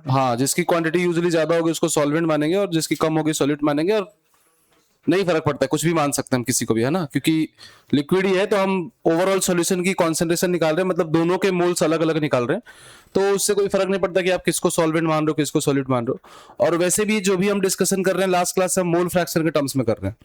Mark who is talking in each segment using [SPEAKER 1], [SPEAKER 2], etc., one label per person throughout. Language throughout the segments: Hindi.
[SPEAKER 1] हाँ, जिसकी क्वांटिटी यूजुअली ज्यादा होगी उसको सॉल्वेंट मानेंगे और जिसकी कम होगी सॉल्यूट मानेंगे, और नहीं फर्क पड़ता है, कुछ भी मान सकते हैं हम किसी को भी, है ना, क्योंकि लिक्विड ही है तो हम ओवरऑल सॉल्यूशन की कॉन्सेंट्रेशन निकाल रहे हैं, मतलब दोनों के मोल्स अलग अलग निकाल रहे हैं, तो उससे कोई फर्क नहीं पड़ता कि आप किसको सॉल्वेंट मान रहे हो किसको सॉल्यूट मान रहे हो। और वैसे भी जो भी हम डिस्कशन कर रहे हैं लास्ट क्लास से हम मोल फ्रैक्शन के टर्म्स में कर रहे हैं,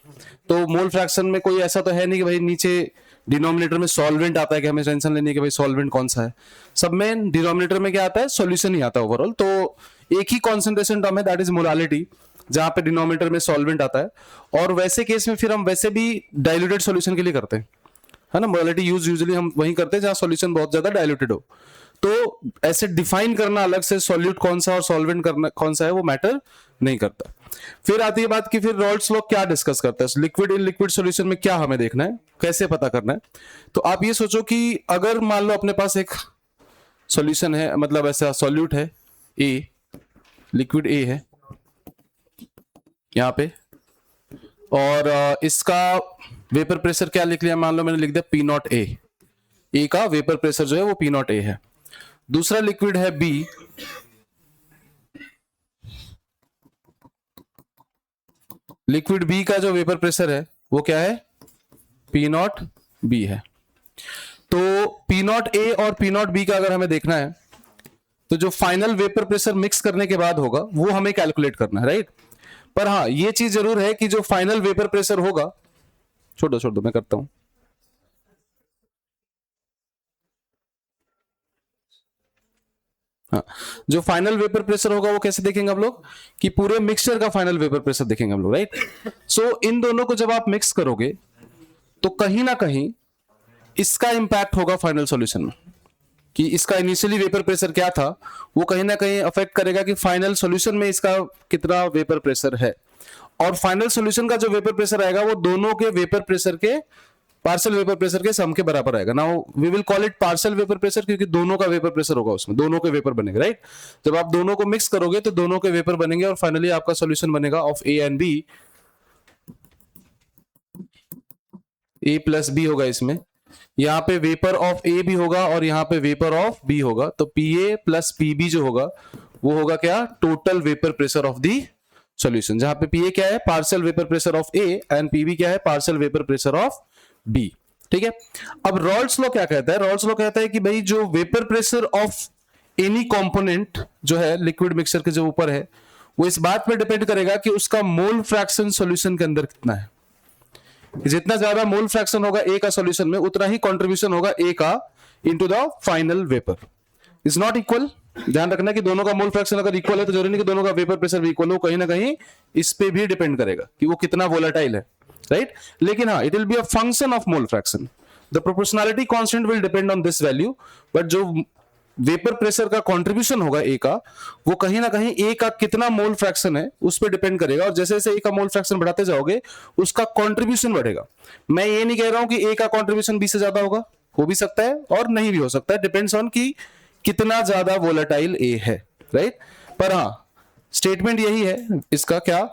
[SPEAKER 1] तो मोल फ्रैक्शन में कोई ऐसा तो है नहीं कि भाई नीचे डिनोमिनेटर में सॉल्वेंट आता है कि हमें टेंशन लेनी है कि भाई सॉल्वेंट कौन सा है, सब में डिनोमिनेटर में क्या आता है, सॉल्यूशन ही आता है ओवरऑल। तो एक ही कॉन्सेंट्रेशन टर्म है, दैट इज मोलालिटी, जहां पे डिनोमिनेटर में सॉल्वेंट आता है। और वैसे केस में फिर हम वैसे भी डाइल्यूटेड सॉल्यूशन के लिए करते हैं, है ना, मोलालिटी यूजुअली हम वहीं करते हैं जहां सॉल्यूशन बहुत ज्यादा डाइल्यूटेड हो। तो ऐसे डिफाइन करना अलग से सॉल्यूट कौन सा और सॉल्वेंट करना कौन सा है वो मैटर नहीं करता। फिर आती है बात कि फिर रॉल्ड्स लॉ क्या डिस्कस करता है, लिक्विड इन लिक्विड सॉल्यूशन में क्या हमें देखना है, कैसे पता करना है। तो आप ये सोचो कि अगर मान लो अपने पास एक सॉल्यूशन है, मतलब ऐसा सॉल्यूट है ए, लिक्विड ए है यहाँ पे, और इसका वेपर प्रेशर क्या लिख लिया, मान लो मैंने लिख दिया पी नॉट ए, ए का वेपर प्रेशर जो है वो पी नॉट ए है। दूसरा लिक्विड है बी, लिक्विड बी का जो वेपर प्रेशर है वो क्या है, पी नॉट बी है। तो पी नॉट ए और पी नॉट बी का अगर हमें देखना है तो जो फाइनल वेपर प्रेशर मिक्स करने के बाद होगा वो हमें कैलकुलेट करना है, राइट। पर हाँ ये चीज जरूर है कि जो फाइनल वेपर प्रेशर होगा, छोड़ दो मैं करता हूं, हाँ, जो फाइनल वेपर प्रेशर होगा वो कैसे देखेंगे हम लोग, कि पूरे मिक्सचर का फाइनल वेपर प्रेशर देखेंगे हम लोग, राइट। सो इन दोनों को जब आप मिक्स करोगे तो कहीं ना कहीं इसका इंपैक्ट होगा फाइनल सॉल्यूशन में, कि इसका इनिशियली वेपर प्रेशर क्या था वो कहीं ना कहीं अफेक्ट करेगा कि फाइनल सॉल्यूशन में इसका कितना वेपर प्रेशर है। और फाइनल सॉल्यूशन का जो वेपर प्रेशर आएगा वो दोनों के वेपर प्रेशर के पार्शियल वेपर प्रेशर के सम के बराबर आएगा। Now we will call it partial vapour pressure, क्योंकि दोनों का वेपर प्रेशर होगा उसमें, दोनों के वेपर बनेंगे, राइट। जब आप दोनों को मिक्स करोगे तो दोनों के वेपर बनेंगे और फाइनली आपका सॉल्यूशन बनेगा of A and B, A plus B होगा इसमें, यहाँ पे वेपर ऑफ ए भी होगा और यहाँ पे वेपर ऑफ बी होगा, तो P A plus P B जो होगा वो होगा क्या, total vapour pressure of the solution, जहां पे पी ए क्या है, partial vapour pressure of A, and P B क्या है, partial vapour pressure of B. ठीक है। अब रॉल्ड्स लॉ क्या कहता है, रॉल्ड्स लॉ कहता है कि भाई जो vapour pressure of any component जो है लिक्विड मिक्सचर के जो ऊपर है वो इस बात पे डिपेंड करेगा कि उसका मोल फ्रैक्शन सॉल्यूशन के अंदर कितना है। जितना ज्यादा मोल फ्रैक्शन होगा ए का सॉल्यूशन में उतना ही कंट्रीब्यूशन होगा ए का into the final vapour. Is not equal, ध्यान रखना कि दोनों का मोल फ्रैक्शन अगर इक्वल है तो जरूरी नहीं कि दोनों का वेपर प्रेशर भी इक्वल हो, कहीं ना कहीं इस पे भी डिपेंड करेगा कि वो कितना वोलेटाइल है, राइट। लेकिन हाँ, it will be a function of mole fraction, the proportionality constant will depend on this value, but जो वेपर प्रेशर का कंट्रीब्यूशन होगा ए का वो कहीं ना कहीं ए का कितना मोल फ्रैक्शन है उस पर डिपेंड करेगा, और जैसे जैसे ए का मोल फ्रैक्शन बढ़ाते जाओगे उसका कंट्रीब्यूशन बढ़ेगा। मैं ये नहीं कह रहा हूं कि ए का कंट्रीब्यूशन बी से ज्यादा होगा, हो भी सकता है और नहीं भी हो सकता है, डिपेंड्स ऑन कि कितना ज्यादा वोलेटाइल ए है, राइट। पर हाँ स्टेटमेंट यही है इसका क्या,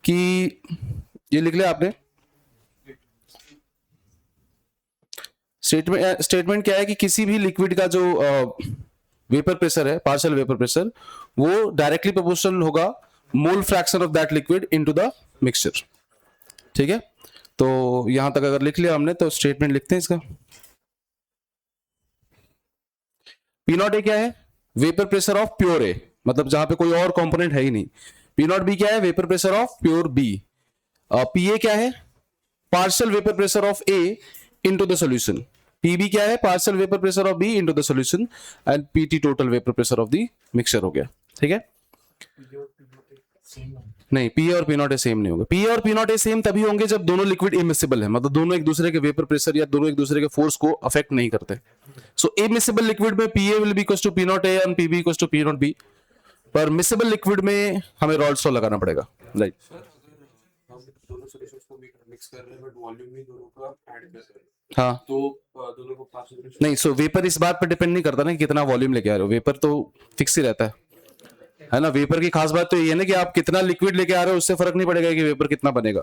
[SPEAKER 1] कि ये लिख लिया आपने, स्टेटमेंट क्या है कि किसी भी लिक्विड का जो वेपर प्रेशर है, पार्शियल वेपर प्रेशर, वो डायरेक्टली प्रोपोर्शनल होगा मोल fraction of that liquid into the mixture. ठीक है, तो यहां तक अगर लिख लिया हमने तो स्टेटमेंट लिखते हैं इसका। पी नॉट ए क्या है, वेपर प्रेशर ऑफ प्योर ए, मतलब जहां पे कोई और कंपोनेंट है ही नहीं। पी नॉट बी क्या है, vapour pressure of pure B. P A क्या है, partial vapour pressure of A into the solution. PB क्या है, partial vapour pressure of B into the solution, and PT total vapour pressure of the mixture हो गया। ठीक है, नहीं पी और पी नॉट ए सेम नहीं होगा। पी और पी नॉट ए सेम तभी होंगे जब दोनों लिक्विड इमिसिबल है, मतलब दोनों एक दूसरे के वेपर प्रेशर या दोनों एक दूसरे के फोर्स को अफेक्ट नहीं करते। सो इमिसिबल लिक्विड में P A will be equal to P naught A and PB equal to P naught B, पर मिसिबल लिक्विड में हमें रॉल्ड्स लॉ लगाना पड़ेगा, राइट। हाँ तो दोनों को नहीं, सो वेपर इस बात पर डिपेंड नहीं करता ना कि कितना वॉल्यूम लेके आ रहे हो, वेपर तो फिक्स ही रहता है ना। वेपर की खास बात तो ये है ना कि आप कितना लिक्विड लेके आ रहे हो उससे फर्क नहीं पड़ेगा कि वेपर कितना बनेगा,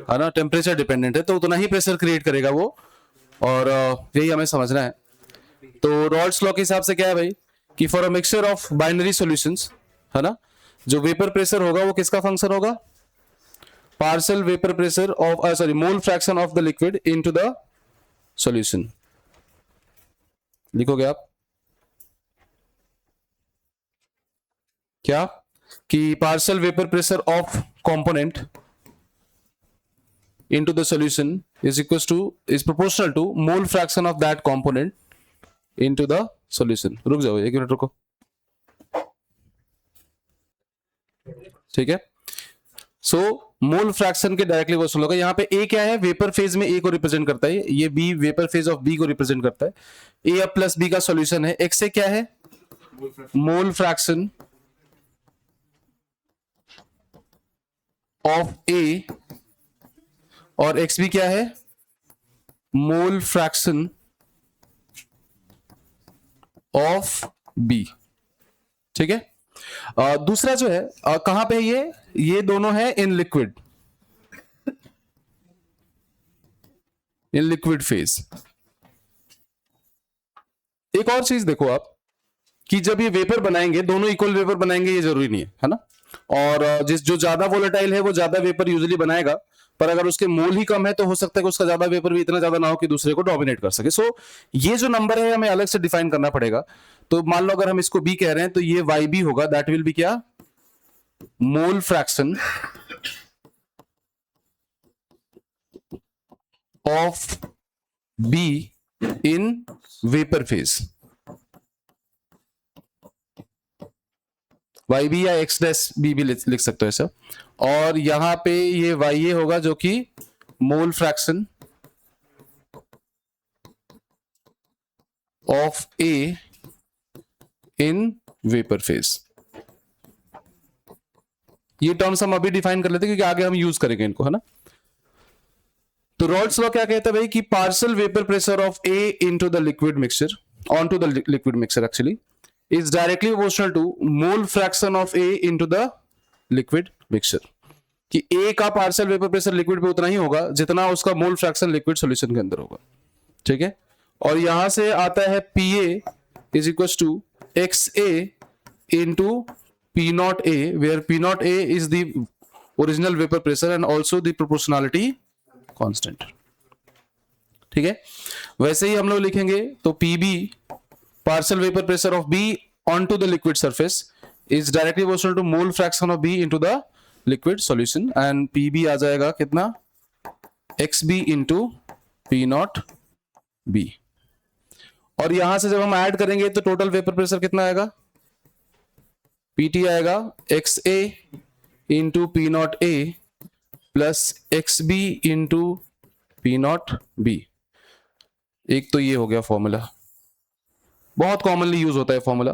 [SPEAKER 1] है ना। टेम्परेचर डिपेंडेंट है तो उतना ही प्रेशर क्रिएट करेगा वो, और यही हमें समझना है। तो रॉल्स लॉ के हिसाब से क्या है भाई कि for a mixture of binary solutions, है ना, जो वेपर प्रेशर होगा वो किसका फंक्शन होगा, partial vapour pressure of sorry mole fraction of the liquid into the solution. लिखोगे आप क्या कि partial vapour pressure of component into the solution is proportional to mole fraction of that component into the solution। रुक जाओ एक मिनट रुको, ठीक है। सो मोल फ्रैक्शन के डायरेक्टली क्वेश्चन होगा। यहाँ पे ए क्या है, वेपर फेज में ए को रिप्रेजेंट करता है, ये B vapour phase of B को रिप्रेजेंट करता है। ए अब प्लस बी का सॉल्यूशन है। एक्स से क्या है, मोल फ्रैक्शन ऑफ ए, और एक्स भी क्या है, मोल फ्रैक्शन ऑफ बी, ठीक है। दूसरा जो है कहां पे ये दोनों है in liquid, in liquid phase. एक और चीज देखो आप कि जब ये वेपर बनाएंगे, दोनों इक्वल वेपर बनाएंगे ये जरूरी नहीं है ना। और जो ज्यादा वोलेटाइल है वो ज्यादा वेपर यूजुअली बनाएगा, पर अगर उसके मोल ही कम है तो हो सकता है कि उसका ज्यादा वेपर भी इतना ज्यादा ना हो कि दूसरे को डोमिनेट कर सके। सो ये जो नंबर है हमें अलग से डिफाइन करना पड़ेगा। तो मान लो अगर हम इसको बी कह रहे हैं तो ये वाई बी होगा, दैट विल बी क्या, mole fraction of B in vapour phase, Y B या एक्स डैश बी भी लिख सकते हो ऐसा। और यहां पे ये वाई ए होगा जो कि मोल fraction of A in vapour phase. ये टर्म्स हम अभी डिफाइन कर लेते हैं क्योंकि आगे हम यूज करेंगे इनको, है ना। तो रॉल्स लॉ क्या कहता है भाई कि partial vapour pressure of A into the liquid mixture, on to the liquid mixture actually is directly proportional to mole fraction of A into the liquid mixture। कि A का पार्शियल वेपर प्रेशर लिक्विड पे उतना ही होगा जितना उसका मोल फ्रैक्शन लिक्विड सॉल्यूशन के अंदर होगा, ठीक है। और यहां से आता है PA is equals to XA into P0 A, where P0 A is the original vapor pressure and also the proportionality constant, ठीक है। वैसे ही हम लोग लिखेंगे तो PB partial vapor pressure of B onto the liquid surface is directly proportional to mole fraction of B into the liquid solution, and PB आ जाएगा कितना, XB into P0 B। और यहां से जब हम ऐड करेंगे तो टोटल वेपर प्रेशर कितना आएगा, PT आएगा XA into P0 A plus XB into P0 B। एक तो ये हो गया फॉर्मूला, बहुत कॉमनली यूज होता है फॉर्मूला,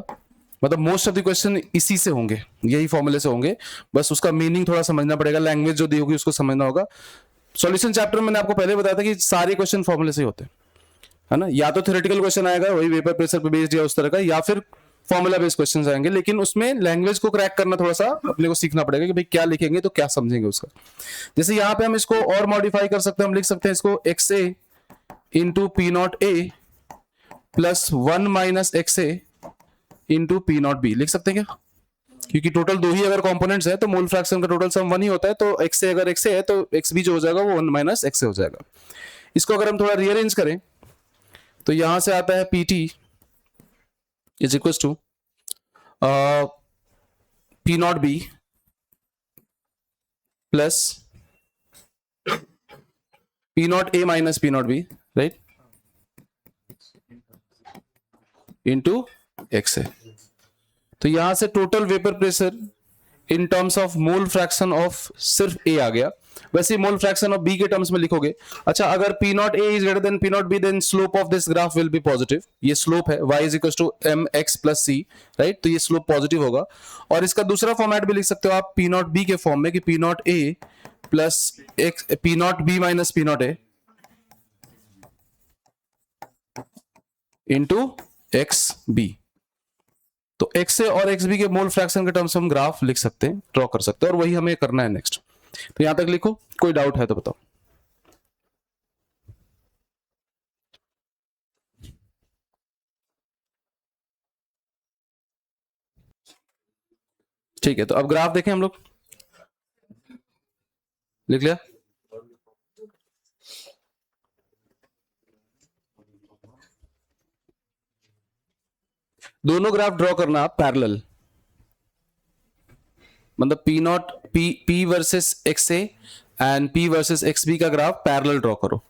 [SPEAKER 1] मतलब मोस्ट ऑफ द क्वेश्चन इसी से होंगे, यही फॉर्मूले से होंगे, बस उसका मीनिंग थोड़ा समझना पड़ेगा, लैंग्वेज जो दी होगी उसको समझना होगा। सॉल्यूशन चैप्टर में मैंने आपको पहले बताया था कि सारे क्वेश्चन फॉर्मूले से ही होते हैं, है ना। या तो थ्योरेटिकल क्वेश्चन आएगा वही वेपर प्रेशर पे बेस्ड या उस तरह का, या फिर फॉर्मूला बेस्ड क्वेश्चन आएंगे, लेकिन उसमें लैंग्वेज को क्रैक करना थोड़ा सा अपने को सीखना पड़ेगा कि भाई क्या लिखेंगे तो क्या समझेंगे उसका। जैसे यहाँ पे हम इसको और मॉडिफाई कर सकते हैं, हम लिख सकते हैं इसको XA into P0 A plus 1 minus XA into P0 B लिख सकते हैं क्या, क्योंकि टोटल दो ही अगर कंपोनेंट्स है तो मोल फ्रैक्शन का टोटल सम 1 ही होता है, तो XA अगर XA है तो XB जो हो जाएगा वो 1 माइनस XA हो जाएगा। इसको अगर हम थोड़ा रीअरेंज करें तो यहां से आता है PT is equal to P0 B plus P0 A minus P0 B, right, into XA। तो यहां से total vapour pressure in terms of mole fraction of सिर्फ A आ गया, वैसे मोल फ्रैक्शन ऑफ B के टर्म्स में लिखोगे। अच्छा, अगर P0 A is greater than P0 B then slope of this graph will be positive. ये स्लोप है y is equal to mx plus c, right, तो ये स्लोप पॉजिटिव होगा। और इसका दूसरा फॉर्मेट भी लिख सकते हो आप P0 B के फॉर्म में कि P0 A plus P0 B minus P0 A into XB। तो XA और XB के मोल फ्रैक्शन के टर्म्स हम ग्राफ लिख सकते हैं, ड्रॉ कर सकते हैं, और वही हमें करना है नेक्स्ट। तो यहां तक लिखो, कोई डाउट है तो बताओ। ठीक है, तो अब ग्राफ देखें हम लोग, लिख लिया। दोनों ग्राफ ड्रॉ करना आप पैरेलल, मतलब P naught P versus X A and P versus X B का ग्राफ पैरेलल ड्रॉ करो,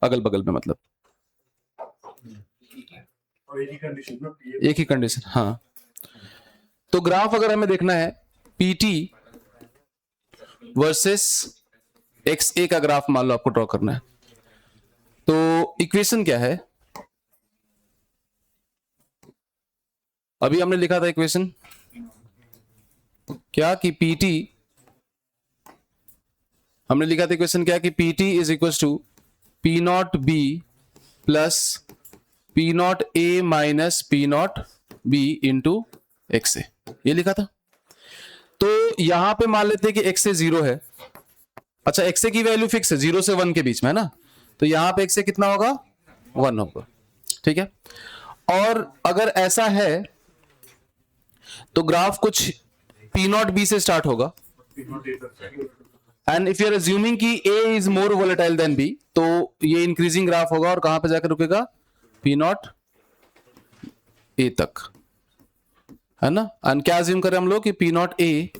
[SPEAKER 1] अगल बगल में, मतलब एक ही कंडीशन। हाँ, तो ग्राफ अगर हमें देखना है पी टी वर्सेस एक्स ए का ग्राफ मान लो आपको ड्रॉ करना है, तो इक्वेशन क्या है? अभी हमने लिखा था इक्वेशन क्या कि पी टी, हमने लिखा था इक्वेशन क्या कि P T is equal to P naught B plus P naught A minus P naught B into X A, ये लिखा था। तो यहां पे मान लेते हैं कि एक्स ए 0 है। अच्छा, एक्स ए की वैल्यू फिक्स है 0 से 1 के बीच में, है ना, तो यहां पे एक्स ए कितना होगा? 1 होगा, ठीक है। और अगर ऐसा है तो ग्राफ कुछ पी नॉट बी से स्टार्ट होगा, and if you are assuming कि A is more volatile than B, तो ये इंक्रीजिंग ग्राफ होगा और कहां पे जाकर रुकेगा? पी नॉट ए तक, है ना। एंड क्या अज्यूम करें हम लोग कि P naught A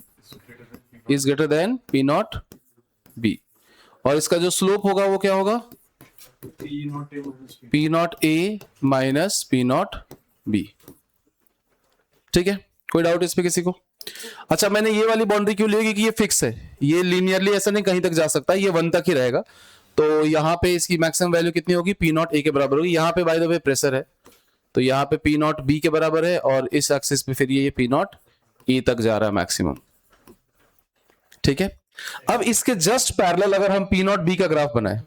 [SPEAKER 1] is greater than P naught B, और इसका जो स्लोप होगा वो क्या होगा? P naught A minus P naught B, ठीक है। कोई डाउट इस पे किसी को? अच्छा, मैंने ये वाली बाउंड्री क्यों ली क्योंकि ये फिक्स है, ये लीनियरली ऐसा नहीं कहीं तक जा सकता, ये 1 तक ही रहेगा। तो यहाँ पे इसकी मैक्सिमम वैल्यू कितनी होगी? पी नॉट ए के बराबर होगी। यहाँ पे बाय द वे प्रेशर है, तो यहाँ पे पी नॉट बी के बराबर है, और इस एक्सिस पे फिर ये पी नॉट ए तक जा रहा है मैक्सिमम, ठीक है। अब इसके जस्ट पैरेलल अगर हम पी नॉट बी का ग्राफ बनाए,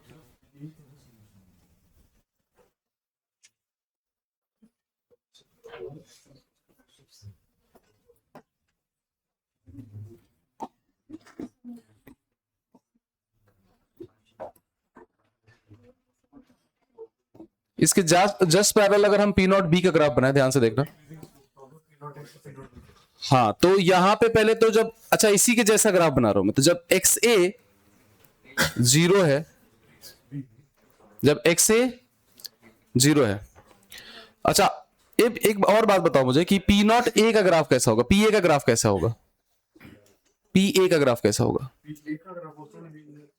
[SPEAKER 1] इसके जस्ट पैरेलल अगर हम पी नॉट बी का ग्राफ बनाए, ध्यान से देखना। हाँ, तो यहां पे पहले तो जब, अच्छा इसी के जैसा ग्राफ बना रहा हूं मैं, तो जब एक्स ए 0 है, जब एक्स ए 0 है, अच्छा एक और बात बताओ मुझे कि पी नॉट ए का ग्राफ कैसा होगा? पी ए का ग्राफ कैसा होगा? पी ए का ग्राफ कैसा होगा?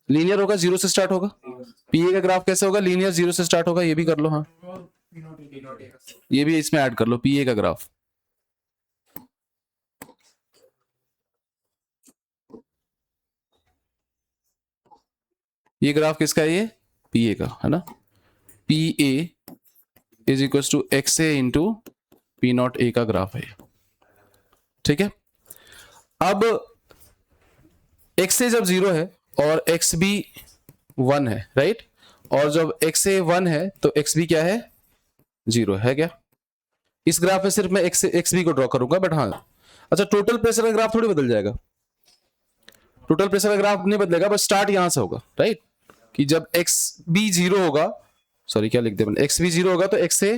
[SPEAKER 1] लीनियर होगा, 0 से स्टार्ट होगा। पी ए का ग्राफ कैसे होगा? लीनियर, 0 से स्टार्ट होगा। ये भी कर लो, हाँ ये भी इसमें ऐड कर लो, पी ए का ग्राफ। ये ग्राफ किसका है? ये पी ए का, है ना। P A is equal to X A into P naught A का ग्राफ है, ठीक है। अब एक्स ए जब 0 है और एक्स बी 1 है, राइट, और जब एक्स ए 1 है तो एक्स बी क्या है? 0 है क्या? इस ग्राफ में सिर्फ मैं एक्स बी को ड्रॉ करूंगा, बट हाँ, अच्छा टोटल प्रेशर का ग्राफ थोड़ी बदल जाएगा, टोटल प्रेशर का ग्राफ नहीं बदलेगा, बस स्टार्ट यहां से होगा, राइट, कि जब एक्स बी 0 होगा, सॉरी क्या लिख दिया मैंने, एक्स बी 0 होगा तो एक्स ए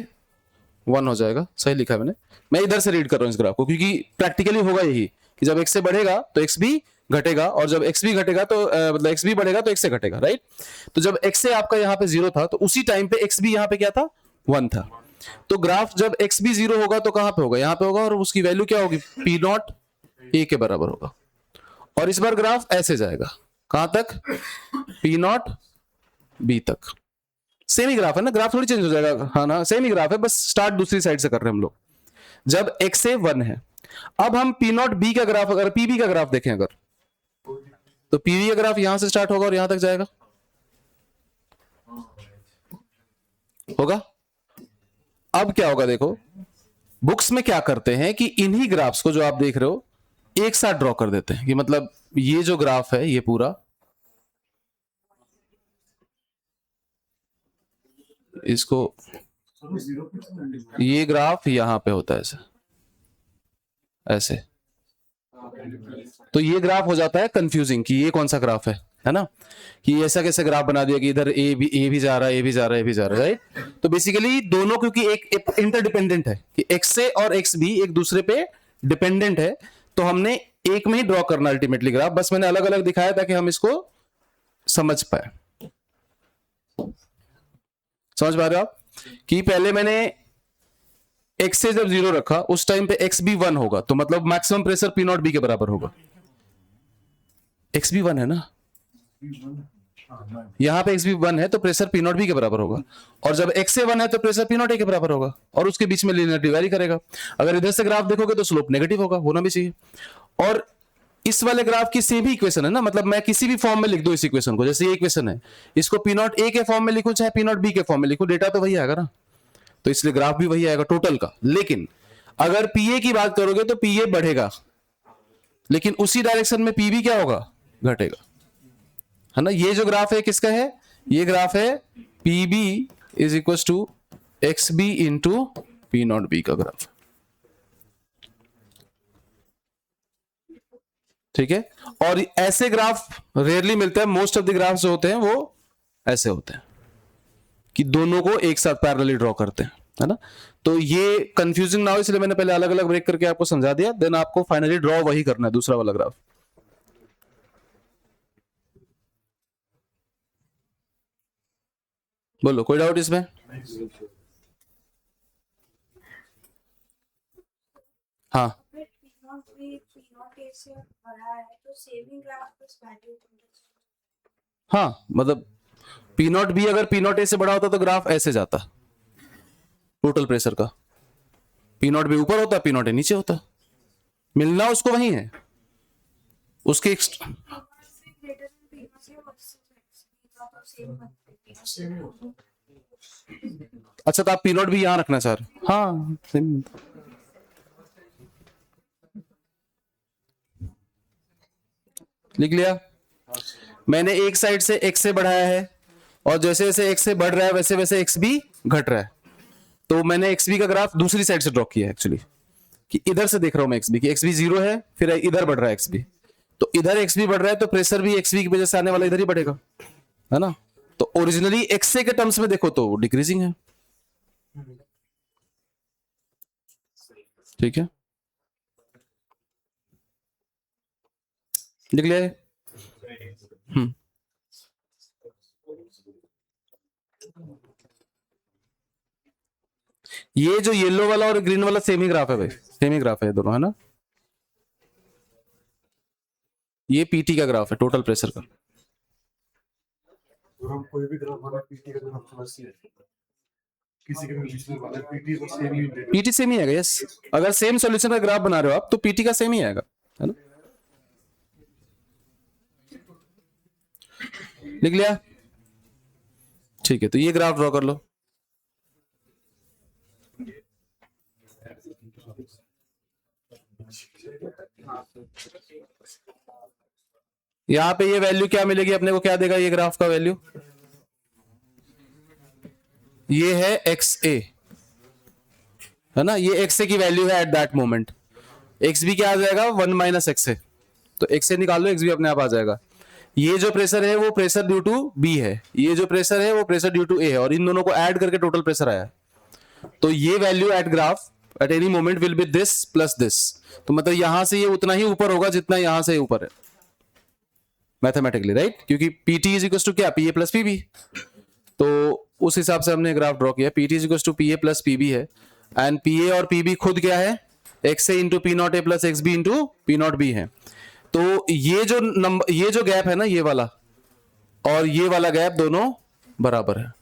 [SPEAKER 1] 1 हो जाएगा, सही लिखा है मैंने। मैं इधर से रीड कर रहा हूं इस ग्राफ को, क्योंकि प्रैक्टिकली होगा यही कि जब एक्स ए बढ़ेगा तो एक्स बी घटेगा, और जब एक्स बी घटेगा तो मतलब एक्स बी बढ़ेगा तो एक्स ए घटेगा, राइट। तो जब एक्स ए आपका यहाँ पे 0 था तो उसी टाइम पे एक्स बी यहाँ पे क्या था? 1 था। तो ग्राफ जब एक्स बी 0 होगा तो कहां पे होगा? यहाँ पे होगा, और उसकी वैल्यू क्या होगी? पी नॉट ए के बराबर होगा। और इस बार ग्राफ ऐसे जाएगा, कहां तक? पी नॉट बी तक। सेम ही ग्राफ है ना, ग्राफ थोड़ी चेंज हो जाएगा, हाँ ना, सेम ही ग्राफ है, बस स्टार्ट दूसरी साइड से कर रहे हैं हम लोग। जब एक्स ए 1 है, अब हम पी नॉट बी का ग्राफ, अगर पीबी का ग्राफ देखें अगर, तो पीवी का ग्राफ यहां से स्टार्ट होगा और यहां तक जाएगा, होगा। अब क्या होगा देखो, बुक्स में क्या करते हैं कि इन्हीं ग्राफ्स को जो आप देख रहे हो एक साथ ड्रॉ कर देते हैं, कि मतलब ये जो ग्राफ है ये पूरा, इसको, ये ग्राफ यहां पे होता है ऐसे ऐसे, तो ये ग्राफ हो जाता है कंफ्यूजिंग कि ये कौन सा ग्राफ है ना, कि ऐसा कैसे ग्राफ बना दिया कि इधर ए भी जा रहा है, ए भी जा रहा है, ए भी जा रहा है, राइट। तो बेसिकली दोनों, क्योंकि एक इंटरडिपेंडेंट है कि एक्स ए और एक्स बी एक दूसरे पे डिपेंडेंट है, तो हमने एक में ही ड्रॉ करना अल्टीमेटली ग्राफ, बस मैंने अलग अलग दिखाया ताकि हम इसको समझ पाए। समझ पा रहे हो आप कि पहले मैंने x से जब 0 रखा उस टाइम पे x भी 1 होगा, तो मतलब maximum pressure P naught B के बराबर होगा। x भी 1 है ना, यहां पे x भी 1 है तो प्रेशर पी नॉट बी के बराबर होगा, और जब x से 1 है तो प्रेशर पी नॉट ए के बराबर होगा, और उसके बीच में लीनियरिटी वैरी करेगा। अगर इधर से ग्राफ देखोगे तो स्लोप नेगेटिव होगा, होना भी चाहिए। और इस वाले ग्राफ की सेम ही इक्वेशन है ना, मतलब मैं किसी भी फॉर्म में लिख दूं इस इक्वेशन को, जैसे ये इक्वेशन है, इसको पी नॉट ए के फॉर्म में लिखूं चाहे पी नॉट बी के फॉर्म में लिखूं, डेटा तो वही आएगा ना, तो इसलिए ग्राफ भी वही आएगा टोटल का। लेकिन अगर पीए की बात करोगे तो पीए बढ़ेगा, लेकिन उसी डायरेक्शन में पीबी क्या होगा, घटेगा, है ना। ये जो ग्राफ है किसका है, ये ग्राफ है PB is equal to X B into P naught B का ग्राफ, ठीक है। और ऐसे ग्राफ रेयरली मिलते हैं, मोस्ट ऑफ द ग्राफ जो होते हैं वो ऐसे होते हैं कि दोनों को एक साथ पैरेलली ड्रॉ करते हैं, है ना। तो ये कंफ्यूजिंग ना हो इसलिए मैंने पहले अलग अलग ब्रेक करके आपको समझा दिया, देन आपको फाइनली ड्रॉ वही करना है, दूसरा वाला ग्राफ। बोलो कोई डाउट इसमें? हाँ हाँ, मतलब पी नॉट बी अगर पी नॉट ए से बड़ा होता तो ग्राफ ऐसे जाता, टोटल प्रेशर का, पी नॉट बी ऊपर होता, पी नॉट ए नीचे होता, मिलना उसको वही है, उसके अच्छा तो आप पी नॉट भी यहां रखना चाह रहे, हाँ लिख लिया मैंने, एक साइड से x से बढ़ाया है, और जैसे जैसे x से बढ़ रहा है वैसे वैसे x भी घट रहा है, तो मैंने xb का ग्राफ दूसरी साइड से ड्रॉ किया है एक्चुअली, कि इधर से देख रहा हूं मैं xb कि xb 0 है, फिर इधर बढ़ रहा है xb, तो इधर xb बढ़ रहा है तो प्रेशर भी xb की वजह से आने वाला इधर ही बढ़ेगा, है ना। तो ओरिजिनली xa के टर्म्स में देखो तो डिक्रीजिंग है, ठीक है, लिख लिया है। ये जो येलो वाला और ग्रीन वाला सेम ही ग्राफ है भाई, सेम ही ग्राफ है दोनों, है ना। ये पीटी का ग्राफ है, टोटल प्रेशर का। कोई भी ग्राफ वाला पीटी का ग्राफ समझती है, किसी के भी वाला पीटी को सेम ही पीटी सेम ही आएगा, यस। अगर सेम सॉल्यूशन का ग्राफ बना रहे हो आप तो पीटी का सेम ही आएगा, है ना। लिख लिया, ठीक है। तो ये ग्राफ ड्रॉ कर लो, यहां पे ये वैल्यू क्या मिलेगी अपने को, क्या देगा ये ग्राफ का वैल्यू, ये है एक्स ए, है ना, ये एक्स ए की वैल्यू है at that moment. X B क्या आ जाएगा, 1 माइनस एक्स ए, तो एक्स ए निकाल लो, एक्स बी अपने आप आ जाएगा। ये जो प्रेशर है वो प्रेशर ड्यू टू बी है, ये जो प्रेशर है वो प्रेशर ड्यू टू ए है, और इन दोनों को ऐड करके टोटल प्रेशर आया। तो ये value at graph at any moment will be this plus this, तो मतलब यहां से ये उतना ही ऊपर होगा जितना यहां से ऊपर है मैथमेटिकली, राइट, क्योंकि पीटी इज इक्वल टू क्या, पी ए प्लस पीबी, तो उस हिसाब से हमने ग्राफ ड्रॉ किया। PT is equal to P A plus PB है, एंड पी ए और पीबी खुद क्या है, X A into P naught A plus X B into P naught B है। तो ये जो नंबर, ये जो गैप है ना, ये वाला और ये वाला गैप दोनों बराबर है,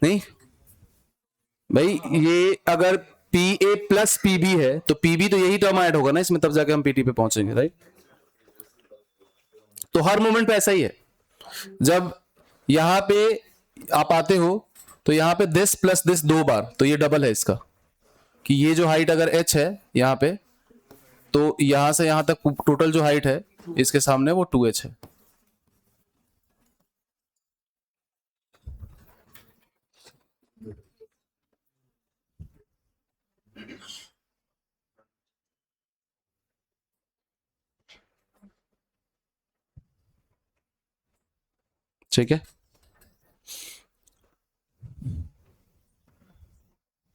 [SPEAKER 1] नहीं भाई, ये अगर पी ए प्लस पीबी है तो पीबी तो यही टर्म ऐड होगा ना इसमें, तब जाके हम पीटी पे पहुंचेंगे, राइट। तो हर मोमेंट पे ऐसा ही है, जब यहां पे आप आते हो तो यहां पे दिस प्लस दिस 2 बार, तो ये डबल है इसका, कि ये जो हाइट अगर h है यहां पे, तो यहां से यहां तक टोटल जो हाइट है इसके सामने वो 2h है, ठीक है।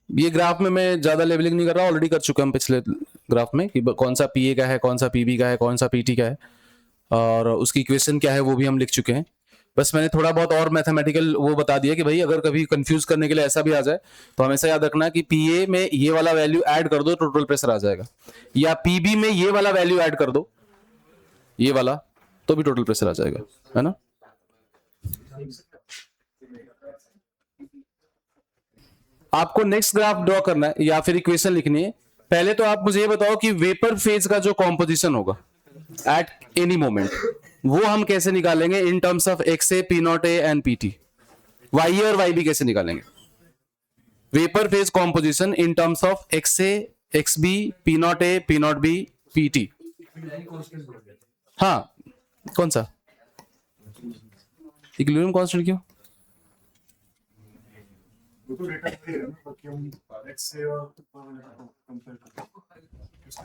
[SPEAKER 1] ये ग्राफ में मैं ज्यादा लेवलिंग नहीं कर रहा, ऑलरेडी कर चुके हम पिछले ग्राफ में कि कौन सा पीए का है, कौन सा पीबी का है, कौन सा पीटी का है, और उसकी इक्वेशन क्या है वो भी हम लिख चुके हैं। बस मैंने थोड़ा बहुत और मैथमेटिकल वो बता दिया कि भाई अगर कभी कंफ्यूज करने के लिए ऐसा भी आ जाए तो हमेशा याद रखना कि पीए में ये वाला वैल्यू ऐड कर दो, टोटल प्रेशर आ जाएगा, या पीबी में ये वाला वैल्यू ऐड कर दो, ये वाला, तो भी टोटल प्रेशर आ जाएगा, है ना। आपको नेक्स्ट ग्राफ ड्रॉ करना है या फिर इक्वेशन लिखनी है। पहले तो आप मुझे ये बताओ कि वेपर फेज का जो कॉम्पोजिशन होगा एट एनी मोमेंट, वो हम कैसे निकालेंगे in terms of X A, P naught A and P T. Y A और वाई बी कैसे निकालेंगे? Vapour phase composition in terms of X A, X B, P naught A, P naught B, P T. हाँ, कौन सा इक्विलिब्रियम कांस्टेंट क्यों?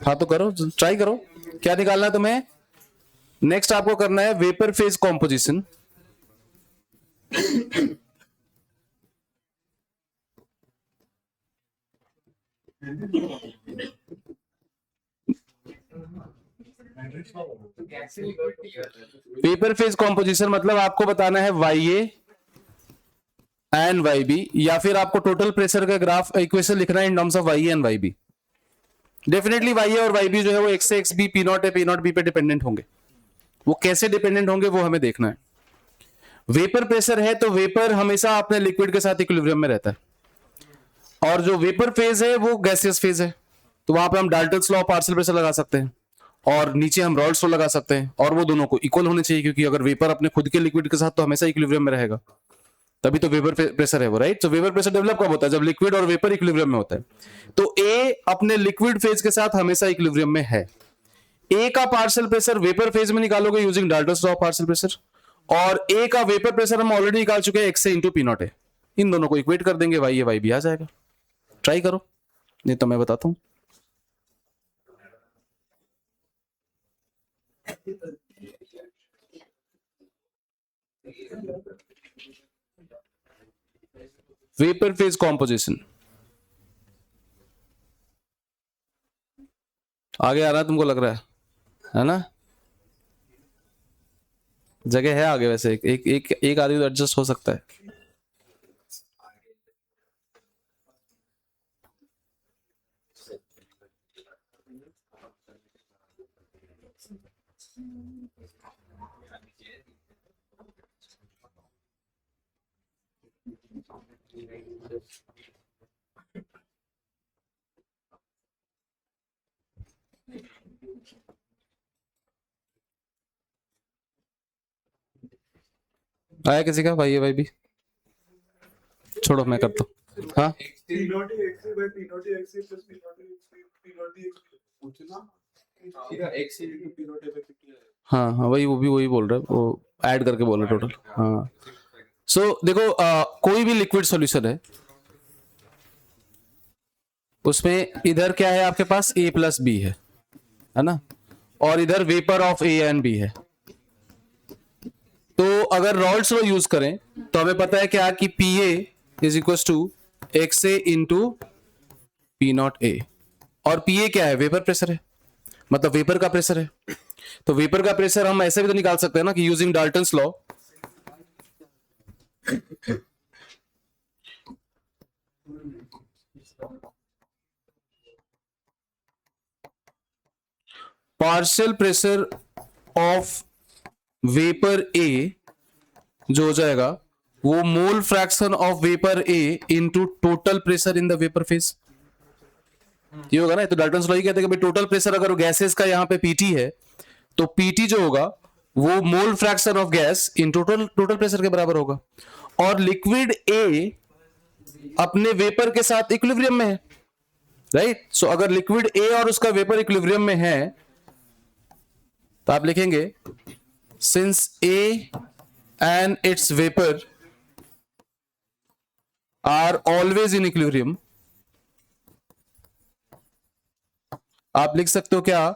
[SPEAKER 1] हाँ तो करो, ट्राई करो, क्या निकालना है तुम्हें। नेक्स्ट आपको करना है vapour phase composition. Vapour phase composition मतलब आपको बताना है Y A and Y B, या फिर आपको टोटल प्रेशर का ग्राफ इक्वेशन लिखना है in terms of Y A and Y B. Definitely Y A और वाई बी जो है वो एक्स से X B, P naught A, P naught B पे डिपेंडेंट होंगे। वो कैसे डिपेंडेंट होंगे वो हमें देखना है। वेपर प्रेशर है तो वेपर हमेशा अपने लिक्विड के साथ इक्विलिब्रियम में रहता है, और जो वेपर फेज है वो गैसियस फेज है, तो वहां पे हम Dalton's law of partial pressure लगा सकते हैं, और नीचे हम रॉल्स लॉ लगा सकते हैं, और वो दोनों को इक्वल होने चाहिए, क्योंकि अगर वेपर अपने खुद के लिक्विड के साथ तो हमेशा इक्विलिब्रियम में रहेगा, तभी तो वेपर प्रेशर है वो, राइट। तो वेपर प्रेशर डेवलप कब होता है? जब लिक्विड और वेपर इक्विलिब्रियम में होता है। तो ए अपने लिक्विड फेज के साथ हमेशा इक्विलिब्रियम में है। ए का पार्शियल प्रेशर वेपर फेज में निकालोगे using Dalton's law of partial pressure, और ए का वेपर प्रेशर हम ऑलरेडी निकाल चुके हैं, X A into P naught A. इन दोनों को इक्वेट कर देंगे, वाई ए वाई बी आ जाएगा। ट्राई करो, नहीं तो मैं बताता हूं। वेपर फेज कॉम्पोजिशन आगे आ रहा है, तुमको लग रहा है ना? जगह है आगे वैसे, एक आदमी तो एडजस्ट हो सकता है। आया किसी का? भाई भाई भी छोड़ो, मैं करता हूँ। हाँ हाँ हाँ, वही वो भी वही बोल रहा है, वो ऐड करके बोल रहा है टोटल। हाँ सो देखो, कोई भी लिक्विड सॉल्यूशन है उसमें इधर क्या है आपके पास, ए प्लस बी है ना, और इधर vapour of A and B है। तो अगर रॉल्स लॉ यूज करें तो हमें पता है क्या कि P A is equal to X A into P naught A, और पी ए क्या है? वेपर प्रेशर है, मतलब वेपर का प्रेशर है। तो वेपर का प्रेशर हम ऐसे भी तो निकाल सकते हैं ना कि using Dalton's law, partial pressure of vapour A जो हो जाएगा वो mole fraction of vapour A into total pressure in the vapour phase. ये होगा ना, तो डाल्टन्स लॉ ही कहते हैं कि भाई टोटल प्रेशर अगर गैसेस का यहाँ पे पीटी है तो पीटी जो होगा वो mole fraction of gas in total pressure के बराबर होगा, और लिक्विड ए अपने वेपर के साथ इक्विलिब्रियम में है, राइट। सो अगर लिक्विड ए और उसका वेपर इक्विलिब्रियम में है तो आप लिखेंगे since A and its vapour are always in equilibrium, आप लिख सकते हो क्या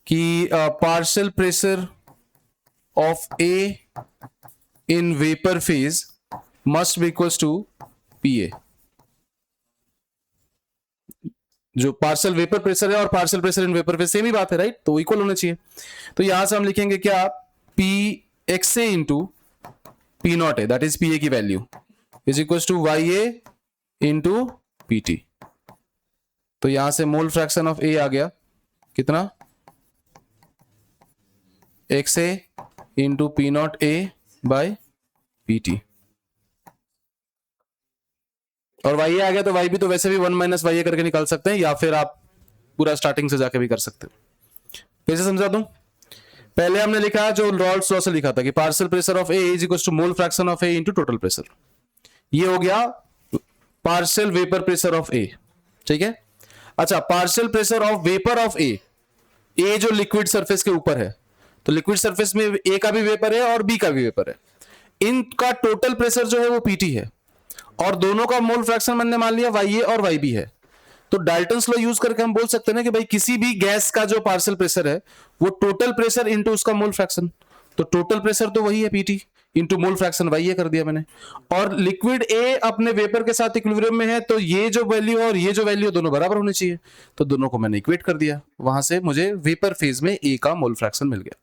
[SPEAKER 1] कि partial pressure of A in vapour phase must be equals to P A. जो पार्शियल वेपर प्रेशर है और partial pressure in vapour phase same ही बात है, राइट? तो इक्वल होने चाहिए। तो यहां से हम लिखेंगे क्या, P X A into P naught A, that is P A की value is equal to Y A into P T. तो यहां से मोल फ्रैक्शन ऑफ ए आ गया कितना, x A into P naught A by P T. और वाई ए आ गया तो वाई भी तो वैसे भी 1 माइनस वाई ए करके निकाल सकते हैं, या फिर आप पूरा स्टार्टिंग से जाके भी कर सकते हो। फिर से समझा दूं, पहले हमने लिखा जो रॉल्स लॉ से लिखा था कि partial pressure of A is equal to mole fraction of A into total pressure. ये हो गया partial vapour pressure of A, ठीक है। अच्छा, partial pressure of vapour of A, A जो लिक्विड सरफेस के ऊपर है, तो लिक्विड सरफेस में ए का भी वेपर है और बी का भी वेपर है, इनका टोटल प्रेशर जो है वो पीटी है, और दोनों का मोल फ्रैक्शन मैंने मान लिया वाई ए और वाई बी है। तो डाल्टन्स लॉ यूज करके हम बोल सकते हैं ना कि भाई किसी भी गैस का जो पार्शियल प्रेशर है वो टोटल प्रेशर इंटू उसका मोल फ्रैक्शन, तो टोटल प्रेशर तो वही है P T into mole fraction Y A कर दिया मैंने। और लिक्विड ए अपने वेपर के साथ इक्विलिब्रियम में है, तो ये जो वैल्यू और ये जो वैल्यू दोनों बराबर होनी चाहिए, तो दोनों को मैंने इक्वेट कर दिया, वहां से मुझे वेपर फेज में ए का मोल फ्रैक्शन मिल गया।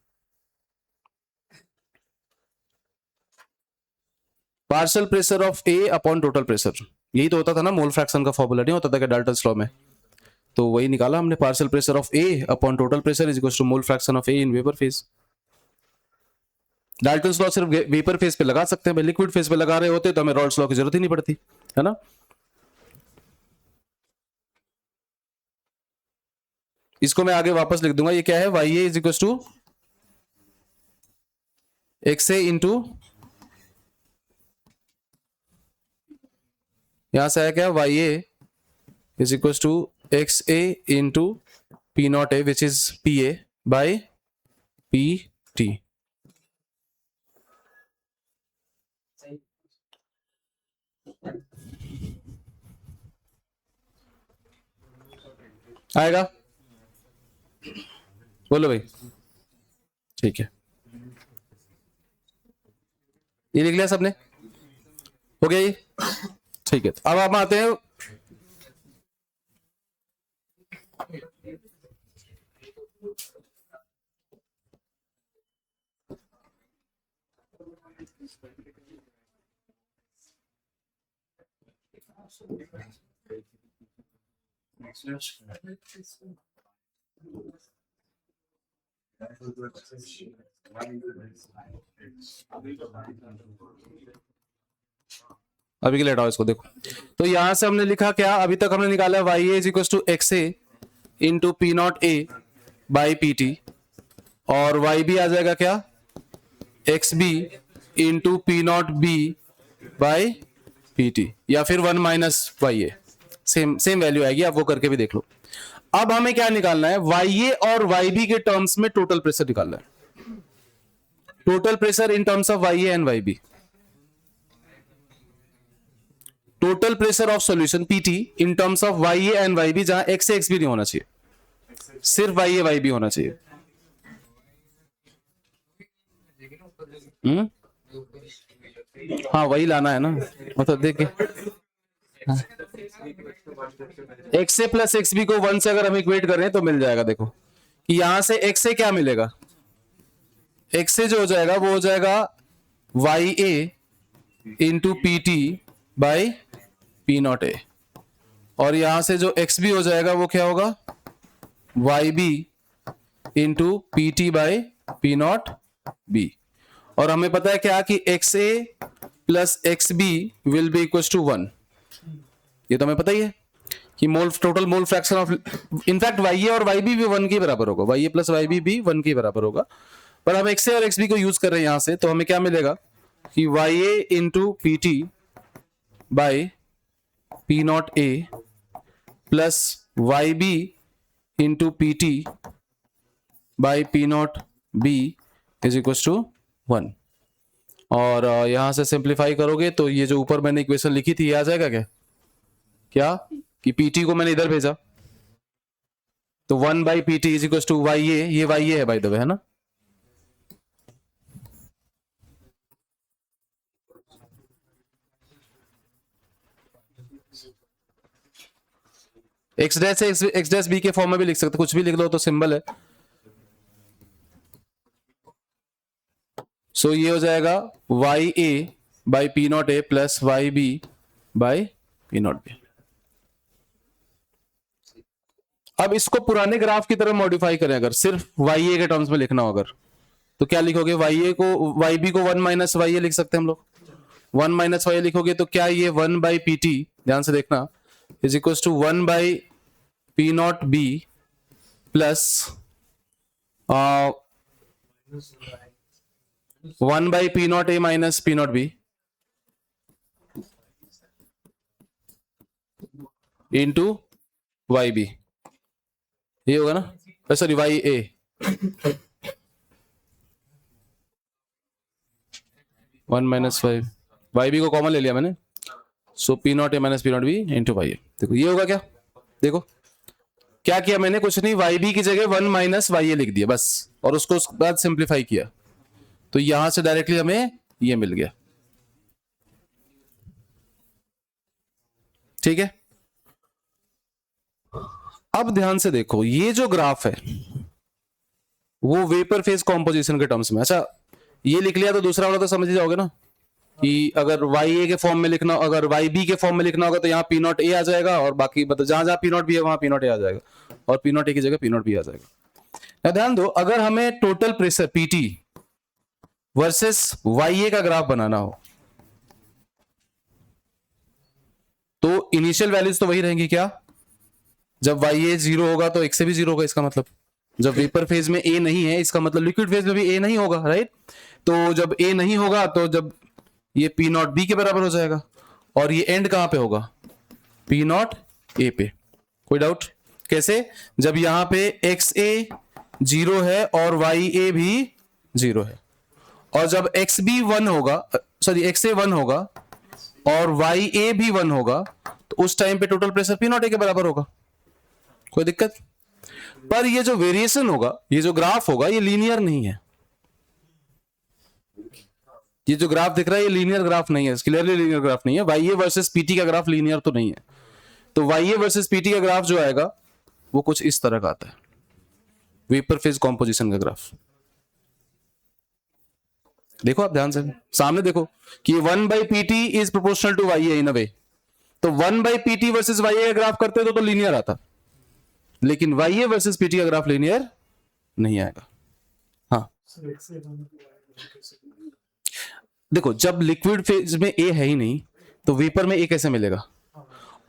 [SPEAKER 1] Partial pressure of A upon total pressure, यही तो होता था ना मोल फ्रैक्शन का फॉर्मूला, नहीं होता था कि डाल्टन्स लॉ में, तो वही निकाला हमने, partial pressure of A upon total pressure is equal to mole fraction of A in vapour phase. Dalton's law सिर्फ वेपर फेज पे लगा सकते हैं, भाई लिक्विड फेज पे लगा रहे होते तो हमें रॉल्स लॉ की जरूरत ही नहीं पड़ती, है ना। इसको मैं आगे वापस लिख दूंगा, ये क्या है, Y A is equal to X A into, यहां से आया क्या, Y A is equal to X A into P naught A which is P A by P T. आएगा, बोलो भाई, ठीक है, ये लिख लिया सबने, हो गया ये, ठीक है। अब हम आते हैं, अभी के लिए हटाओ इसको, देखो तो यहां से हमने लिखा क्या, अभी तक हमने निकाला Y A is equal to X A into P naught A by P T, और वाई बी आ जाएगा क्या, X B into P naught B by P T, या फिर 1 minus Y A, same same value आएगी, आप वो करके भी देख लो। अब हमें क्या निकालना है, वाई ए और वाई बी के टर्म्स में टोटल प्रेशर निकालना है, total pressure in terms of Y A and Y B, total pressure of solution PT in terms of Y A and Y B, जहां एक्स से एक्स भी नहीं होना चाहिए, सिर्फ वाई ए वाई बी होना चाहिए। हाँ वही लाना है ना, मतलब देखिए x A plus X B को 1 से अगर हम इक्वेट करें तो मिल जाएगा, देखो कि यहां से एक्स से क्या मिलेगा, एक्स से जो हो जाएगा वो हो जाएगा Y A into P T by P naught A, और यहां से जो एक्स बी हो जाएगा वो क्या होगा, Y B into P T by P naught B. और हमें पता है क्या कि X A plus X B will be equal to 1, ये तो हमें पता ही है कि mole total mole fraction of, in fact Y A और वाई बी भी 1 के बराबर होगा, वाई ए प्लस वाई बी भी 1 के बराबर होगा, पर हम एक्स ए और एक्स बी को यूज कर रहे हैं यहां से, तो हमें क्या मिलेगा कि Y A into P T by P naught A plus Y B into P T by P naught B is equal to 1। और यहां से सिंप्लीफाई करोगे तो ये जो ऊपर मैंने इक्वेशन लिखी थी ये आ जाएगा क्या, क्या कि पीटी को मैंने इधर भेजा, तो 1 by P T is equal to Y A, ये वाई ए है बाय द वे, है ना। एक्स डैश से एक्स डैश बी के फॉर्म में भी लिख सकते, कुछ भी लिख लो तो सिंबल है। सो ये हो जाएगा Y A by P naught A plus Y B by P naught B. अब इसको पुराने ग्राफ की तरह मॉडिफाई करें, अगर सिर्फ वाई ए के टर्म्स में लिखना हो अगर, तो क्या लिखोगे? वाई ए को वाई बी को 1 माइनस वाई ए लिख सकते हैं हम लोग। 1 माइनस वाई लिखोगे तो क्या ये 1 बाई पी टी, ध्यान से देखना, is equal to 1 by P naught B plus 1 by P naught A minus P naught B into Y B, ये होगा ना, sorry Y A. One minus Y B को कॉमन ले लिया मैंने, so P naught A minus P naught B into Y A. देखो ये होगा क्या, देखो क्या किया मैंने, कुछ नहीं, वाई बी की जगह 1 माइनस वाई ए लिख दिया बस, और उसको उसके बाद सिंप्लीफाई किया, तो यहां से डायरेक्टली हमें ये मिल गया। ठीक है, अब ध्यान से देखो, ये जो ग्राफ है वो वेपर फेज कॉम्पोजिशन के टर्म्स में। अच्छा ये लिख लिया तो दूसरा वाला तो समझ ही जाओगे ना, कि अगर वाई ए के फॉर्म में लिखना, अगर वाई बी के फॉर्म में लिखना होगा तो यहाँ पी नॉट ए आ जाएगा, और बाकी मतलब जहां जहां पी नॉट बी है वहां पी नॉट ए आ जाएगा, और पी नॉट ए की जगह पी नॉट बी आ जाएगा। ध्यान दो, अगर हमें total pressure P T versus Y A का ग्राफ बनाना हो तो इनिशियल वैल्यूज तो वही रहेंगी क्या? जब वाई ए 0 होगा तो एक्स से भी 0 होगा, इसका मतलब जब वेपर फेज में ए नहीं है, इसका मतलब लिक्विड फेज में भी ए नहीं होगा, राइट? तो जब ए नहीं होगा तो जब ये पी नॉट बी के बराबर हो जाएगा, और ये एंड कहां पे होगा? पी नॉट ए पे। कोई डाउट? कैसे? जब यहां पे एक्स ए 0 है और वाई ए भी 0 है, और जब एक्स बी 1 होगा, सॉरी एक्स ए 1 होगा और वाई ए भी 1 होगा, तो उस टाइम पे टोटल प्रेशर पी नॉट ए के बराबर होगा। कोई दिक्कत? पर ये जो वेरिएशन होगा, ये जो ग्राफ होगा, ये लीनियर नहीं है। ये जो ग्राफ दिख रहा है ये लीनियर ग्राफ नहीं है, क्लियरली लीनियर ग्राफ नहीं है। वाई ए वर्सेस पीटी का ग्राफ लीनियर तो नहीं है, तो वाई ए वर्सेस पीटी का ग्राफ जो आएगा वो कुछ इस तरह का आता है, वेपर फेज कॉम्पोजिशन का ग्राफ। देखो आप ध्यान से सामने देखो कि 1 by P T is proportional to Y A in a way, तो 1 by P T versus Y A का ग्राफ करते तो लीनियर आता, लेकिन वाई ए वर्सेज पीटी का ग्राफ लीनियर नहीं आएगा। हाँ देखो, जब लिक्विड फेज में ए है ही नहीं तो वेपर में ए कैसे मिलेगा,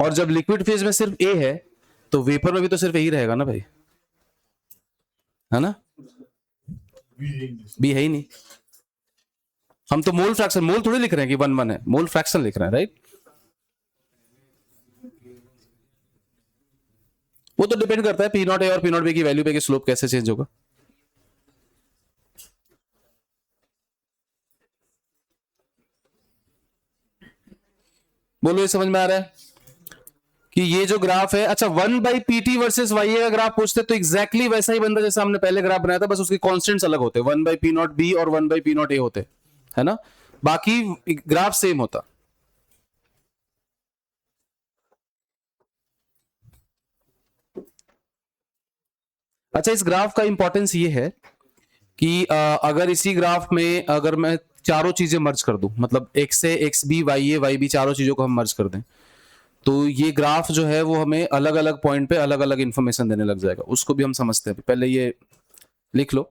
[SPEAKER 1] और जब लिक्विड फेज में सिर्फ ए है तो वेपर में भी तो सिर्फ ए ही रहेगा ना भाई, है ना? बी है ही नहीं। हम तो मोल फ्रैक्शन, मोल थोड़ी लिख रहे हैं कि 1 1 है, मोल फ्रैक्शन लिख रहे हैं, राइट? वो तो डिपेंड करता है पी नॉट ए और पी नॉट बी की वैल्यू पे कि स्लोप कैसे चेंज होगा। बोलो ये समझ में आ रहा है कि ये जो ग्राफ है, अच्छा 1 by P T versus Y A का ग्राफ पूछते तो एग्जैक्टली वैसा ही बनता जैसे हमने पहले ग्राफ बनाया था, बस उसके कॉन्स्टेंट्स अलग होते, 1 बाई पी नॉट बी और 1 बाई पी नॉट ए होते, है ना? बाकी ग्राफ सेम होता। अच्छा इस ग्राफ का इंपॉर्टेंस ये है कि अगर इसी ग्राफ में अगर मैं चारों चीजें मर्ज कर दूं, मतलब x A X B Y B चारों चीजों को हम मर्ज कर दें, तो ये ग्राफ जो है वो हमें अलग अलग पॉइंट पे अलग अलग इंफॉर्मेशन देने लग जाएगा। उसको भी हम समझते हैं, पहले ये लिख लो।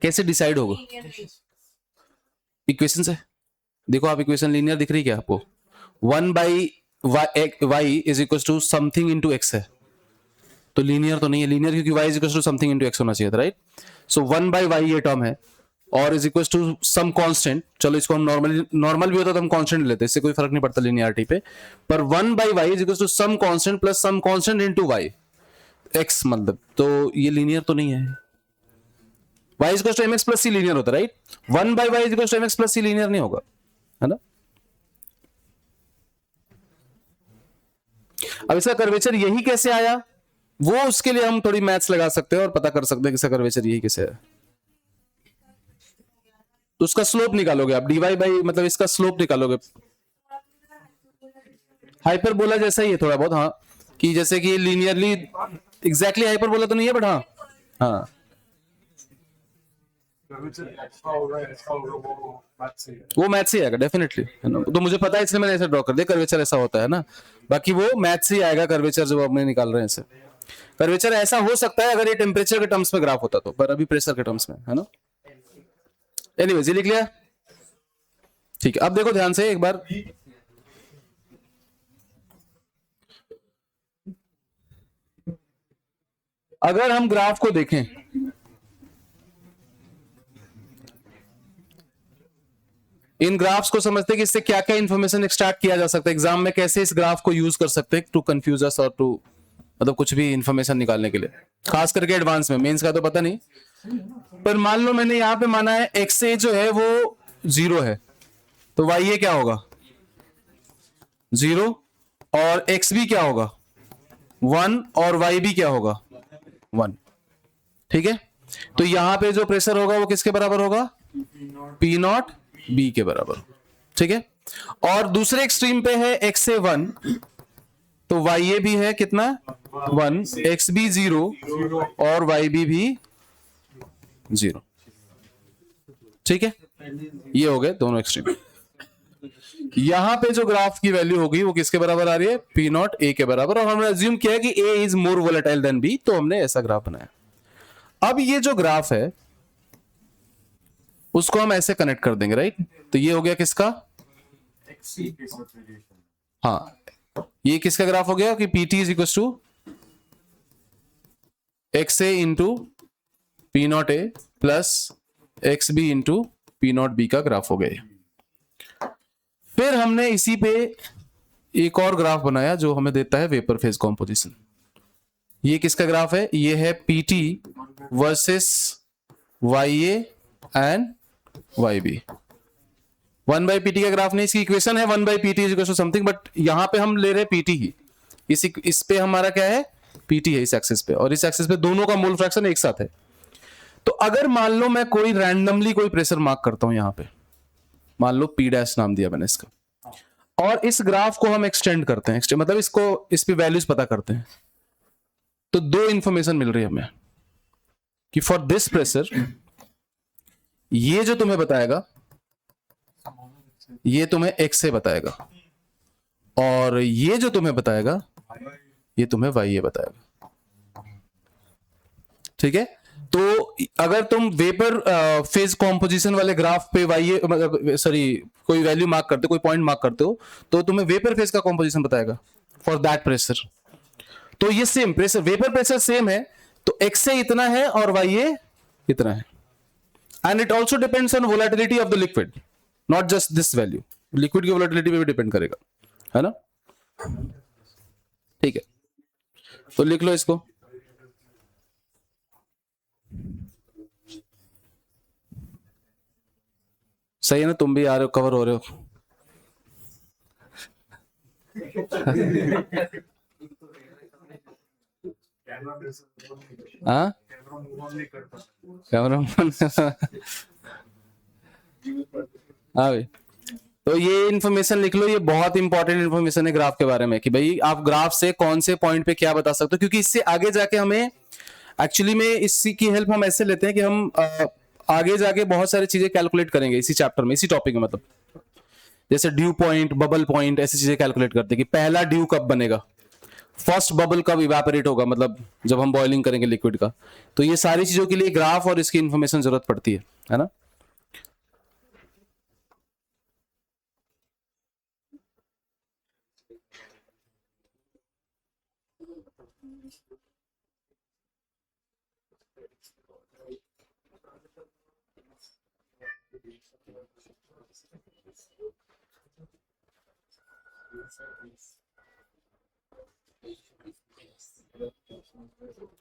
[SPEAKER 1] कैसे डिसाइड होगा? इक्वेशन से देखो, आप इक्वेशन लीनियर दिख रही है क्या आपको? 1 by Y is equal to something into X है, तो लीनियर तो नहीं है, लीनियर क्योंकि y is equal to something into x होना चाहिए था, राइट? सो 1 बाई वाई ये टर्म है, और is equal to some constant, चलो इसको हम नॉर्मल भी होता तो हम कांस्टेंट लेते, इससे कोई फर्क नहीं पड़ता लिनियरिटी पे, पर 1 by Y is equal to some constant plus some constant into Y x, मतलब तो ये लीनियर तो नहीं है। y is equal to mx plus c linear होता है, right? 1 by Y is equal to mx plus c linear नहीं होगा, है ना? अब इसका कर्वेचर यही कैसे आया, वो उसके लिए हम थोड़ी मैथ्स लगा सकते हैं और पता कर सकते हैं कि इसका कर्वेचर यही कैसे है। तो उसका स्लोप निकालोगे आप, dy बाई मतलब इसका स्लोप निकालोगे। हाइपरबोला जैसा ही है थोड़ा बहुत, हाँ, कि जैसे कि लीनियरली एग्जैक्टली हाइपरबोला तो नहीं है, बट हाँ हाँ वो मैथ से आएगा डेफिनेटली, है ना। तो मुझे पता है इसलिए मैंने ऐसे ड्रॉ कर दिया, कर्वेचर ऐसा होता है ना, बाकी वो मैथ से ही आएगा कर्वेचर जो अपने निकाल रहे हैं इसे। कर्वेचर ऐसा हो सकता है अगर ये टेम्परेचर के टर्म्स में ग्राफ होता तो, पर अभी प्रेशर के टर्म्स में, है ना। एनीवेज, ये लिख लिया, ठीक है। अब देखो ध्यान से एक बार, अगर हम ग्राफ को देखें, इन ग्राफ्स को समझते हैं कि इससे क्या क्या इंफॉर्मेशन एक्सट्रैक्ट किया जा सकता है, एग्जाम में कैसे इस ग्राफ को यूज कर सकते हैं टू कंफ्यूज अस और टू मतलब कुछ भी इंफॉर्मेशन निकालने के लिए, खास करके एडवांस में। मेंस का तो पता नहीं, पर मान लो मैंने यहां पे माना है एक्स ए जो है वो 0 है, तो वाई ए क्या होगा 0, और एक्स बी क्या होगा 1, और वाई बी क्या होगा 1, ठीक है। तो यहां पे जो प्रेशर होगा वो किसके बराबर होगा, पी नॉट बी के बराबर, ठीक है। और दूसरे एक्सट्रीम पे है एक्स ए 1, तो वाई ए भी है कितना 1, एक्स बी 0, और वाई बी भी 0, ठीक है। ये हो गए दोनों एक्सट्रीम। यहां पे जो ग्राफ की वैल्यू होगी वो किसके बराबर आ रही है, पी नॉट ए के बराबर, और हमने अज्यूम किया है कि A is more volatile than B, तो हमने ऐसा ग्राफ बनाया। अब ये जो ग्राफ है उसको हम ऐसे कनेक्ट कर देंगे, राइट। तो ये हो गया किसका, हाँ, ये किसका ग्राफ हो गया कि P T is equal to X A into P naught A plus X B into P naught B का ग्राफ हो गया। फिर हमने इसी पे एक और ग्राफ बनाया जो हमें देता है वेपर फेज कॉम्पोजिशन। ये किसका ग्राफ है, ये है PT versus Y A and Y B. 1 by PT का ग्राफ नहीं, इसकी इक्वेशन है 1 by PT is equal to something, but यहां पे हम ले रहे पीटी ही, इस पे हमारा क्या है पीटी है इस एक्सिस पे, और इस एक्सिस पे दोनों का मोल फ्रैक्शन एक साथ है। तो अगर मान लो मैं कोई रैंडमली कोई प्रेशर मार्क करता हूं यहां पे, मान लो पी डैश नाम दिया मैंने इसका, और इस ग्राफ को हम एक्सटेंड करते हैं, मतलब इसको इस पे वैल्यूज पता करते हैं, तो दो इंफॉर्मेशन मिल रही है हमें कि फॉर दिस प्रेशर ये जो तुम्हें बताएगा ये तुम्हें एक्स से बताएगा, और ये जो तुम्हें बताएगा ये तुम्हें वाई ए बताएगा, ठीक है। तो अगर तुम वेपर फेज कॉम्पोजिशन वाले ग्राफ पे वाई ए मतलब सॉरी कोई वैल्यू मार्क करते हो, कोई पॉइंट मार्क करते हो, तो तुम्हें वेपर फेज का कॉम्पोजिशन बताएगा फॉर दैट प्रेशर। तो ये same pressure, vapour pressure same है, तो एक्स से इतना है और वाई ए इतना है, and it also depends on volatility of the liquid, not just this value, liquid की वोलेटिलिटी पे भी डिपेंड करेगा, है ना, ठीक है। तो लिख लो इसको, सही है ना, तुम भी आ रहे हो, कवर हो रहे हो। हाँ कैमरा हाँ भाई, तो ये इन्फॉर्मेशन लिख लो, ये बहुत इंपॉर्टेंट इन्फॉर्मेशन है ग्राफ के बारे में, कि भाई आप ग्राफ से कौन से पॉइंट पे क्या बता सकते हो, क्योंकि इससे आगे जाके हमें एक्चुअली में इसी की हेल्प हम ऐसे लेते हैं कि हम आगे जाके बहुत सारी चीजें कैलकुलेट करेंगे इसी चैप्टर में, इसी टॉपिक में, मतलब जैसे ड्यू पॉइंट, बबल पॉइंट, ऐसी चीजें कैलकुलेट करते हैं कि पहला ड्यू कब बनेगा, फर्स्ट बबल कब इवेपोरेट होगा, मतलब जब हम बॉइलिंग करेंगे लिक्विड का। तो ये सारी चीजों के लिए ग्राफ और इसकी इंफॉर्मेशन जरूरत पड़ती है ना।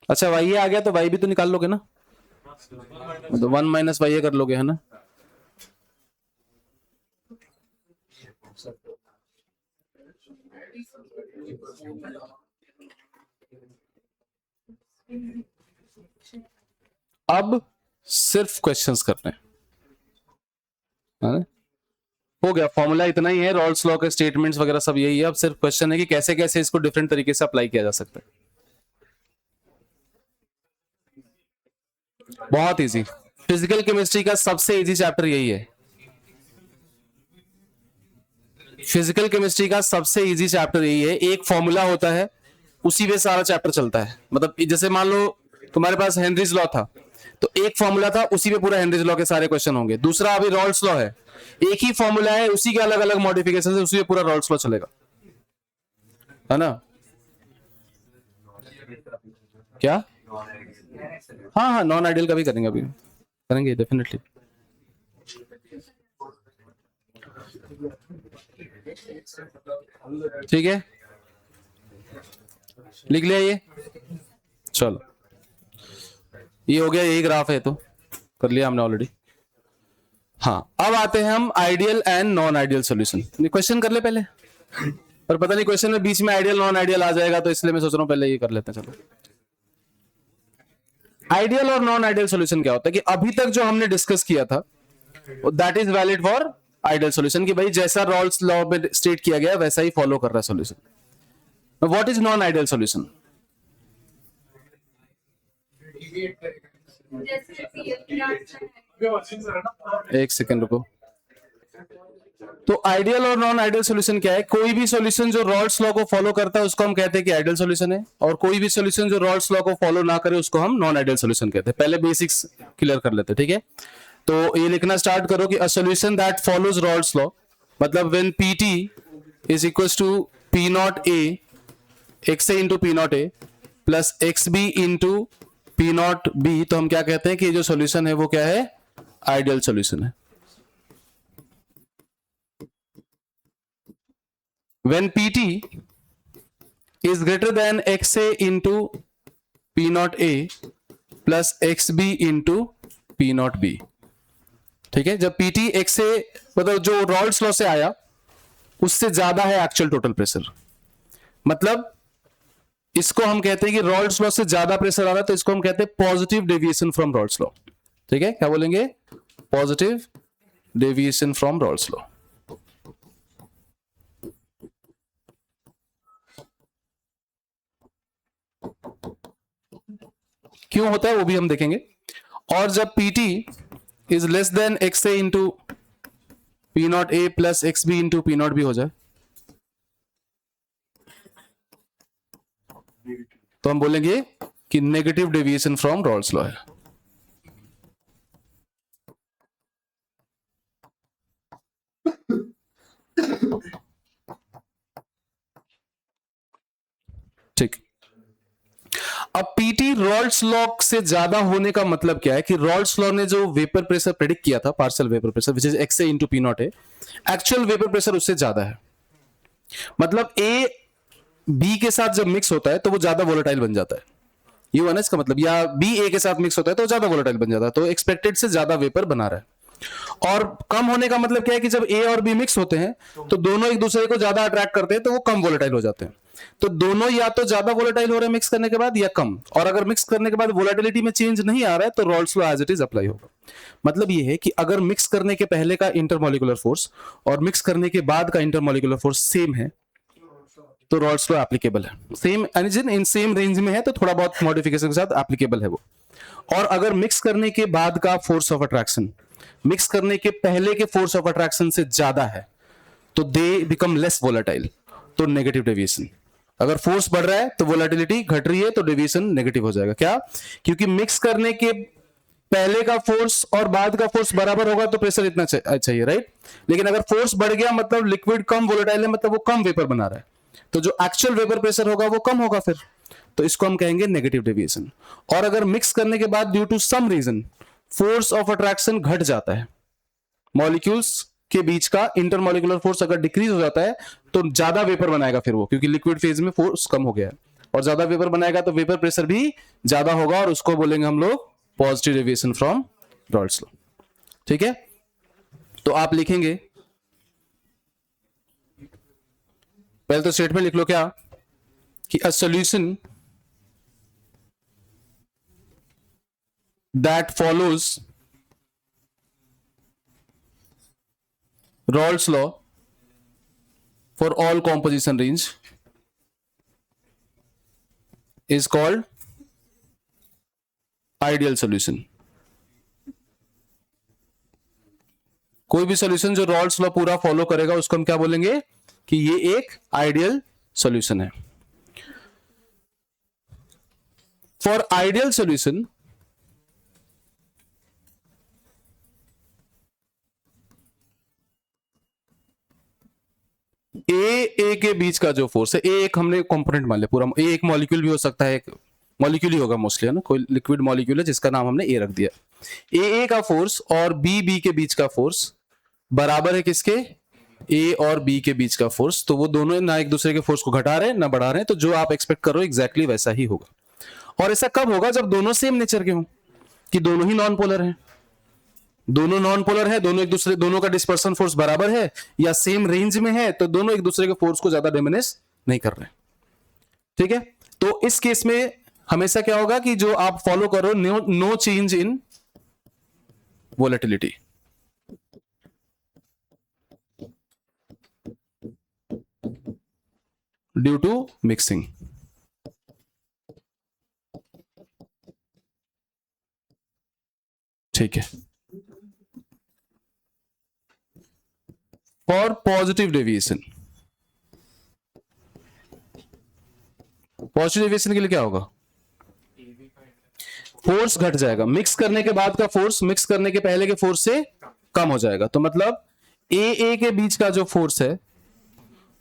[SPEAKER 1] अच्छा वाई आ गया तो वाई भी तो निकाल लोगे ना, तो 1 माइनस वाई कर लोगे, है ना। अब सिर्फ क्वेश्चंस करने हैं। है ना? हो गया, फॉर्मूला इतना ही है, रॉल्स लॉ के स्टेटमेंट्स वगैरह सब यही है। अब सिर्फ क्वेश्चन है कि कैसे कैसे इसको डिफरेंट तरीके से अप्लाई किया जा सकता है। बहुत इजी, फिजिकल केमिस्ट्री का सबसे इजी चैप्टर यही है। फिजिकल केमिस्ट्री का सबसे इजी चैप्टर यही है, एक फॉर्मूला होता है, उसी पे सारा चैप्टर चलता है। मतलब जैसे मान लो तुम्हारे पास हेनरीज लॉ था, तो एक फॉर्मूला था, उसी पे पूरा हेनरीज लॉ के सारे क्वेश्चन होंगे। दूसरा अभी रॉल्स लॉ है, एक ही फॉर्मूला है, उसी के अलग अलग मॉडिफिकेशन से उसी पे पूरा रॉल्स लॉ चलेगा, है ना? क्या? हाँ हाँ, नॉन आइडियल का भी करेंगे, अभी करेंगे डेफिनेटली। ठीक है, लिख लिया ये, चलो ये हो गया, यही ग्राफ है तो कर लिया हमने ऑलरेडी। हाँ, अब आते हैं हम ideal and non ideal solution. Question कर ले पहले, पर पता नहीं क्वेश्चन में बीच में आइडियल नॉन आइडियल आ जाएगा, तो इसलिए मैं सोच रहा हूँ पहले ये कर लेते हैं। चलो, आइडियल और नॉन आइडियल सॉल्यूशन क्या होता है कि अभी तक जो हमने डिस्कस किया था that is valid for ideal solution, कि भाई जैसा रॉल्स लॉ में स्टेट किया गया वैसा ही फॉलो कर रहा है solution. What is non ideal solution? एक सेकेंड रुको। तो आइडियल और नॉन आइडियल सॉल्यूशन क्या है? कोई भी सॉल्यूशन जो रॉल्स लॉ को फॉलो करता है उसको हम कहते हैं कि आइडियल सॉल्यूशन है, और कोई भी सॉल्यूशन जो रॉल्स लॉ को फॉलो ना करे उसको हम नॉन आइडियल सॉल्यूशन कहते हैं। पहले बेसिक्स क्लियर कर लेते हैं, ठीक है? तो ये लिखना स्टार्ट करो कि a solution that follows Raoult's law, मतलब when P T is equals to P naught A X A into P naught A plus X B into P naught B, तो हम क्या कहते हैं कि जो सॉल्यूशन है वो क्या है? आइडियल सॉल्यूशन है। When PT is greater than XA into P naught A plus XB into P naught B, ठीक है? जब PT XA मतलब जो रॉल्स लॉ से आया उससे ज्यादा है एक्चुअल टोटल प्रेशर, मतलब इसको हम कहते हैं कि रॉल्स लॉ से ज्यादा प्रेशर आ रहा है, तो इसको हम कहते हैं positive deviation from Raoult's law. ठीक है, क्या बोलेंगे? Positive deviation from Raoult's law. क्यों होता है वो भी हम देखेंगे। और जब PT is less than X A into P naught A plus X B into P naught B हो जाए, तो हम बोलेंगे कि negative deviation from Raoult's law है। ठीक, अब पीटी रॉल्स लॉ से ज्यादा होने का मतलब क्या है कि रॉल्स लॉ ने जो वेपर प्रेशर प्रेडिक्ट किया था, partial vapour pressure which is x A into P naught A, actual vapour pressure उससे ज्यादा है। मतलब ए बी के साथ जब मिक्स होता है तो वो ज्यादा वोलेटाइल बन जाता है, ये हुआ ना इसका मतलब, या बी ए के साथ मिक्स होता है तो ज्यादा वोलेटाइल बन जाता है, तो एक्सपेक्टेड से ज्यादा वेपर बना रहा है। और कम होने का मतलब क्या है कि जब ए और बी मिक्स होते हैं तो दोनों एक दूसरे को ज्यादा अट्रैक्ट करते हैं, तो वो कम वोलेटाइल हो जाते हैं। तो दोनों या तो ज्यादा वोलेटाइल हो रहे हैं मिक्स करने के बाद, या कम। और अगर मिक्स करने के बाद वोलेटिलिटी में चेंज नहीं आ रहा है तो Raoult's law as it is apply होगा। मतलब ये है कि अगर मिक्स करने के पहले का इंटरमोलिकुलर फोर्स और मिक्स करने के बाद का इंटरमोलिकुलर फोर्स सेम है तो रॉल्स लॉ एप्लीकेबल है। Same energy in same range में है तो थोड़ा बहुत मॉडिफिकेशन के साथ एप्लीकेबल है वो। और अगर मिक्स करने के बाद का फोर्स ऑफ अट्रैक्शन मिक्स करने के पहले के फोर्स ऑफ अट्रैक्शन से ज्यादा है तो दे बिकम लेस वोलेटाइल, तो नेगेटिव डेविएशन। अगर फोर्स बढ़ रहा है तो वोलेटिलिटी घट रही है तो डेविएशन नेगेटिव हो जाएगा। क्या? क्योंकि मिक्स करने के पहले का फोर्स और बाद का फोर्स बराबर होगा तो प्रेशर इतना चाहिए, राइट? लेकिन अगर फोर्स बढ़ गया मतलब लिक्विड कम वोलेटाइल है, मतलब वो कम वेपर बना रहा है, तो जो एक्चुअल वेपर प्रेशर होगा वो कम होगा फिर, तो इसको हम कहेंगे नेगेटिव डेविएशन। और अगर मिक्स करने के बाद due to some reason force of attraction घट जाता है, मॉलिक्यूल्स के बीच का इंटरमोलिकुलर फोर्स अगर डिक्रीज हो जाता है तो ज्यादा वेपर बनाएगा फिर वो, क्योंकि लिक्विड फेज में फोर्स कम हो गया है, और ज्यादा वेपर बनाएगा तो वेपर प्रेशर भी ज्यादा होगा, और उसको बोलेंगे हम लोग positive deviation from Raoult's law. ठीक है, तो आप लिखेंगे पहले तो स्टेटमेंट लिख लो क्या कि a solution that follows Rawls law for all composition range is called ideal solution. कोई भी सॉल्यूशन जो रॉल्स लॉ पूरा फॉलो करेगा उसको हम क्या बोलेंगे कि ये एक आइडियल सॉल्यूशन है. फॉर आइडियल सॉल्यूशन ए के बीच का जो फोर्स है, ए एक हमने कंपोनेंट मान लिया पूरा, ए एक मॉलिक्यूल भी हो सकता है, एक मॉलिक्यूल ही होगा मोस्टली, है ना, कोई लिक्विड मॉलिक्यूल है जिसका नाम हमने ए रख दिया. ए का फोर्स और बी के बीच का फोर्स बराबर है किसके, ए और बी के बीच का फोर्स. तो वो दोनों ना एक दूसरे के फोर्स को घटा रहे हैं ना बढ़ा रहे हैं, तो जो आप एक्सपेक्ट कर रहे हो एग्जैक्टली वैसा ही होगा. और ऐसा कब होगा, जब दोनों सेम नेचर के हों, कि दोनों ही नॉन पोलर हैं. दोनों नॉन पोलर है, दोनों एक दूसरे, दोनों का डिस्पर्सन फोर्स बराबर है या सेम रेंज में है, तो दोनों एक दूसरे के फोर्स को ज्यादा डिमिनिश नहीं कर रहे. ठीक है, तो इस केस में हमेशा क्या होगा कि जो आप फॉलो करो, no change in volatility. Due to mixing. ठीक है. For positive deviation, positive deviation के लिए क्या होगा, फोर्स घट जाएगा. मिक्स करने के बाद का फोर्स मिक्स करने के पहले के फोर्स से कम हो जाएगा. तो मतलब ए के बीच का जो फोर्स है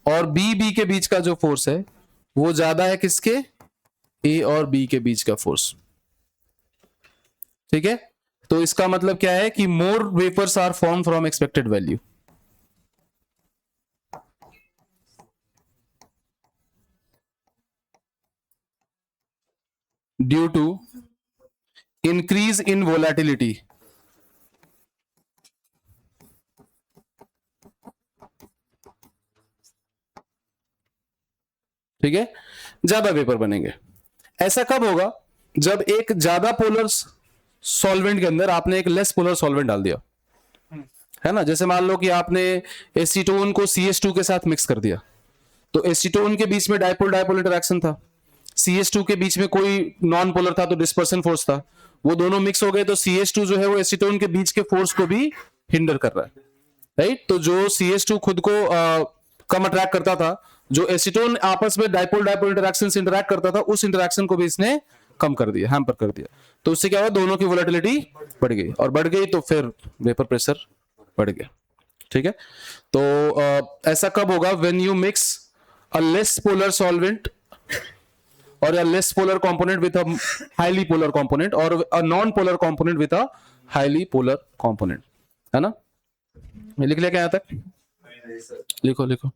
[SPEAKER 1] और बी के बीच का जो फोर्स है वो ज्यादा है किसके, ए और बी के बीच का फोर्स. ठीक है, तो इसका मतलब क्या है कि more vapours are form from expected value. Due to increase in volatility. ठीक है, ज्यादा वेपर बनेंगे. ऐसा कब होगा, जब एक ज्यादा पोलर सॉल्वेंट के अंदर आपने एक लेस पोलर सॉल्वेंट डाल दिया, है ना. जैसे मान लो कि आपने एसीटोन को CH2 के साथ मिक्स कर दिया, तो एसीटोन के बीच में डाइपोल डाइपोल इंटरेक्शन था, CH2 के बीच में कोई नॉन पोलर था तो डिस्पर्सन फोर्स था, वो दोनों मिक्स हो गए, तो CH2 जो है वो एसीटोन के बीच के फोर्स को भी हिंडर कर रहा है, राइट. तो जो CH2 खुद को कम अट्रैक्ट करता था, जो एसीटोन आपस में डाइपोल डाइपोल इंटरेक्शन से इंटरैक्ट करता था, उस इंटरेक्शन को भी इसने कम कर दिया, हैम्पर कर दिया. तो उससे क्या हुआ, दोनों की वोलेटिलिटी बढ़ गई, और बढ़ गई तो फिर वेपर प्रेशर बढ़ गया. ठीक है, तो ऐसा कब होगा, when you mix a less polar solvent or a less polar component with a highly polar component or a non polar component with a highly polar component. है ना, मैं लिख लिया क्या यहाँ तक, लिखो लिखो.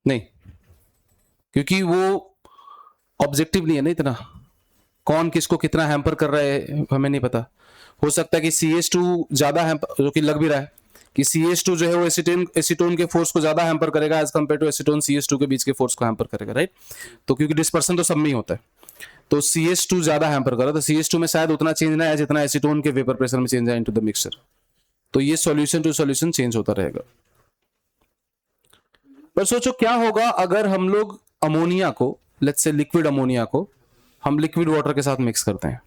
[SPEAKER 1] नहीं, क्योंकि वो ऑब्जेक्टिव नहीं है ना इतना, कौन किसको कितना हैम्पर कर रहा है हमें नहीं पता. हो सकता है कि CH2 ज्यादा हैम्पर, जो कि लग भी रहा है कि CH2 जो है वो एसीटोन के फोर्स को ज्यादा हैम्पर करेगा as compare to acetone CH2 के बीच के फोर्स को हैम्पर करेगा, राइट. तो क्योंकि डिस्पर्सन तो सब में ही होता है, तो CH2 ज्यादा हैम्पर कर रहा है, तो CH2 में शायद उतना चेंज ना है जितना एसीटोन के वेपर प्रेशर में चेंज है इनटू द मिक्सचर. तो ये सॉल्यूशन टू सॉल्यूशन चेंज होता रहेगा. पर सोचो क्या होगा अगर हम लोग अमोनिया को, लेट्स से लिक्विड अमोनिया को हम लिक्विड वाटर के साथ मिक्स करते हैं,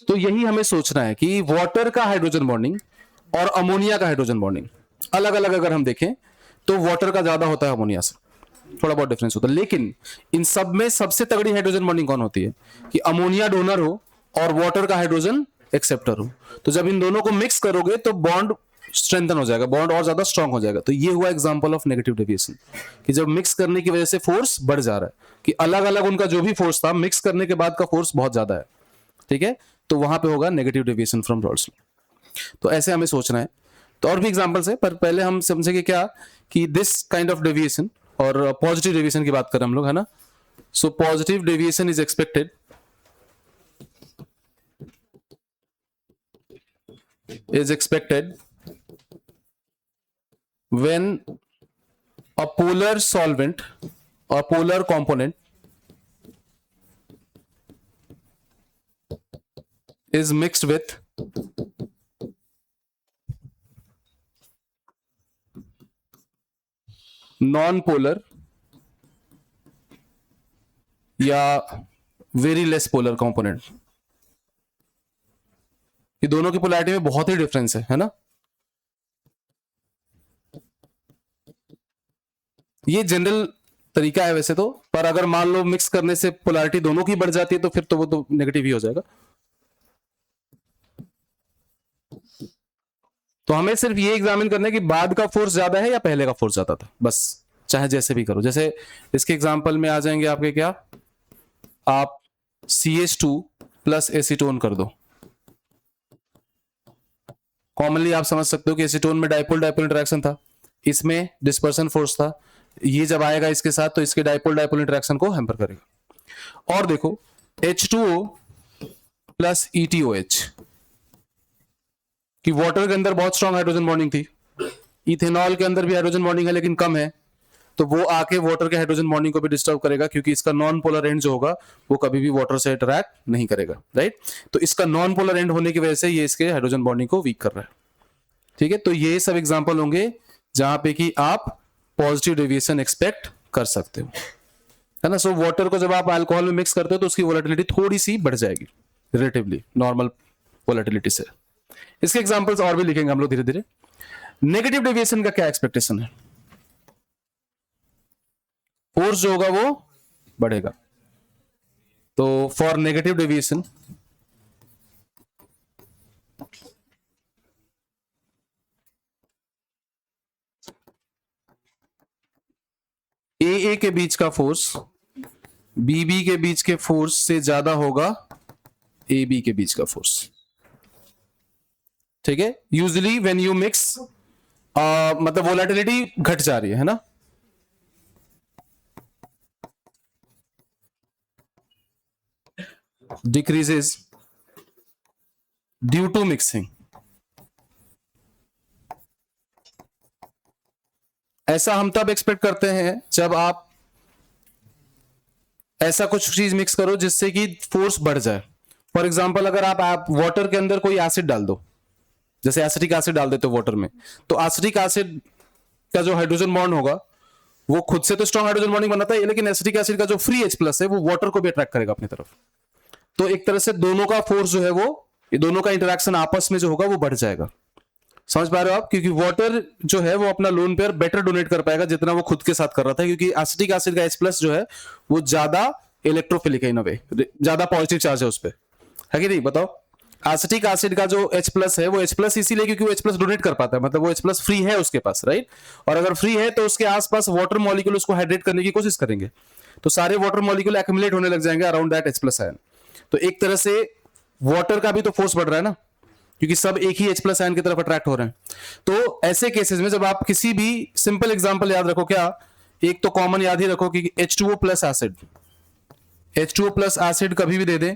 [SPEAKER 1] तो यही हमें सोचना है कि वाटर का हाइड्रोजन बॉन्डिंग और अमोनिया का हाइड्रोजन बॉन्डिंग अलग अलग अगर हम देखें तो वाटर का ज्यादा होता है अमोनिया से, थोड़ा बहुत डिफरेंस होता है. लेकिन इन सब में सबसे तगड़ी हाइड्रोजन बॉन्डिंग कौन होती है, कि अमोनिया डोनर हो और वाटर का हाइड्रोजन एक्सेप्टर हो. तो जब इन दोनों को मिक्स करोगे तो बॉन्ड स्ट्रेंथन हो जाएगा, बॉन्ड और ज्यादा स्ट्रांग हो जाएगा. तो ये हुआ एग्जांपल ऑफ नेगेटिव डेविएशन, कि जब मिक्स करने की वजह से फोर्स बढ़ जा रहा है, कि अलग अलग उनका जो भी फोर्स था मिक्स करने के बाद का फोर्स बहुत ज्यादा है. ठीक है, तो वहां पे होगा negative deviation from Raoult's law. तो ऐसे हमें सोचना है. तो और भी एग्जांपल्स है, पर पहले हम समझेंगे क्या कि दिस काइंड ऑफ डेविएशन, और पॉजिटिव डेविएशन की बात करें हम लोग, है ना. So positive deviation is expected when a polar solvent or polar component is mixed with non-polar या वेरी लेस पोलर कंपोनेंट, ये दोनों की पोलैरिटी में बहुत ही डिफरेंस है ना। ये जनरल तरीका है वैसे तो, पर अगर मान लो मिक्स करने से पोलैरिटी दोनों की बढ़ जाती है तो फिर तो वो तो नेगेटिव ही हो जाएगा। तो हमें सिर्फ ये एग्जामिन करना है कि बाद का फोर्स ज्यादा है या पहले का फोर्स ज्यादा था, बस चाहे जैसे भी करो। जैसे इसके एग्जांपल में आ जाएंगे आपके क्या, आप CH2 प्लस एसीटोन कर दो। कॉमनली आप समझ सकते हो कि एसीटोन में डाइपोल डाइपोल इंटरेक्शन था, इसमें डिस्पर्सन फोर्स था, ये जब आएगा इसके साथ तो इसके डाइपोल डाइपोल इंटरेक्शन को हैम्पर करेगा। और देखो H2O प्लस ETOH कि वाटर के अंदर बहुत स्ट्रॉन्ग हाइड्रोजन बॉन्डिंग थी, इथेनॉल के अंदर भी हाइड्रोजन बॉन्डिंग है लेकिन कम है, तो वो आके वाटर के हाइड्रोजन बॉन्डिंग को भी डिस्टर्ब करेगा क्योंकि इसका नॉन पोलर एंड जो होगा वो कभी भी वाटर से इंटरैक्ट नहीं करेगा, राइट। तो इसका नॉन पोलर एंड होने की वजह से ये इसके हाइड्रोजन बॉन्डिंग को वीक कर रहा है, ठीक है। तो ये सब एग्जांपल होंगे जहां पे कि आप पॉजिटिव डेविएशन एक्सपेक्ट कर सकते हो, है ना। सो वाटर को जब आप अल्कोहल में मिक्स करते हो तो उसकी वोलेटिलिटी थोड़ी सी बढ़ जाएगी रिलेटिवली नॉर्मल वोलेटिलिटी से। इसके एग्जांपल्स और भी लिखेंगे हम लोग धीरे धीरे। नेगेटिव डेविएशन का क्या एक्सपेक्टेशन है, फोर्स जो होगा वो बढ़ेगा। तो फॉर नेगेटिव डेविएशन ए के बीच का फोर्स बी के बीच के फोर्स से ज्यादा होगा ए के बीच का फोर्स, ठीक है। यूजुअली व्हेन यू मिक्स मतलब वोलेटिलिटी घट जा रही है ना, decreases due to mixing। ऐसा हम तब एक्सपेक्ट करते हैं जब आप ऐसा कुछ चीज मिक्स करो जिससे कि फोर्स बढ़ जाए। फॉर एग्जांपल अगर आप वाटर के अंदर कोई एसिड डाल दो, जैसे एसिटिक एसिड डाल देते हो वाटर में, तो एसिटिक एसिड का जो हाइड्रोजन बॉन्ड होगा वो खुद से तो स्ट्रॉन्ग हाइड्रोजन बॉन्डिंग बनाता है, लेकिन एसिटिक एसिड का जो फ्री H+ है वो वाटर को भी अट्रैक्ट करेगा अपनी तरफ। तो एक तरह से दोनों का फोर्स जो है वो, ये दोनों का इंटरेक्शन आपस में जो होगा वो बढ़ जाएगा। समझ पा रहे हो आप, क्योंकि वाटर जो है वो अपना लोन पेयर बेटर डोनेट कर पाएगा जितना वो खुद के साथ कर रहा था, क्योंकि एसिटिक एसिड का H+ जो है वो ज्यादा इलेक्ट्रोफिलिक है, इन अ वे ज्यादा पॉजिटिव चार्ज है उस पर, है कि नहीं। बताओ एसिटिक एसिड का जो H+ है वो H+ इसीलिए क्योंकि वो H+ डोनेट कर पाता है, मतलब वो H+ फ्री है उसके पास, राइट। और अगर फ्री है तो उसके आसपास वाटर मॉलिक्यूल उसको हाइड्रेट करने की कोशिश करेंगे, तो सारे वाटर मॉलिक्यूल एक्यूमुलेट होने लग जाएंगे अराउंड दैट H+ आयन। तो एक तरह से वाटर का भी तो फोर्स बढ़ रहा है ना, क्योंकि सब एक ही H+ आयन की तरफ अट्रैक्ट हो रहे हैं। तो ऐसे केसेस में जब आप किसी भी सिंपल एग्जांपल याद रखो, क्या एक तो कॉमन याद ही रखो कि H2O plus acid, H2O plus acid कभी भी दे दें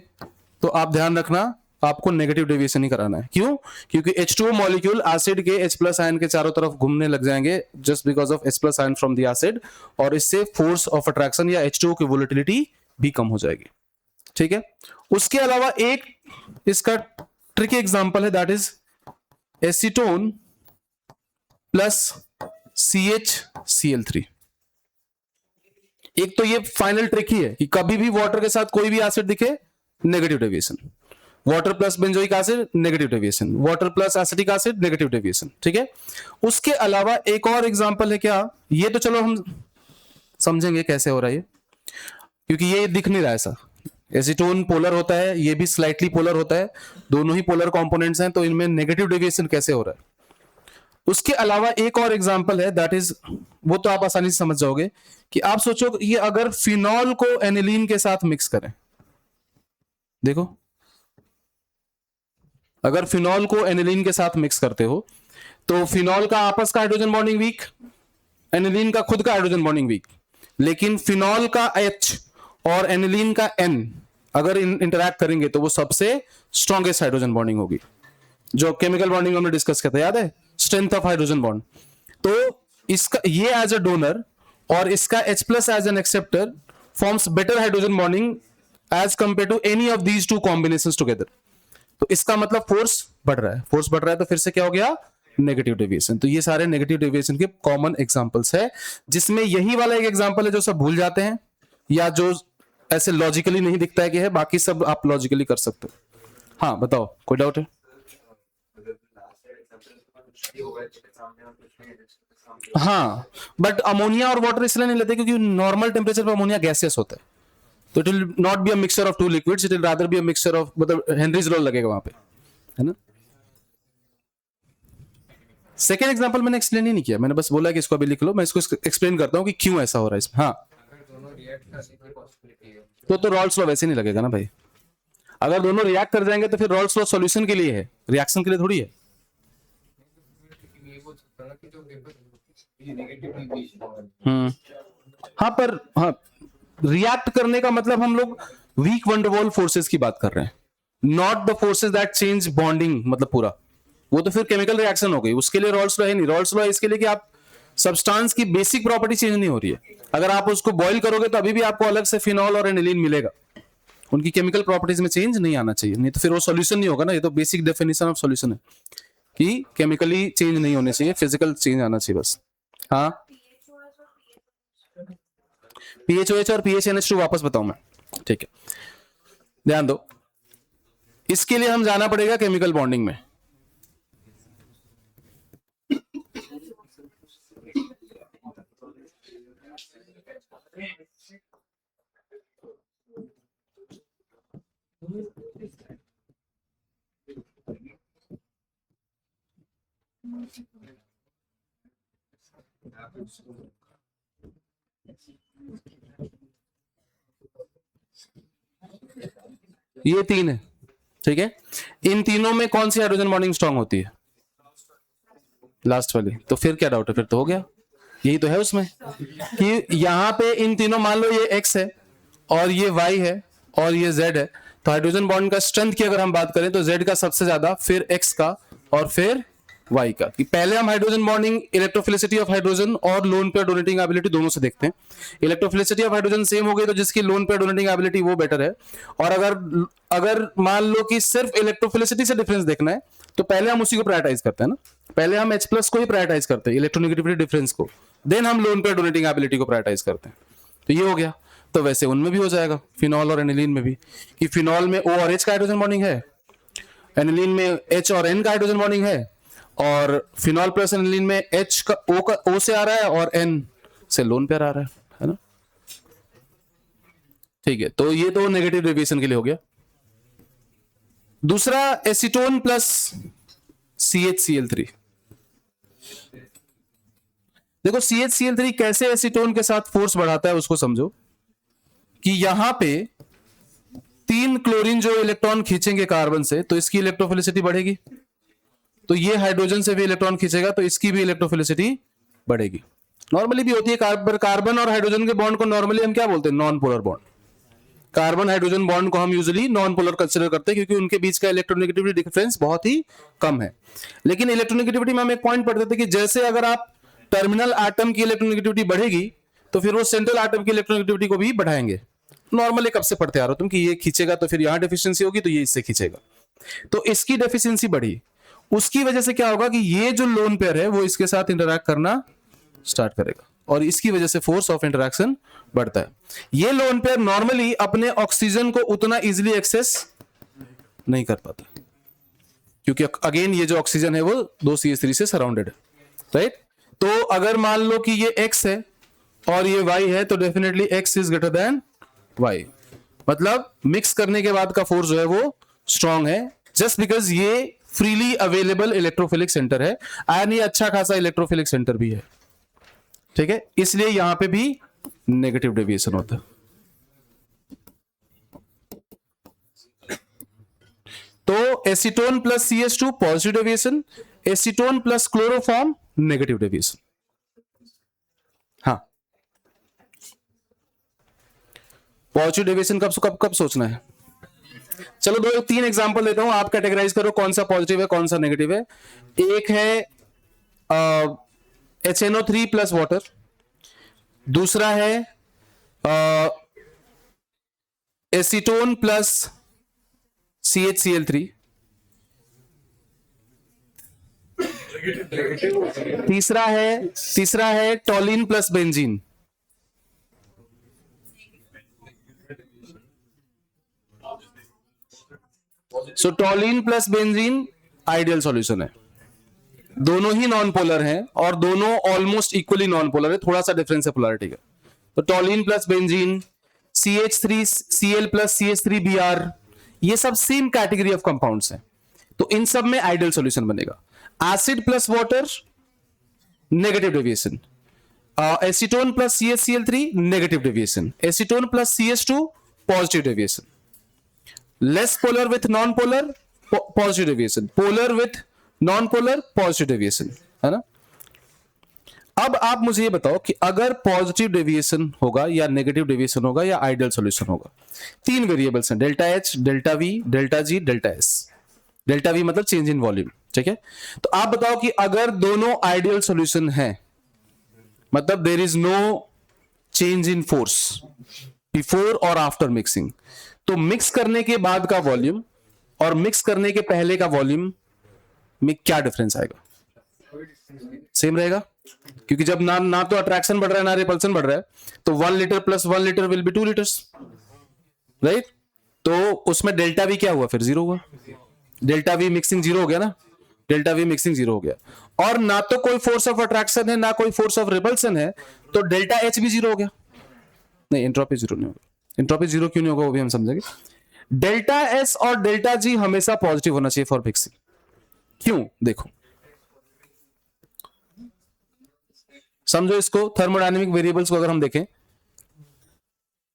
[SPEAKER 1] तो आप ध्यान रखना आपको नेगेटिव डेविएशन ही कराना है। क्यों? क्योंकि H2O मॉलिक्यूल एसिड के H+ आयन के चारों तरफ घूमने लग जाएंगे just because of H+ ion from the acid, और इससे फोर्स ऑफ अट्रैक्शन या H2O की वोलेटिलिटी भी कम हो जाएगी, ठीक है। उसके अलावा एक इसका ट्रिकी एग्जांपल है, that is acetone plus CHCl3। एक तो ये फाइनल ट्रिक ही है कि कभी भी वाटर के साथ कोई भी एसिड दिखे negative deviation, water plus benzoic acid negative deviation, water plus acetic acid negative deviation, ठीक है। उसके अलावा एक और एग्जांपल है, क्या ये तो चलो हम समझेंगे कैसे हो रहा है ये, क्योंकि ये दिख नहीं रहा है ऐसा। एसीटोन पोलर होता है, ये भी स्लाइटली पोलर होता है, दोनों ही पोलर कंपोनेंट्स हैं, तो इनमें नेगेटिव डेविएशन कैसे हो रहा है। उसके अलावा एक और एग्जांपल है, दैट इज, वो तो आप आसानी से समझ जाओगे कि आप सोचो ये अगर फिनॉल को एनिलीन के साथ मिक्स करें, देखो अगर फिनॉल को एनिलीन के साथ मिक्स करते हो तो फिनॉल का आपस का हाइड्रोजन बॉन्डिंग वीक, एनिलीन का खुद का हाइड्रोजन बॉन्डिंग वीक, लेकिन फिनॉल का H और एनिलीन का N अगर इंटरैक्ट करेंगे तो वो सबसे स्ट्रॉन्गेस्ट हाइड्रोजन बॉन्डिंग होगी, जो केमिकल बॉन्डिंग हमने डिस्कस किया था, याद है, स्ट्रेंथ ऑफ हाइड्रोजन बॉन्ड। तो इसका ये एज अ डोनर और इसका H plus as an acceptor forms better hydrogen bonding as compare to any of these two combinations together. तो इसका मतलब फोर्स बढ़ रहा है, फोर्स बढ़ रहा है तो फिर से क्या हो गया, नेगेटिव डेविएशन। तो ये सारे नेगेटिव डेविएशन के कॉमन एग्जांपल्स है, जिसमें यही वाला एक एग्जांपल है जो सब भूल जाते हैं या जो ऐसे लॉजिकली नहीं दिखता है कि है, बाकी सब आप लॉजिकली कर सकते हो। हाँ बताओ, कोई डाउट है? हाँ, बट अमोनिया और वाटर इसलिए नहीं लेते क्योंकि नॉर्मल टेम्परेचर पर अमोनिया गैसियस होता है, तो it will not be a mixture of two liquids, it will rather be a mixture of, मतलब हेनरीज लॉ लगेगा वहां पे, है ना। सेकेंड एग्जांपल मैंने एक्सप्लेन ही नहीं किया, मैंने बस बोला कि इसको अभी लिख लो, मैं इसको एक्सप्लेन करता हूँ कि क्यों ऐसा हो रहा है इसमें। हाँ, तो रॉल्स लॉ वैसे नहीं लगेगा ना भाई, अगर दोनों रिएक्ट कर जाएंगे तो फिर रॉल्स लॉ सॉल्यूशन के लिए है, रिएक्शन के लिए थोड़ी है। हाँ पर हाँ, रिएक्ट करने का मतलब हम लोग वीक वन वॉल फोर्सेस की बात कर रहे हैं, not the forces that change bonding, मतलब पूरा वो तो फिर केमिकल रिएक्शन हो गई, उसके लिए रॉल्स लॉ है नहीं। रॉल्स लॉ इसके लिए कि आप सब्सटेंस की बेसिक प्रॉपर्टी चेंज नहीं हो रही है, अगर आप उसको बॉईल करोगे तो अभी भी आपको अलग से फिनॉल और एनिलीन मिलेगा, उनकी केमिकल प्रॉपर्टीज में चेंज नहीं आना चाहिए, नहीं तो फिर वो सॉल्यूशन नहीं होगा ना। ये तो बेसिक डेफिनेशन ऑफ सॉल्यूशन है कि केमिकली चेंज नहीं होने चाहिए, फिजिकल चेंज आना चाहिए बस। हाँ, पीएचओएच और पीएचएनएच2 वापस बताऊं मैं, ठीक है, ध्यान दो। इसके लिए हम जाना पड़ेगा केमिकल बॉन्डिंग में, ये तीन है, ठीक है। इन तीनों में कौन सी हाइड्रोजन बॉन्डिंग स्ट्रांग होती है? लास्ट वाली। तो फिर क्या डाउट है, फिर तो हो गया, यही तो है उसमें कि यहां पे इन तीनों, मान लो ये X है और ये Y है और ये Z है, तो हाइड्रोजन बॉन्ड का स्ट्रेंथ की अगर हम बात करें तो Z का सबसे ज्यादा, फिर X का और फिर Y का। कि पहले हम hydrogen bonding, electrophilicity of hydrogen और लोन पेयर डोनेटिंग एबिलिटी दोनों से देखते हैं। इलेक्ट्रोफिलिसिटी ऑफ हाइड्रोजन सेम हो गई तो जिसकी लोन पेयर डोनेटिंग एबिलिटी वो बेटर है। और अगर मान लो कि सिर्फ इलेक्ट्रोफिलिसिटी से डिफरेंस देखना है तो पहले हम उसी को प्रायोरिटाइज करते हैं ना, पहले हम H प्लस को ही प्रायोरिटाइज करते हैं, इलेक्ट्रोनेगेटिविटी डिफरेंस को, देन हम लोन पेयर डोनेटिंग एबिलिटी को प्रायोरिटाइज करते हैं। तो ये हो गया। तो वैसे उनमें भी हो जाएगा, फिनॉल और एनिलीन में भी, कि फिनॉल में O और H का हाइड्रोजन बॉन्डिंग है, एनिलीन में H और N का हाइड्रोजन बॉन्डिंग है, और फिनॉल प्लस एनिलीन में H का O से आ रहा है और N से लोन पेयर आ रहा है ना। ठीक है, तो ये तो नेगेटिव डेविएशन के लिए हो गया। दूसरा, एसीटोन प्लस CHCl3। देखो CHCl3 कैसे एसीटोन के साथ फोर्स बढ़ाता है उसको समझो, कि यहां पे 3 क्लोरीन जो इलेक्ट्रॉन खींचेंगे कार्बन से तो इसकी इलेक्ट्रोफिलिसिटी बढ़ेगी, तो ये हाइड्रोजन से भी इलेक्ट्रॉन खींचेगा तो इसकी भी इलेक्ट्रोफिलिसिटी बढ़ेगी। नॉर्मली भी होती है, कार्बन और हाइड्रोजन के बॉन्ड को नॉर्मली हम क्या बोलते हैं, non polar bond. Carbon hydrogen bond को हम यूजुअली नॉन पोलर कंसीडर करते हैं क्योंकि उनके बीच का इलेक्ट्रोनेगेटिविटी डिफरेंस बहुत ही कम है। लेकिन इलेक्ट्रोनेगेटिविटी में हम एक पॉइंट पढ़ते थे कि जैसे अगर आप टर्मिनल एटम की इलेक्ट्रोनेगेटिविटी बढ़ेगी तो फिर वो सेंट्रल एटम की इलेक्ट्रोनेगेटिविटी को भी बढ़ाएंगे। नॉर्मली कब से पढ़ते आ रहे हो तुम कि ये खींचेगा तो फिर यहां डेफिशिएंसी होगी तो ये इससे खींचेगा, तो इसकी डेफिशिएंसी बढ़ी, उसकी वजह से क्या होगा कि ये जो लोन पेयर है वो इसके साथ इंटरैक्ट करना स्टार्ट करेगा और इसकी वजह से फोर्स ऑफ इंटरैक्शन बढ़ता है। ये लोन पेयर नॉर्मली अपने ऑक्सीजन को उतना इजीली एक्सेस नहीं कर पाता क्योंकि अगेन ये जो ऑक्सीजन है वो 2 CH3 से सराउंडेड है, राइट। तो अगर मान लो कि ये X है और ये Y है तो definitely X is greater then Y, मतलब मिक्स करने के बाद का फोर्स जो है वो स्ट्रांग है, जस्ट बिकॉज ये फ्रीली अवेलेबल इलेक्ट्रोफिलिक सेंटर है एंड ये अच्छा खासा इलेक्ट्रोफिलिक सेंटर भी है, ठीक है, इसलिए यहां पे भी नेगेटिव डेविएशन होता है। तो acetone plus CH2 positive deviation, acetone plus chloroform negative deviation. हाँ, पॉजिटिव डेविएशन कब सोचना है? चलो 2-3 एग्जांपल देता हूं, आप कैटेगराइज करो कौन सा पॉजिटिव है कौन सा नेगेटिव है। एक है HNO3 प्लस वाटर, दूसरा है एसीटोन प्लस CHCl3, तीसरा है toluene plus benzene, so toluene plus benzene ideal solution है। दोनों ही नॉन पोलर हैं और दोनों ऑलमोस्ट इक्वली नॉन पोलर है, थोड़ा सा डिफरेंस है पोलैरिटी का। तो टॉलिन plus benzene, CH3Cl plus CH3Br, ये सब सेम कैटेगरी ऑफ कंपाउंड्स हैं, तो इन सब में आइडियल सॉल्यूशन बनेगा। Acid plus water negative deviation, acetone plus CHCl3 negative deviation, acetone plus CH2 positive deviation, less polar with non polar positive deviation, polar with non polar positive deviation, है ना। अब आप मुझे ये बताओ कि अगर पॉजिटिव डेविएशन होगा या नेगेटिव डेविएशन होगा या आइडियल सॉल्यूशन होगा, तीन वेरिएबल्स हैं, delta H, delta V, delta G, delta S। Delta V मतलब चेंज इन वॉल्यूम, ठीक है। तो आप बताओ कि अगर दोनों आइडियल सॉल्यूशन है, मतलब there is no change in force before और आफ्टर मिक्सिंग, तो मिक्स करने के बाद का वॉल्यूम और मिक्स करने के पहले का वॉल्यूम में क्या डिफरेंस आएगा? सेम रहेगा, क्योंकि जब ना तो अट्रैक्शन बढ़ रहा है ना रिपल्सन बढ़ रहा है, तो 1 litre plus 1 litre will be 2 litres, right. तो उसमें डेल्टा V क्या हुआ? फिर जीरो हुआ। डेल्टा V मिक्सिंग जीरो हो गया ना, डेल्टा V मिक्सिंग जीरो हो गया, और ना तो कोई फोर्स ऑफ अट्रैक्शन है ना कोई फोर्स ऑफ रिपल्सन है, तो डेल्टा H भी जीरो हो गया। नहीं, एंट्रोपी जीरो नहीं होगा। एंट्रोपी जीरो क्यों नहीं होगा वो भी हम समझेंगे। डेल्टा S और डेल्टा G हमेशा पॉजिटिव होना चाहिए फॉर मिक्सिंग। क्यों? देखो, समझो इसको, थर्मोडायनेमिक वेरिएबल्स को अगर हम देखें,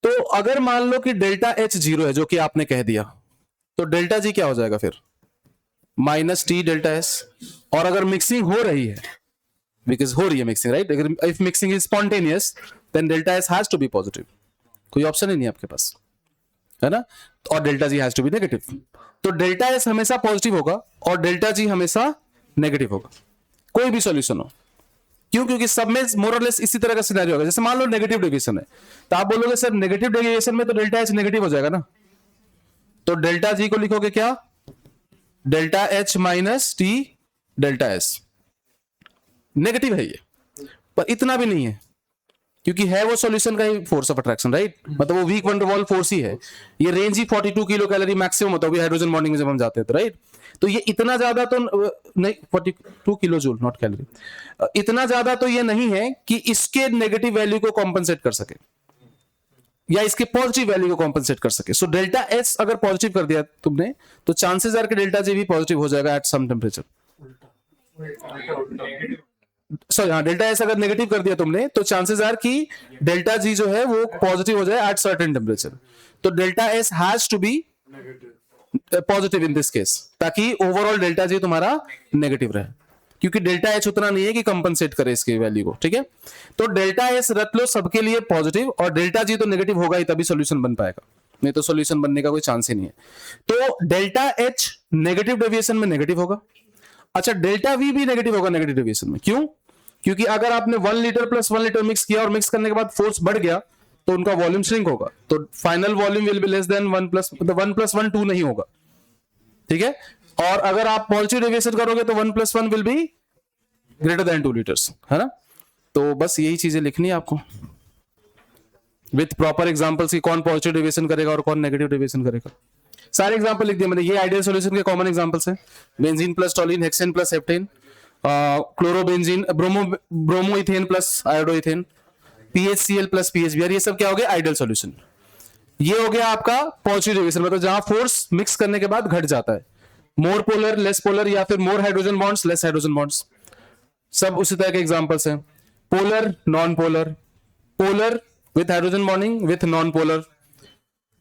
[SPEAKER 1] तो अगर मान लो कि डेल्टा H जीरो है, जो कि आपने कह दिया, तो डेल्टा G क्या हो जाएगा फिर? Minus T delta S। और अगर मिक्सिंग हो रही है, बिकॉज हो रही है मिक्सिंग, राइट, अगर if mixing is spontaneous then delta S has to be positive, कोई ऑप्शन ही नहीं आपके पास, है ना। और delta G has to be negative, तो डेल्टा S हमेशा पॉजिटिव होगा और डेल्टा G हमेशा नेगेटिव होगा, कोई भी सॉल्यूशन हो। क्यों? क्योंकि सब में मोर और लेस इसी तरह का सिनेरियो होगा। जैसे मान लो नेगेटिव डेविएशन है, तो आप बोलोगे सर नेगेटिव डेविएशन में तो डेल्टा H नेगेटिव हो जाएगा ना, तो डेल्टा G को लिखोगे क्या? Delta H minus T delta S। Negative है ये, पर इतना भी नहीं है, क्योंकि है वो सॉल्यूशन का ही फोर्स ऑफ अट्रैक्शन, राइट, मतलब वो वीक वन डर वाल फोर्स ही है। ये रेंज ही 42 किलो कैलोरी मैक्सिमम होता है हाइड्रोजन बॉन्डिंग में जब हम जाते हैं, तो राइट। तो ये इतना ज्यादा तो नहीं, 42 किलो जूल नॉट कैलोरी, इतना ज्यादा तो ये नहीं है कि इसके नेगेटिव वैल्यू को कॉम्पनसेट कर सके या इसके पॉजिटिव वैल्यू को कॉम्पनसेट कर सके। सो डेल्टा S अगर पॉजिटिव कर दिया तुमने, तो चांसेस आर कि डेल्टा G भी पॉजिटिव हो जाएगा एट सम टेम्परेचर। सॉरी, हाँ, डेल्टा S अगर नेगेटिव कर दिया तुमने, तो चांसेस आर कि डेल्टा G जो है वो पॉजिटिव हो जाए एट सर्टेन टेम्परेचर। तो delta S has to be positive in this case, ताकि ओवरऑल डेल्टा G तुम्हारा नेगेटिव रहे, क्योंकि डेल्टा H उतना नहीं है कि कंपनसेट करे इसके वैल्यू को, ठीक है। तो डेल्टा S रख लो सबके लिए पॉजिटिव, और डेल्टा G तो नेगेटिव होगा ही, तभी सॉल्यूशन बन पाएगा, नहीं तो सॉल्यूशन बनने का कोई चांस ही नहीं है। तो डेल्टा H नेगेटिव डेविएशन में नेगेटिव होगा। अच्छा, डेल्टा V भी नेगेटिव होगा नेगेटिव डेविएशन में। क्यों? क्योंकि अगर आपने 1 लीटर प्लस 1 लीटर मिक्स किया और मिक्स करने के बाद फोर्स बढ़ गया, तो उनका वॉल्यूम श्रिंक होगा, तो final volume will be less than 1 plus 1 2 नहीं होगा, ठीक है। और अगर आप पॉजिटिव डेविएशन करोगे तो 1 + 1 will be greater than 2 litres, है ना। तो बस यही चीजें लिखनी है आपको विथ प्रॉपर एग्जांपल्स कि कौन पॉजिटिव डेविएशन करेगा और कौन नेगेटिव डेविएशन करेगा। सारे एग्जांपल लिख दिए मैंने, ये आइडियल सॉल्यूशन के कॉमन एग्जांपल्स हैं। Benzene plus toluene, hexane plus heptane, chlorobenzene, bromo ethane plus iodoethane, PHCl plus PHBr, ये सब क्या हो गया? Ideal solution. ये हो गया आपका पॉजिटिव डेविएशन, मतलब जहां फोर्स मिक्स करने के बाद घट जाता है, मोर पोलर लेस पोलर, या फिर more hydrogen bonds less hydrogen bonds, सब उसी तरह के एग्जांपल्स हैं। Polar non polar, polar with hydrogen bonding with non polar,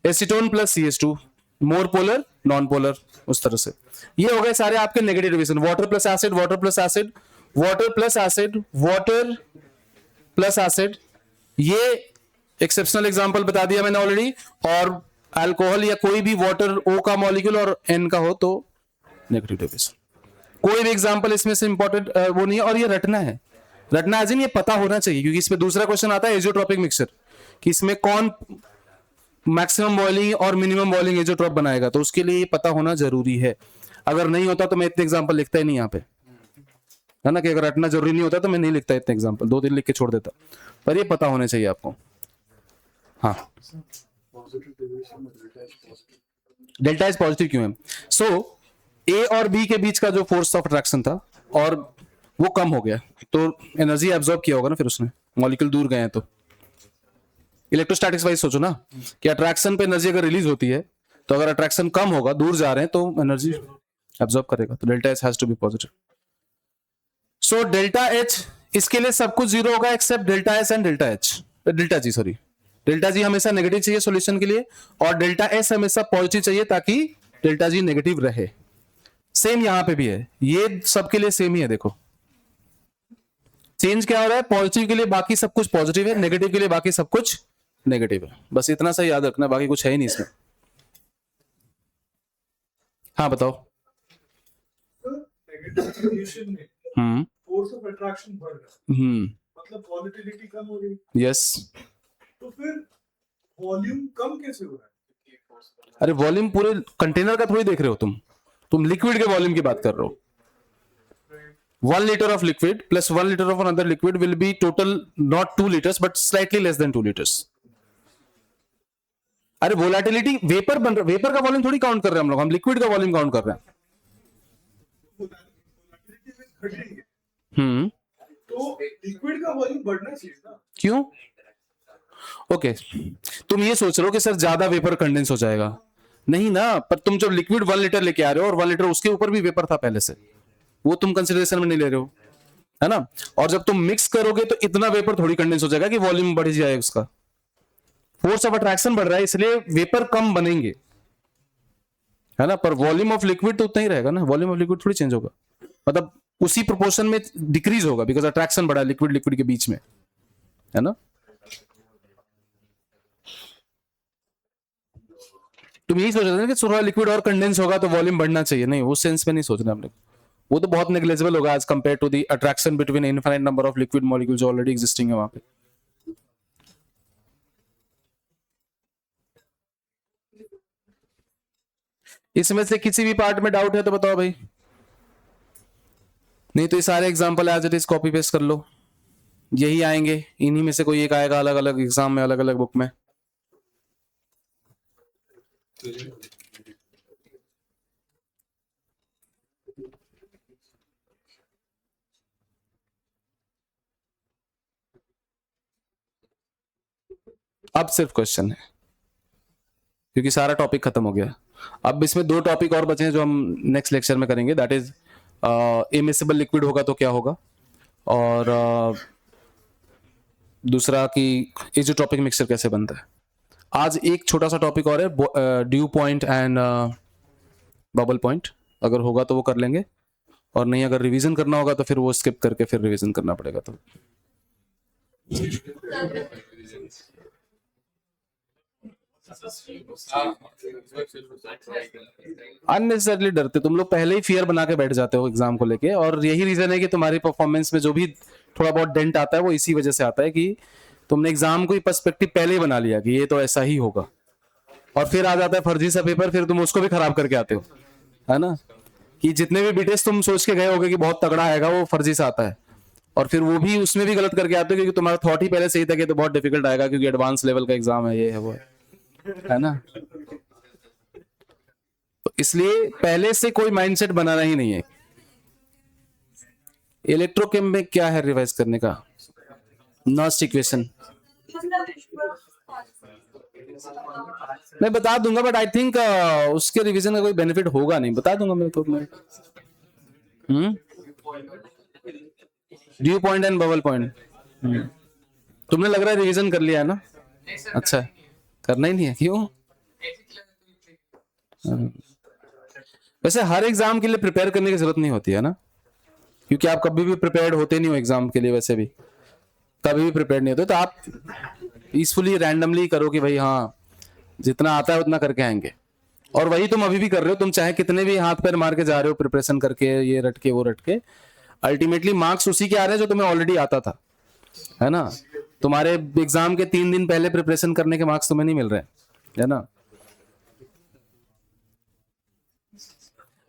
[SPEAKER 1] acetone plus CH2, more polar non polar, उस तरह से। ये हो गए सारे आपके negative deviation. Water plus acid, water plus acid, water plus acid, water plus acid, ये एक्सेप्शनल एग्जांपल बता दिया मैंने ऑलरेडी। और अल्कोहल या कोई भी वाटर O का मॉलिक्यूल और N का हो तो नेगेटिव डेविएशन। कोई भी एग्जांपल इसमें से इंपॉर्टेंट वो नहीं है, और ये रटना है, रटना एज इन ये पता होना चाहिए, क्योंकि इसमें दूसरा क्वेश्चन आता है एजियोट्रॉपिक मिक्सचर कि इसमें कौन मैक्सिमम बॉइलिंग और मिनिमम बॉइलिंग एजियोट्रॉप बनाएगा, तो उसके लिए ये पता होना जरूरी है। अगर नहीं होता तो मैं इतने एग्जांपल लिखता ही नहीं यहाँ पे, है ना, कि अगर रटना जरूरी नहीं होता तो मैं नहीं लिखता इतने एग्जांपल, 2-3 लिख के छोड़ देता, पर ये पता होने चाहिए आपको। हाँ, डेल्टा एच पॉजिटिव क्यों है? सो ए और बी के बीच का जो फोर्स ऑफ अट्रैक्शन था और वो कम हो गया, तो एनर्जी एब्जॉर्ब किया होगा ना फिर उसने, मॉलिक्यूल दूर गए हैं तो। इलेक्ट्रोस्टैटिक्स वाइज सोचो ना कि अट्रैक्शन पे एनर्जी अगर रिलीज होती है, तो अगर अट्रैक्शन कम होगा, दूर जा रहे हैं, तो एनर्जी एब्जॉर्ब करेगा, तो delta H has to be positive. So delta H, इसके लिए सब कुछ जीरो होगा except delta S and delta H, delta G, sorry, delta G हमेशा नेगेटिव चाहिए सॉल्यूशन के लिए, और डेल्टा एस हमेशा पॉजिटिव चाहिए ताकि डेल्टा जी नेगेटिव रहे। सेम यहां पे भी है, ये सबके लिए सेम ही है। देखो चेंज क्या हो रहा है, पॉजिटिव के लिए बाकी सब कुछ पॉजिटिव है, नेगेटिव के लिए बाकी सब कुछ नेगेटिव है, बस इतना सा याद रखना, बाकी कुछ है ही नहीं इसमें। हाँ बताओ।
[SPEAKER 2] फोर्स ऑफ अट्रैक्शन बढ़ रहा है, मतलब वॉलेटिलिटी कम हो रही है।
[SPEAKER 1] यस,
[SPEAKER 2] तो फिर वॉल्यूम कम कैसे हो रहा है?
[SPEAKER 1] अरे वॉल्यूम पूरे कंटेनर का थोड़ी देख रहे हो तुम लिक्विड के वॉल्यूम की बात कर रहे हो। 1 liter of liquid plus 1 liter of another liquid will be total not 2 liters but slightly less than 2 liters. अरे वोलेटिलिटी वेपर बन रहा, वेपर का वॉल्यूम थोड़ी काउंट कर रहे हैं हम लिक्विड का वॉल्यूम काउंट कर रहे हैं।
[SPEAKER 2] तो लिक्विड का वॉल्यूम बढ़ना चाहिए ना?
[SPEAKER 1] क्यों? ओके, तुम ये सोच रहे हो कि सर ज्यादा वेपर कंडेंस हो जाएगा, नहीं ना, पर तुम जो लिक्विड 1 लीटर लेके आ रहे हो और 1 लीटर उसके ऊपर भी वेपर था पहले से, वो तुम कंसिडरेशन में नहीं ले रहे हो, है ना। और जब तुम मिक्स करोगे तो इतना वेपर थोड़ी कंडेंस हो जाएगा कि वॉल्यूम बढ़ जाएगा, उसका फोर्स ऑफ अट्रैक्शन बढ़ रहा है इसलिए वेपर कम बनेंगे, है ना, पर वॉल्यूम ऑफ लिक्विड तो उतना ही रहेगा ना, वॉल्यूम ऑफ लिक्विड थोड़ी चेंज होगा, मतलब उसी प्रोपोर्शन में डिक्रीज होगा बिकॉज अट्रैक्शन बढ़ा लिक्विड लिक्विड के बीच में, है ना। तुम यही सोच रहे थे कि थोड़ा लिक्विड और कंडेंस होगा तो वॉल्यूम बढ़ना चाहिए, नहीं, उस सेंस में नहीं सोचना हमने, वो तो बहुत नेग्लिजिबल होगा as compare to the attraction between infinite number of liquid molecules already existing है वहां पे। इसमें से किसी भी पार्ट में डाउट है तो बताओ भाई, नहीं तो ये सारे example as it is copy paste कर लो, यही आएंगे, इन्हीं में से कोई एक आएगा अलग अलग एग्जाम में, अलग अलग बुक में। अब सिर्फ क्वेश्चन है क्योंकि सारा टॉपिक खत्म हो गया, अब इसमें 2 टॉपिक और बचे हैं जो हम नेक्स्ट लेक्चर में करेंगे, दैट इज इमिसिबल लिक्विड होगा तो क्या होगा, और दूसरा कि एजियोट्रॉपिक मिक्सचर कैसे बनता है। आज एक छोटा सा टॉपिक और है, due point and bubble point, अगर होगा तो वो कर लेंगे, और नहीं अगर रिवीजन करना होगा तो फिर वो स्किप करके फिर रिवीजन करना पड़ेगा। तो अननेसेसरली डरते तुम लोग, पहले ही फियर बना के बैठ जाते हो एग्जाम को लेके, और यही रीजन है कि तुम्हारी परफॉर्मेंस में जो भी थोड़ा बहुत डेंट आता है वो इसी वजह से आता है कि तुमने एग्जाम को पर्सपेक्टिव पहले ही बना लिया कि ये तो ऐसा ही होगा, और फिर आ जाता है फर्जी सा पेपर, फिर तुम उसको भी खराब करके आते हो, है ना, कि जितने भी बीटेस्ट तुम सोच के गए होगे कि बहुत तगड़ा आएगा वो फर्जी सा आता है, और फिर वो भी उसमें भी गलत करके आते हो क्योंकि तुम्हारा थॉट ही पहले सही था कि तो बहुत डिफिकल्ट आएगा क्योंकि एडवांस लेवल का एग्जाम है, ये है वो है ना। तो इसलिए पहले से कोई माइंडसेट बनाना ही नहीं है। इलेक्ट्रोकेम में क्या है रिवाइज करने का, नॉस्ट इक्वेशन मैं बता दूंगा, बट आई थिंक उसके रिवीजन का कोई बेनिफिट होगा नहीं, बता दूंगा मैं तो। Due point and bubble point तुमने लग रहा है रिवीजन कर लिया है ना? अच्छा, करना ही नहीं है, क्यों? वैसे हर एग्जाम के लिए प्रिपेयर करने की जरूरत नहीं होती है ना, क्योंकि आप कभी भी प्रिपेयर्ड होते नहीं हो एग्जाम के लिए, वैसे भी कभी भी प्रिपेयर नहीं होते, तो आप पीसफुली रैंडमली करो कि भाई हाँ जितना आता है उतना करके आएंगे, और वही तुम अभी भी कर रहे हो, तुम चाहे कितने भी हाथ पैर मार के जा रहे हो प्रिपरेशन करके, ये रट के वो रट के, अल्टीमेटली मार्क्स उसी के आ रहे हैं जो तुम्हें ऑलरेडी आता था, है ना। तुम्हारे एग्जाम के 3 दिन पहले प्रिपरेशन करने के मार्क्स तुम्हें नहीं मिल रहे हैं, है ना।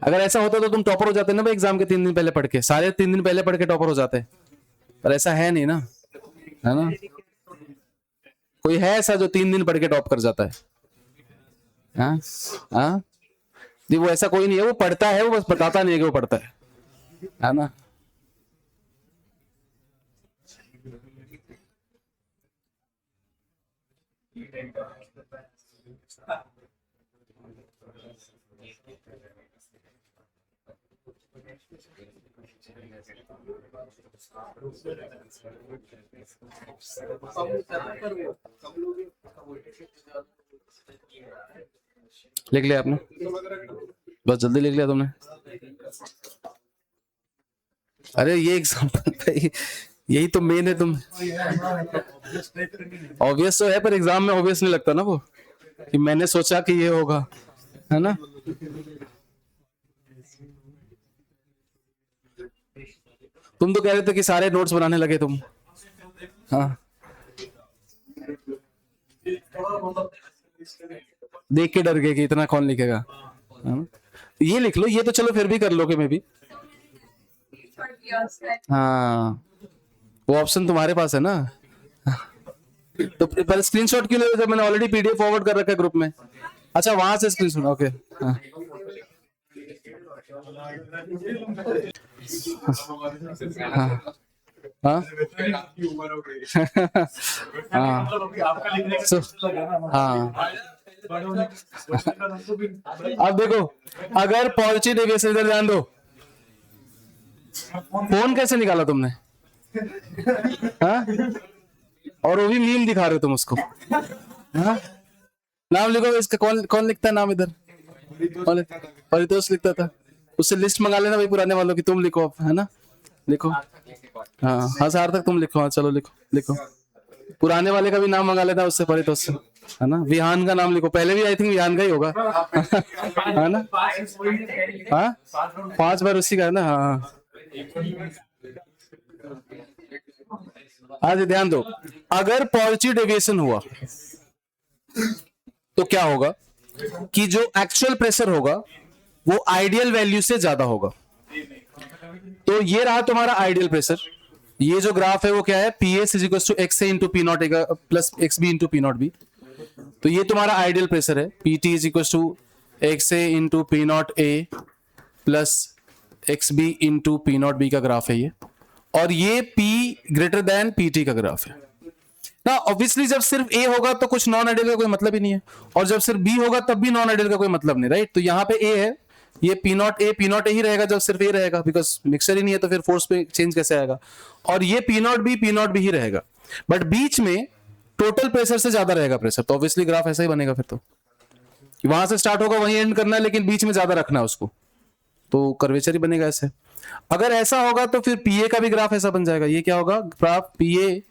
[SPEAKER 1] अगर ऐसा होता तो तुम टॉपर हो जाते ना भाई, एग्जाम के 3 दिन पहले पढ़ के, सारे 3 दिन पहले पढ़ के टॉपर हो जाते, पर ऐसा है नहीं ना, है ना। कोई है ऐसा जो 3 दिन पढ़ के टॉप कर जाता है? हाँ हाँ, नहीं वो ऐसा कोई नहीं है, वो पढ़ता है, वो बस बताता नहीं है कि वो पढ़ता है ना। लिख लिया आपने? बस जल्दी लिख लिया तुमने। अरे ये एग्जाम्पल यही तो मेन है। तुम ऑब्वियस तो है, पर एग्जाम में ऑब्वियस नहीं लगता ना वो, कि मैंने सोचा कि ये होगा, है ना। तुम तो कह रहे थे कि सारे नोट्स बनाने लगे तुम। हाँ, देख के डर गए कि इतना कौन लिखेगा। हाँ? ये लिख लो, ये तो चलो फिर भी कर लोगे मे भी। हाँ, वो ऑप्शन तुम्हारे पास है ना। तो पर स्क्रीनशॉट क्यों ले रहे हो जब मैंने ऑलरेडी पीडीएफ फॉरवर्ड कर रखा है ग्रुप में? अच्छा, वहां से स्क्रीनशॉट, ओके। हाँ हाँ हाँ हाँ। अब देखो, अगर पॉजिटिव डेविएशन, इधर ध्यान दो, फोन कैसे निकाला तुमने? हाँ, और वो भी मीम दिखा रहे हो तुम उसको। हाँ, नाम लिखो इसका, कौन कौन लिखता है नाम इधर? परितोष लिखता था, उससे लिस्ट मंगा लेना भाई पुराने वालों की, तुम लिखो अब, है ना। लिखो, हाँ हाँ, सार्थक तुम लिखो, हाँ चलो लिखो लिखो, पुराने वाले का भी नाम मंगा लेना उससे, परितोष से, है ना। विहान का नाम लिखो, पहले भी आई थिंक विहान का ही होगा। है ना। हाँ, 5 बार उसी का है ना। हाँ हाँ, ध्यान दो, अगर पॉजिटिव डेविएशन हुआ तो क्या होगा कि जो एक्चुअल प्रेशर होगा वो आइडियल वैल्यू से ज्यादा होगा। तो ये रहा तुम्हारा आइडियल प्रेशर। ये जो ग्राफ है वो क्या है? P S is equal to X A into P naught A plus X B into P naught B. तो ये तुम्हारा आइडियल प्रेशर है, P T is equal to X A into P naught A plus X B into P naught B का ग्राफ है ये। और ये P greater than P T का ग्राफ है ना। ऑब्वियसली जब सिर्फ A होगा तो कुछ नॉन आइडियल का कोई मतलब ही नहीं है, और जब सिर्फ B होगा तब भी नॉन आइडियल का कोई मतलब नहीं, राइट। तो यहाँ पे A है, ये P नॉट A ही रहेगा जब सिर्फ A रहेगा, बिकॉज मिक्सचर ही नहीं है तो फिर फोर्स पे चेंज कैसे आएगा। और ये P नॉट B ही रहेगा, बट बीच में टोटल प्रेशर से ज्यादा रहेगा प्रेशर, तो ऑब्वियसली ग्राफ ऐसा ही बनेगा फिर। तो वहां से स्टार्ट होगा वहीं एंड करना है, लेकिन बीच में ज्यादा रखना है उसको, तो कर्वेचर ही बनेगा ऐसे। अगर ऐसा होगा तो फिर पीए का भी ग्राफ ऐसा बन जाएगा। ये क्या होगा? Graph PA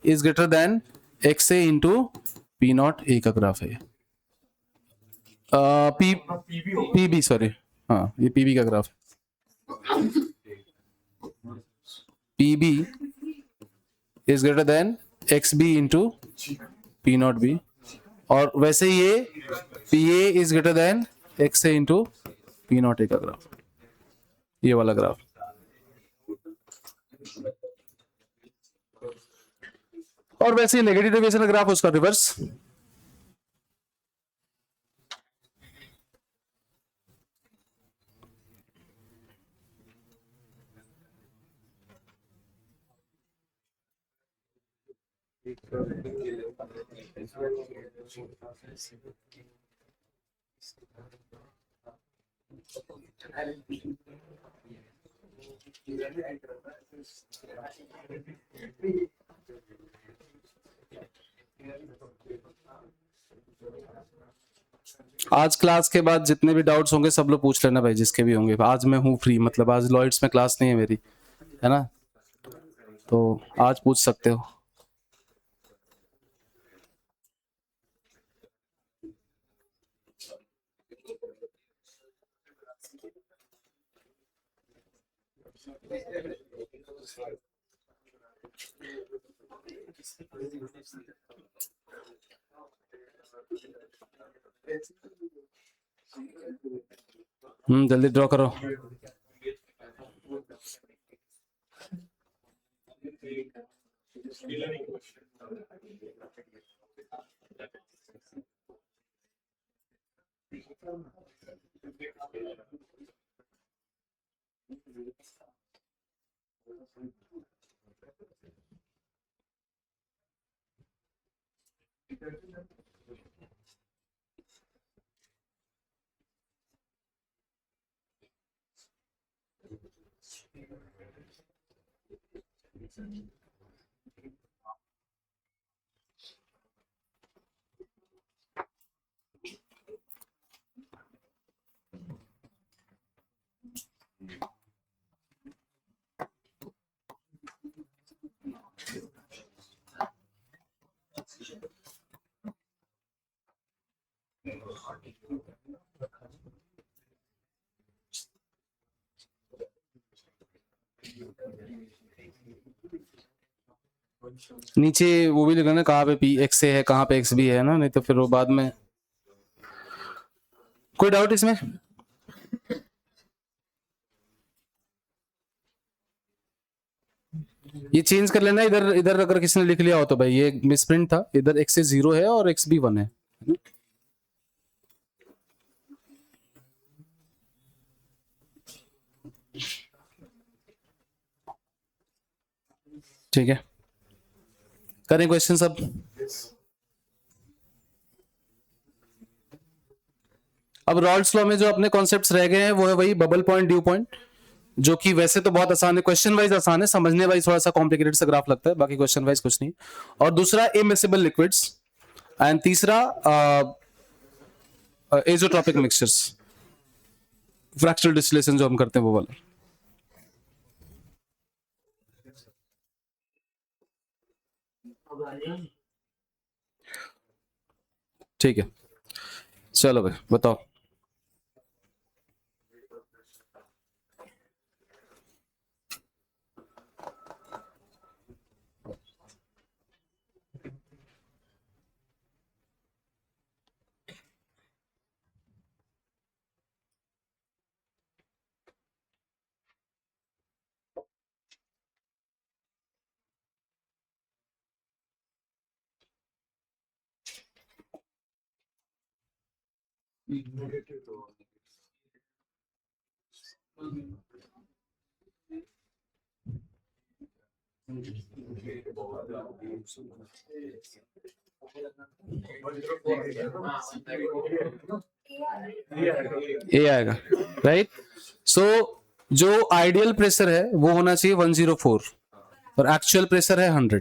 [SPEAKER 1] is greater than X A into P naught A का ग्राफ है। पीबी, सॉरी, हाँ ये पीबी का ग्राफ है। PB is greater than X B into P naught B, और वैसे ये P A is greater than X A into P naught A का ग्राफ, ये वाला ग्राफ। और वैसे नेगेटिव डेविएशन का ग्राफ उसका रिवर्स। आज क्लास के बाद जितने भी डाउट्स होंगे सब लोग पूछ लेना भाई, जिसके भी होंगे। आज मैं हूँ फ्री, मतलब आज लॉयड्स में क्लास नहीं है मेरी, है ना, तो आज पूछ सकते हो। जल्दी ड्रॉ करो। नीचे वो भी लिखना ना कहाँ पे पी एक्स है कहाँ पे एक्स भी है ना, नहीं तो फिर वो बाद में। कोई डाउट इसमें? ये चेंज कर लेना, इधर इधर अगर किसी ने लिख लिया हो तो भाई ये मिसप्रिंट था, इधर एक्स 0 है और एक्स भी 1 है। ठीक है, करें क्वेश्चन सब। अब रॉल्स लॉ में जो अपने कॉन्सेप्ट्स रह गए हैं वो है वही बबल पॉइंट, ड्यू पॉइंट, जो कि वैसे तो बहुत आसान है, क्वेश्चन वाइज आसान है, समझने वाइज थोड़ा सा कॉम्प्लिकेटेड सा ग्राफ लगता है, बाकी क्वेश्चन वाइज कुछ नहीं। और दूसरा इमिसिबल लिक्विड्स, एंड तीसरा एजोट्रॉपिक मिक्सचर्स, फ्रैक्चरल डिस्टिलेशन जो हम करते हैं वो वाला। ठीक है, चलो भाई बताओ। ए आएगा, राइट। सो जो आइडियल प्रेशर है वो होना चाहिए 104 और एक्चुअल प्रेशर है 100।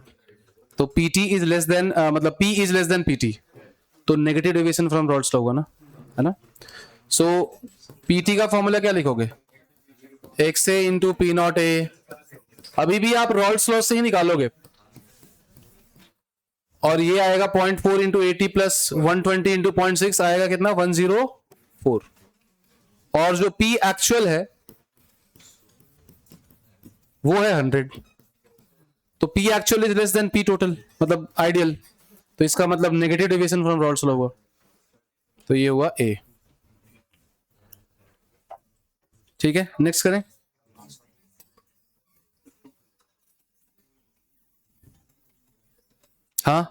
[SPEAKER 1] तो पीटी इज लेस देन मतलब P is less than P T, तो negative deviation from Raoult's law होगा ना, है ना। सो पीटी का फॉर्मूला क्या लिखोगे? X A into P naught ए। अभी भी आप रॉल्स लॉ से ही निकालोगे, और ये आएगा 0.4 इंटू 80 प्लस 120 इंटू 0.6 आएगा कितना? 104। और जो P एक्चुअल है वो है 100। तो P actual is less then P total, मतलब आइडियल। तो इसका मतलब negative deviation from Raoult's law हुआ, तो ये हुआ A। ठीक है, नेक्स्ट करें। हाँ,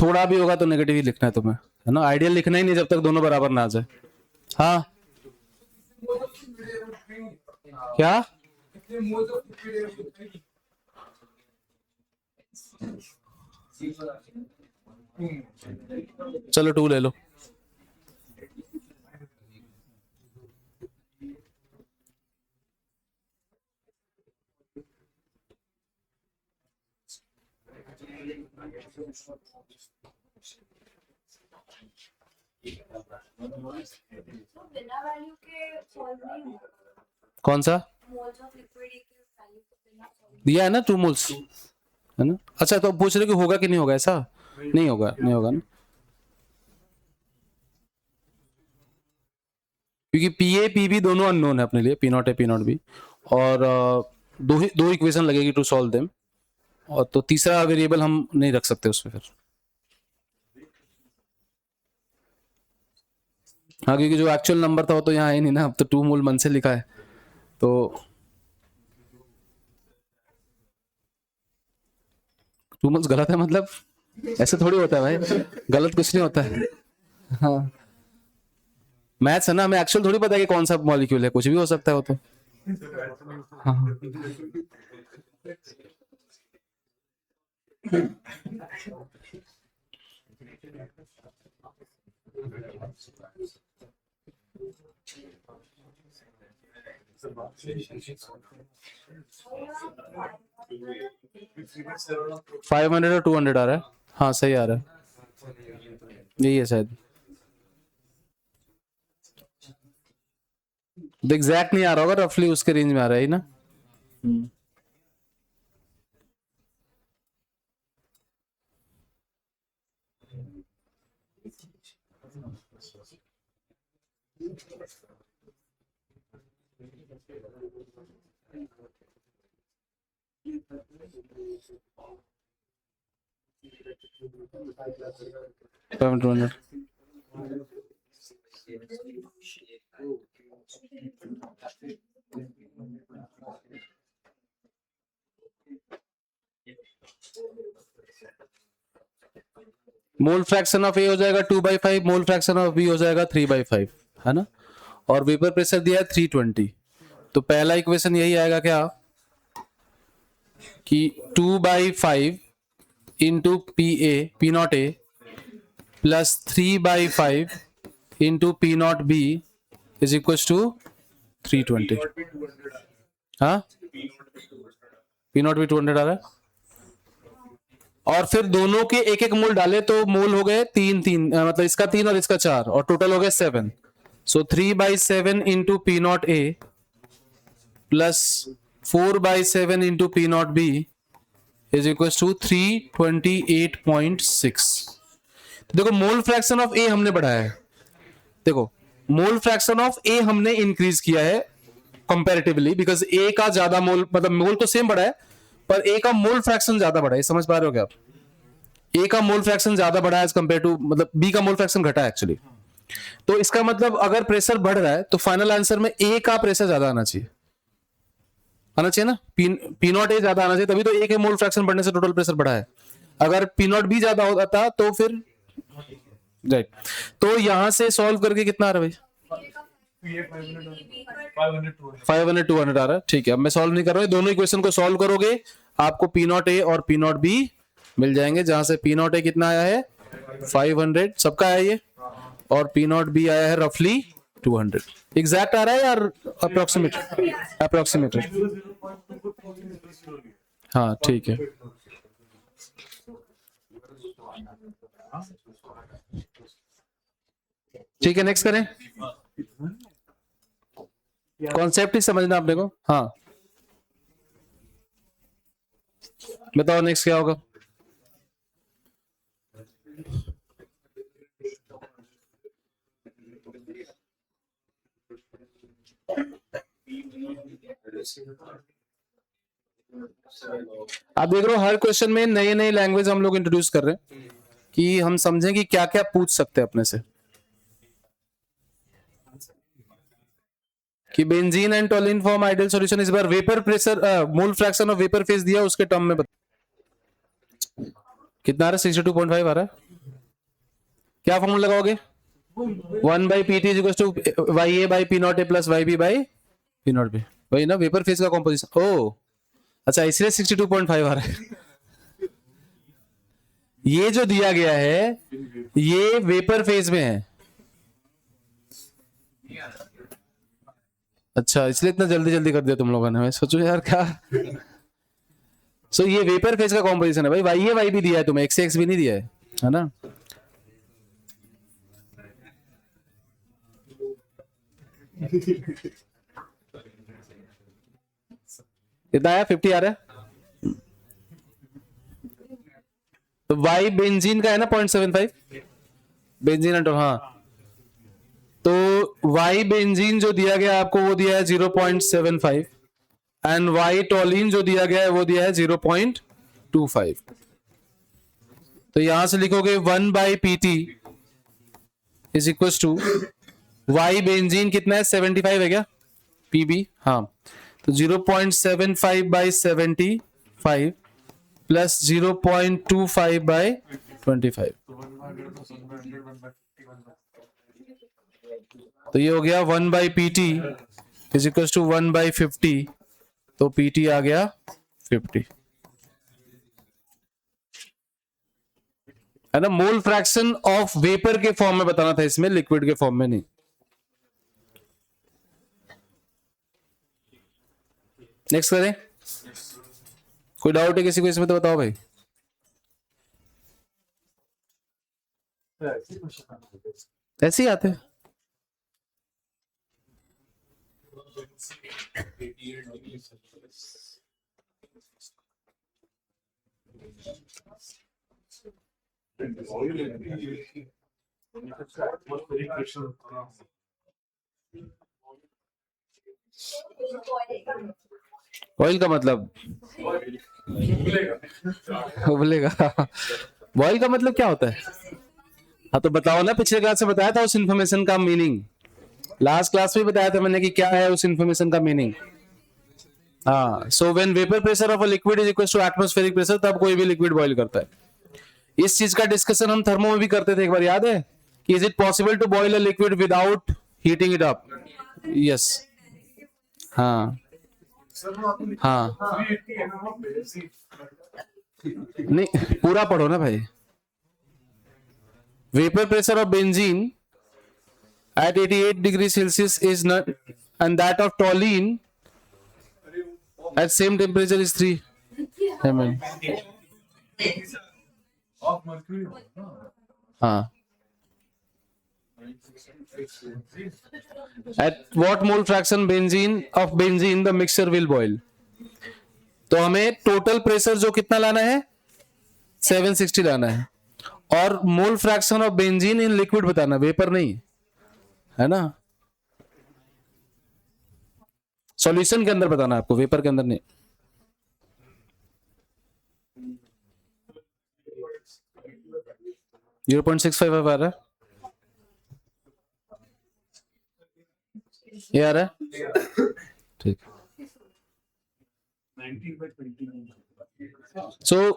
[SPEAKER 1] थोड़ा भी होगा तो नेगेटिव ही लिखना है तुम्हें, है ना। आइडियल लिखना ही नहीं जब तक दोनों बराबर ना आ जाए। हाँ क्या? चलो 2 ले लो।
[SPEAKER 3] बिना वैल्यू के सॉल्व नहीं होगा।
[SPEAKER 1] कौन सा
[SPEAKER 3] मोल्स ऑफ लिक्विड की वैल्यू को बिना सॉल्व
[SPEAKER 1] दिया है ना? 2 मोल्स, है ना। अच्छा, तो पूछ रहे कि होगा कि नहीं होगा? ऐसा नहीं होगा, नहीं होगा ना। क्योंकि पी ए पी बी दोनों अननोन है अपने लिए, P naught A P naught B, और दो इक्वेशन लगेगी टू सॉल्व देम, और तो तीसरा वेरिएबल हम नहीं रख सकते उसमें फिर। हाँ, क्योंकि जो एक्चुअल नंबर था वो तो यहाँ है नहीं ना, अब तो 2 मूल मन से लिखा है, तो 2 मूल्स गलत है मतलब, ऐसे थोड़ी होता है भाई, गलत कुछ नहीं होता है। हाँ, मैथ्स है ना, हमें एक्चुअल थोड़ी पता है कि कौन सा मॉलिक्यूल है, कुछ भी हो सकता है वो तो। हाँ, फाइव 500 और 200 आ रहा है। हाँ सही आ रहा है, यही है शायद। एग्जैक्ट नहीं आ रहा होगा, रफली उसके रेंज में आ रहा है ना। Seven 200। मोल फ्रैक्शन ऑफ ए हो जाएगा 2/5, मोल फ्रैक्शन ऑफ बी हो जाएगा 3/5, है ना। और वेपर प्रेशर दिया है 320, तो पहला इक्वेशन यही आएगा क्या कि 2/5 into P A P naught A plus 3/5 into P naught B is equal to 320। हाँ, पी नॉट बी 200 आ रहा है, और फिर दोनों के एक एक मोल डाले तो मोल हो गए 3 मतलब इसका 3 और इसका 4, और टोटल हो गए 7। So 3/7 into P naught A plus 4/7 into P naught B is equal to 328.6। तो देखो मोल फ्रैक्शन ऑफ ए हमने बढ़ाया है, देखो मोल फ्रैक्शन ऑफ ए हमने इंक्रीज किया है कंपैरेटिवली, बिकॉज ए का ज्यादा मोल, मतलब मोल तो सेम बढ़ा है पर ए का मोल फ्रैक्शन ज्यादा बढ़ा है, समझ पा रहे हो क्या आप। ए का मोल फ्रैक्शन ज्यादा बढ़ा है एज कंपेयर टू, मतलब बी का मोल फ्रैक्शन घटा है एक्चुअली। तो इसका मतलब अगर प्रेशर बढ़ रहा है तो फाइनल आंसर में ए का प्रेशर ज्यादा आना चाहिए ना, पी नॉट ए ज्यादा आना चाहिए, तभी तो ए के मोल फ्रैक्शन बढ़ने से टोटल प्रेशर बढ़ा है। अगर पी नॉट बी ज्यादा होता तो फिर राइट। तो यहां से सॉल्व करके कितना आ रहा है भाई, 500 200 आ रहा है। ठीक है, अब मैं सॉल्व नहीं कर रहा हूं, दोनों इक्वेशन को सॉल्व करोगे आपको पी नॉट ए और पी नॉट बी मिल जाएंगे, जहां से पी नॉट ए कितना आया है 500, सबका आया ये, और पी नॉट बी आया है रफली 200। एग्जैक्ट आ रहा है यार अप्रोक्सीमेट? अप्रोक्सीमेट, हाँ ठीक है। ठीक है, नेक्स्ट करें। कॉन्सेप्ट ही समझना आपने को। हाँ बताओ नेक्स्ट क्या होगा। आप देख रहे हो हर क्वेश्चन में नए नए लैंग्वेज हम लोग इंट्रोड्यूस कर रहे हैं कि हम समझें कि क्या क्या पूछ सकते हैं अपने से, कि benzene and toluene form ideal solution. इस बार vapour pressure mole fraction of vapour phase दिया, उसके टर्म में कितना आ रहा है 62.5 आ रहा है। क्या फॉर्मूला लगाओगे 1/pt is equal to YA/P0A plus YB/P0B, वही ना वेपर फेज का कॉम्पोजिशन। ओ अच्छा, इसलिए 62.5 आ रहा है। ये जो दिया गया है ये वेपर फेज में है, अच्छा इसलिए इतना जल्दी जल्दी कर दिया तुम लोगों ने, मैं सोचो यार क्या। सो ये वेपर फेज का कॉम्पोजिशन है भाई, YA/YB दिया है तुम्हें, XA भी नहीं दिया है ना। कितना आया 50 आ रहा है, तो Y बेंजीन का है ना 0.75 बेंजीन एंड, हाँ तो वाई बेंजीन जो दिया गया आपको वो दिया है 0.75 एंड वाई टोलिन जो दिया गया है वो दिया है 0.25। तो यहां से लिखोगे 1/pt is equal to Y benzene कितना है 75 है क्या पीबी, हाँ, तो 0.75/75 प्लस 0.25/25, तो ये हो गया 1/pt इज इक्वल टू 1/50, तो pt आ गया 50, है ना। मोल फ्रैक्शन ऑफ वेपर के फॉर्म में बताना था इसमें, लिक्विड के फॉर्म में नहीं। नेक्स्ट करें, कोई डाउट है किसी को इसमें तो बताओ भाई। ऐसे ही आते हैं। ऑयल का मतलब उबलेगा। बॉयल का मतलब क्या होता है? हाँ तो बताओ ना, पिछले क्लास से बताया था उस इंफॉर्मेशन का मीनिंग, लास्ट क्लास में बताया था मैंने कि क्या है उस इंफॉर्मेशन का मीनिंग। हाँ, so when vapour pressure of a liquid is equal to atmospheric pressure, तब कोई भी लिक्विड बॉयल करता है। इस चीज का डिस्कशन हम थर्मो में भी करते थे, एक बार याद है कि is it possible to boil a liquid without heating it up? Yes, हाँ हाँ, नहीं पूरा पढ़ो ना भाई। Vapour pressure of benzene at 88 degrees Celsius is not, and that of toluene at same temperature is 3 mm.
[SPEAKER 2] Of mercury.
[SPEAKER 1] हाँ, at what mole fraction benzene of benzene the mixture will boil? तो हमें टोटल प्रेशर जो कितना लाना है 760 लाना है, और मोल fraction of benzene in liquid बताना, वेपर नहीं, है ना। सॉल्यूशन के अंदर बताना आपको, वेपर के अंदर नहीं। जीरो 0.65 आ रहा है, ये आ रहा है, ठीक। सो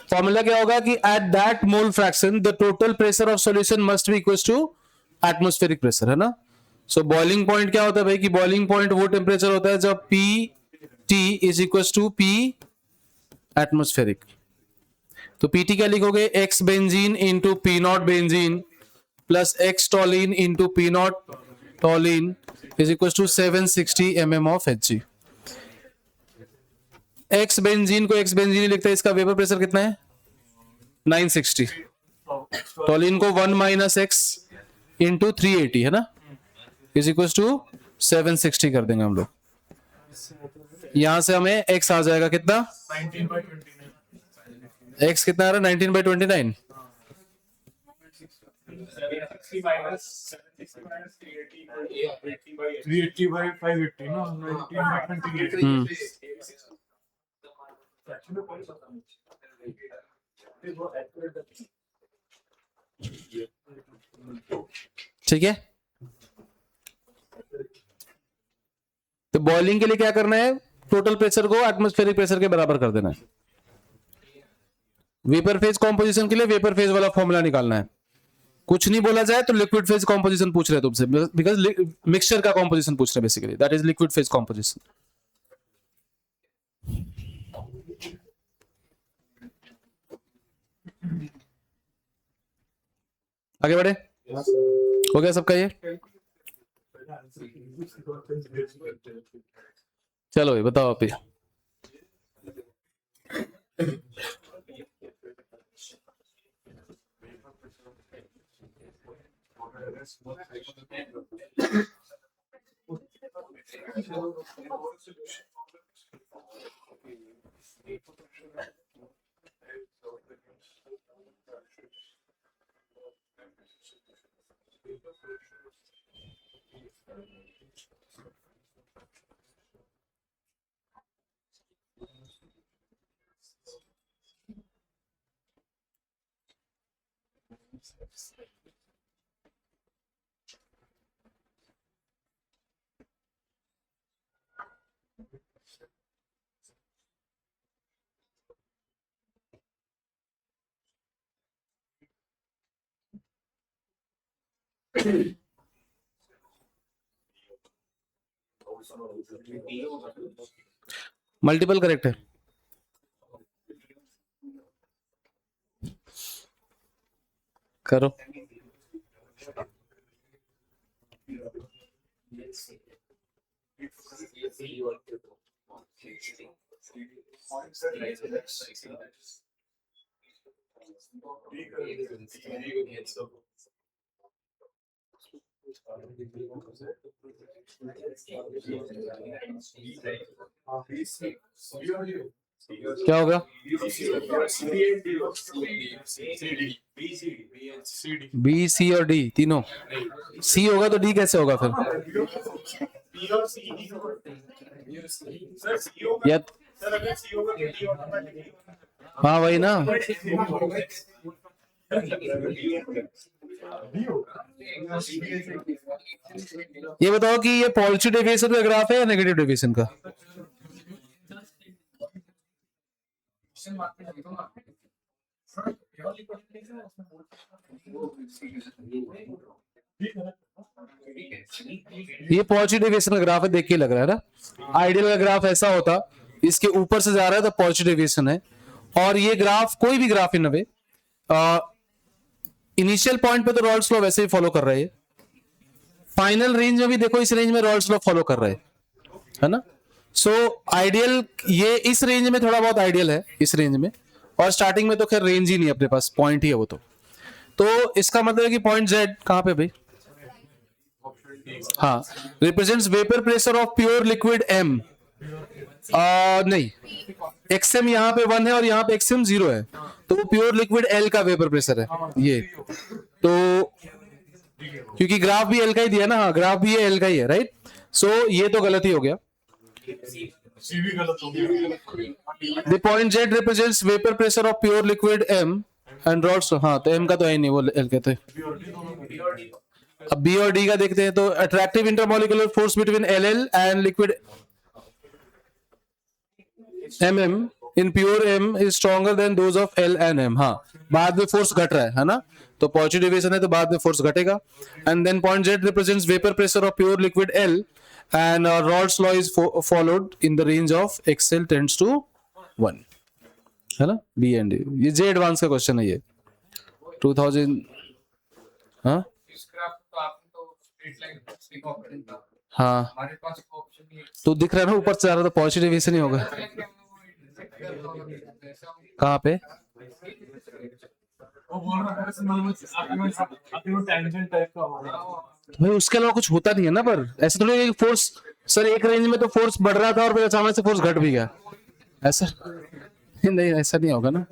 [SPEAKER 1] फॉर्मूला क्या होगा कि at that mole fraction the total pressure of solution must be equal to atmospheric pressure, है ना। सो बॉइलिंग पॉइंट क्या होता है भाई कि बॉइलिंग पॉइंट वो टेम्परेचर होता है जब P T is equal to P atmospheric. तो पीटी क्या लिखोगे, X benzene into P naught benzene plus X toluene into P naught toluene is equal to 760 mm of H G. X benzene को एक्स बेंजीन लिखते हैं, इसका वेपर प्रेशर कितना है 960, टॉलिन को 1 माइनस एक्स इंटू 380, है ना, इज इक्वल टू 760 कर देंगे हम लोग। यहां से हमें एक्स आ जाएगा कितना,
[SPEAKER 2] 19/29.
[SPEAKER 1] एक्स कितना आ रहा है 19/29,
[SPEAKER 2] 380/580 ना 19/28.
[SPEAKER 1] ठीक है। तो बॉइलिंग के लिए क्या करना है, टोटल प्रेशर को एटमॉस्फेरिक प्रेशर के बराबर कर देना है। वेपर फेज कॉम्पोजिशन के लिए वेपर फेज वाला फॉर्मूला निकालना है। कुछ नहीं बोला जाए तो लिक्विड फेज कॉम्पोजिशन पूछ रहे हैं तुमसे, बिकॉज मिक्सचर का कॉम्पोजिशन पूछ रहे हैं basically, that is liquid phase composition. आगे बढ़े, हो गया सबका ये, चलो ये बताओ आप ही। मल्टीपल करेक्ट है। करो। क्या होगा? बी सी और डी तीनों। सी होगा तो डी कैसे होगा फिर? या हाँ वही ना। ये बताओ कि ये पॉजिटिव डेविएशन का ग्राफ है या नेगेटिव डेविएशन का? ये पॉजिटिव डेविएशन का ग्राफ है, देख के लग रहा है ना। आइडियल का ग्राफ ऐसा होता, इसके ऊपर से जा रहा है तो पॉजिटिव डेविएशन है। और ये ग्राफ, कोई भी ग्राफ इन वे, इनिशियल पॉइंट पे तो रॉल्स लॉ वैसे ही फॉलो कर रहे हैं, फाइनल रेंज में भी देखो इस रेंज में रॉल्स लॉ फॉलो कर रहे हैं, है ना। सो आइडियल ये इस रेंज में थोड़ा बहुत आइडियल है, इस रेंज में। और स्टार्टिंग में तो खैर रेंज ही नहीं अपने पास, पॉइंट ही है वो तो इसका मतलब है कि पॉइंट जेड कहां पे भाई? हाँ, represents vapour pressure of pure liquid M. नहीं, एक्सएम यहाँ पे 1 है और यहाँ पे एक्सएम 0 है, तो वो प्योर लिक्विड एल का वेपर प्रेशर है ये। तो क्योंकि ग्राफ भी एल का ही दिया ना, हाँ ग्राफ भी एल का ही है, राइट। सो ये तो गलत ही हो गया,
[SPEAKER 2] सी भी गलत हो गया।
[SPEAKER 1] The point Z represents vapour pressure of pure liquid M and Raoult's, हाँ तो एम का तो है नहीं, वो एल कहते हैं। अब बी और डी का देखते हैं, तो attractive intermolecular force between L L and liquid M M in pure M is stronger than those of L and M. हाँ, बाद में फोर्स घट रहा है ना, तो पॉजिटिव डेविएशन है तो बाद में फोर्स घटेगा। And then point Z represents vapour pressure of pure liquid L and Raoult's law is followed in the range of XL tends to 1, है ना। बी एंड डी, ये जे एडवांस का क्वेश्चन है ये 2000। हाँ हाँ,
[SPEAKER 4] हमारे पास ऑप्शन नहीं है।
[SPEAKER 1] तो दिख रहा है ना ऊपर से जा रहा, तो पॉजिटिव डेविएशन ही होगा। कहाँ पे?
[SPEAKER 2] वो बोल रहा है आपके वो टेंजेंट टाइप का हो रहा है।
[SPEAKER 1] भाई उसके अलावा कुछ होता नहीं है ना, पर ऐसा थोड़ी है कि फोर्स, सर एक रेंज में तो फोर्स बढ़ रहा था और फिर अचानक से फोर्स घट भी गया, ऐसा नहीं, ऐसा नहीं होगा ना।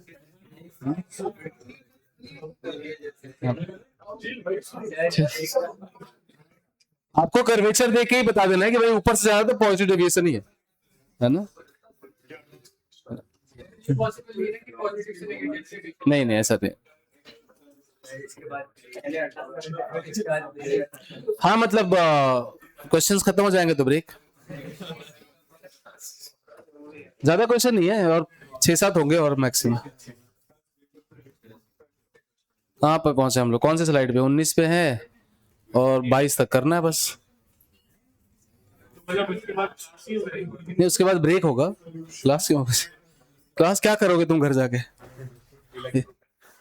[SPEAKER 1] आपको कर्वेचर देख के ही बता देना है कि भाई ऊपर से जा रहा है तो पॉजिटिव डेविएशन ही है ना। नहीं नहीं, ऐसा नहीं। हाँ मतलब क्वेश्चंस खत्म हो जाएंगे तो ब्रेक, ज्यादा क्वेश्चन नहीं है, और 6-7 होंगे और मैक्सिमम। कहाँ पर पहुंचे हम लोग, कौन से स्लाइड पे? 19 पे है और 22 तक करना है बस। नहीं, उसके बाद ब्रेक होगा। क्लास क्यों होगा? क्लास क्या करोगे तुम घर जाके?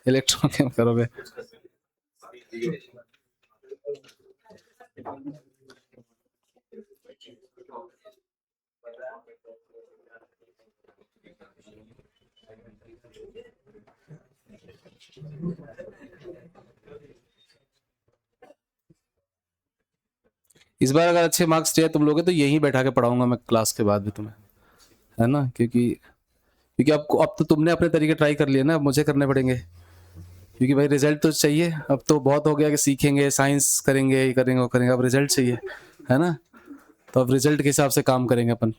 [SPEAKER 1] इलेक्ट्रॉन क्या करोगे? इस बार अगर अच्छे मार्क्स चाहिए तुम लोगे तो यहीं बैठा के पढ़ाऊंगा मैं क्लास के बाद भी तुम्हें, है ना। क्योंकि अब तो तुमने अपने तरीके ट्राई कर लिए ना, अब मुझे करने पड़ेंगे, क्योंकि भाई रिजल्ट तो चाहिए। अब तो बहुत हो गया कि सीखेंगे, साइंस करेंगे, ये करेंगे, वो करेंगे, अब रिजल्ट चाहिए, है ना। तो अब रिजल्ट के हिसाब से काम करेंगे अपन।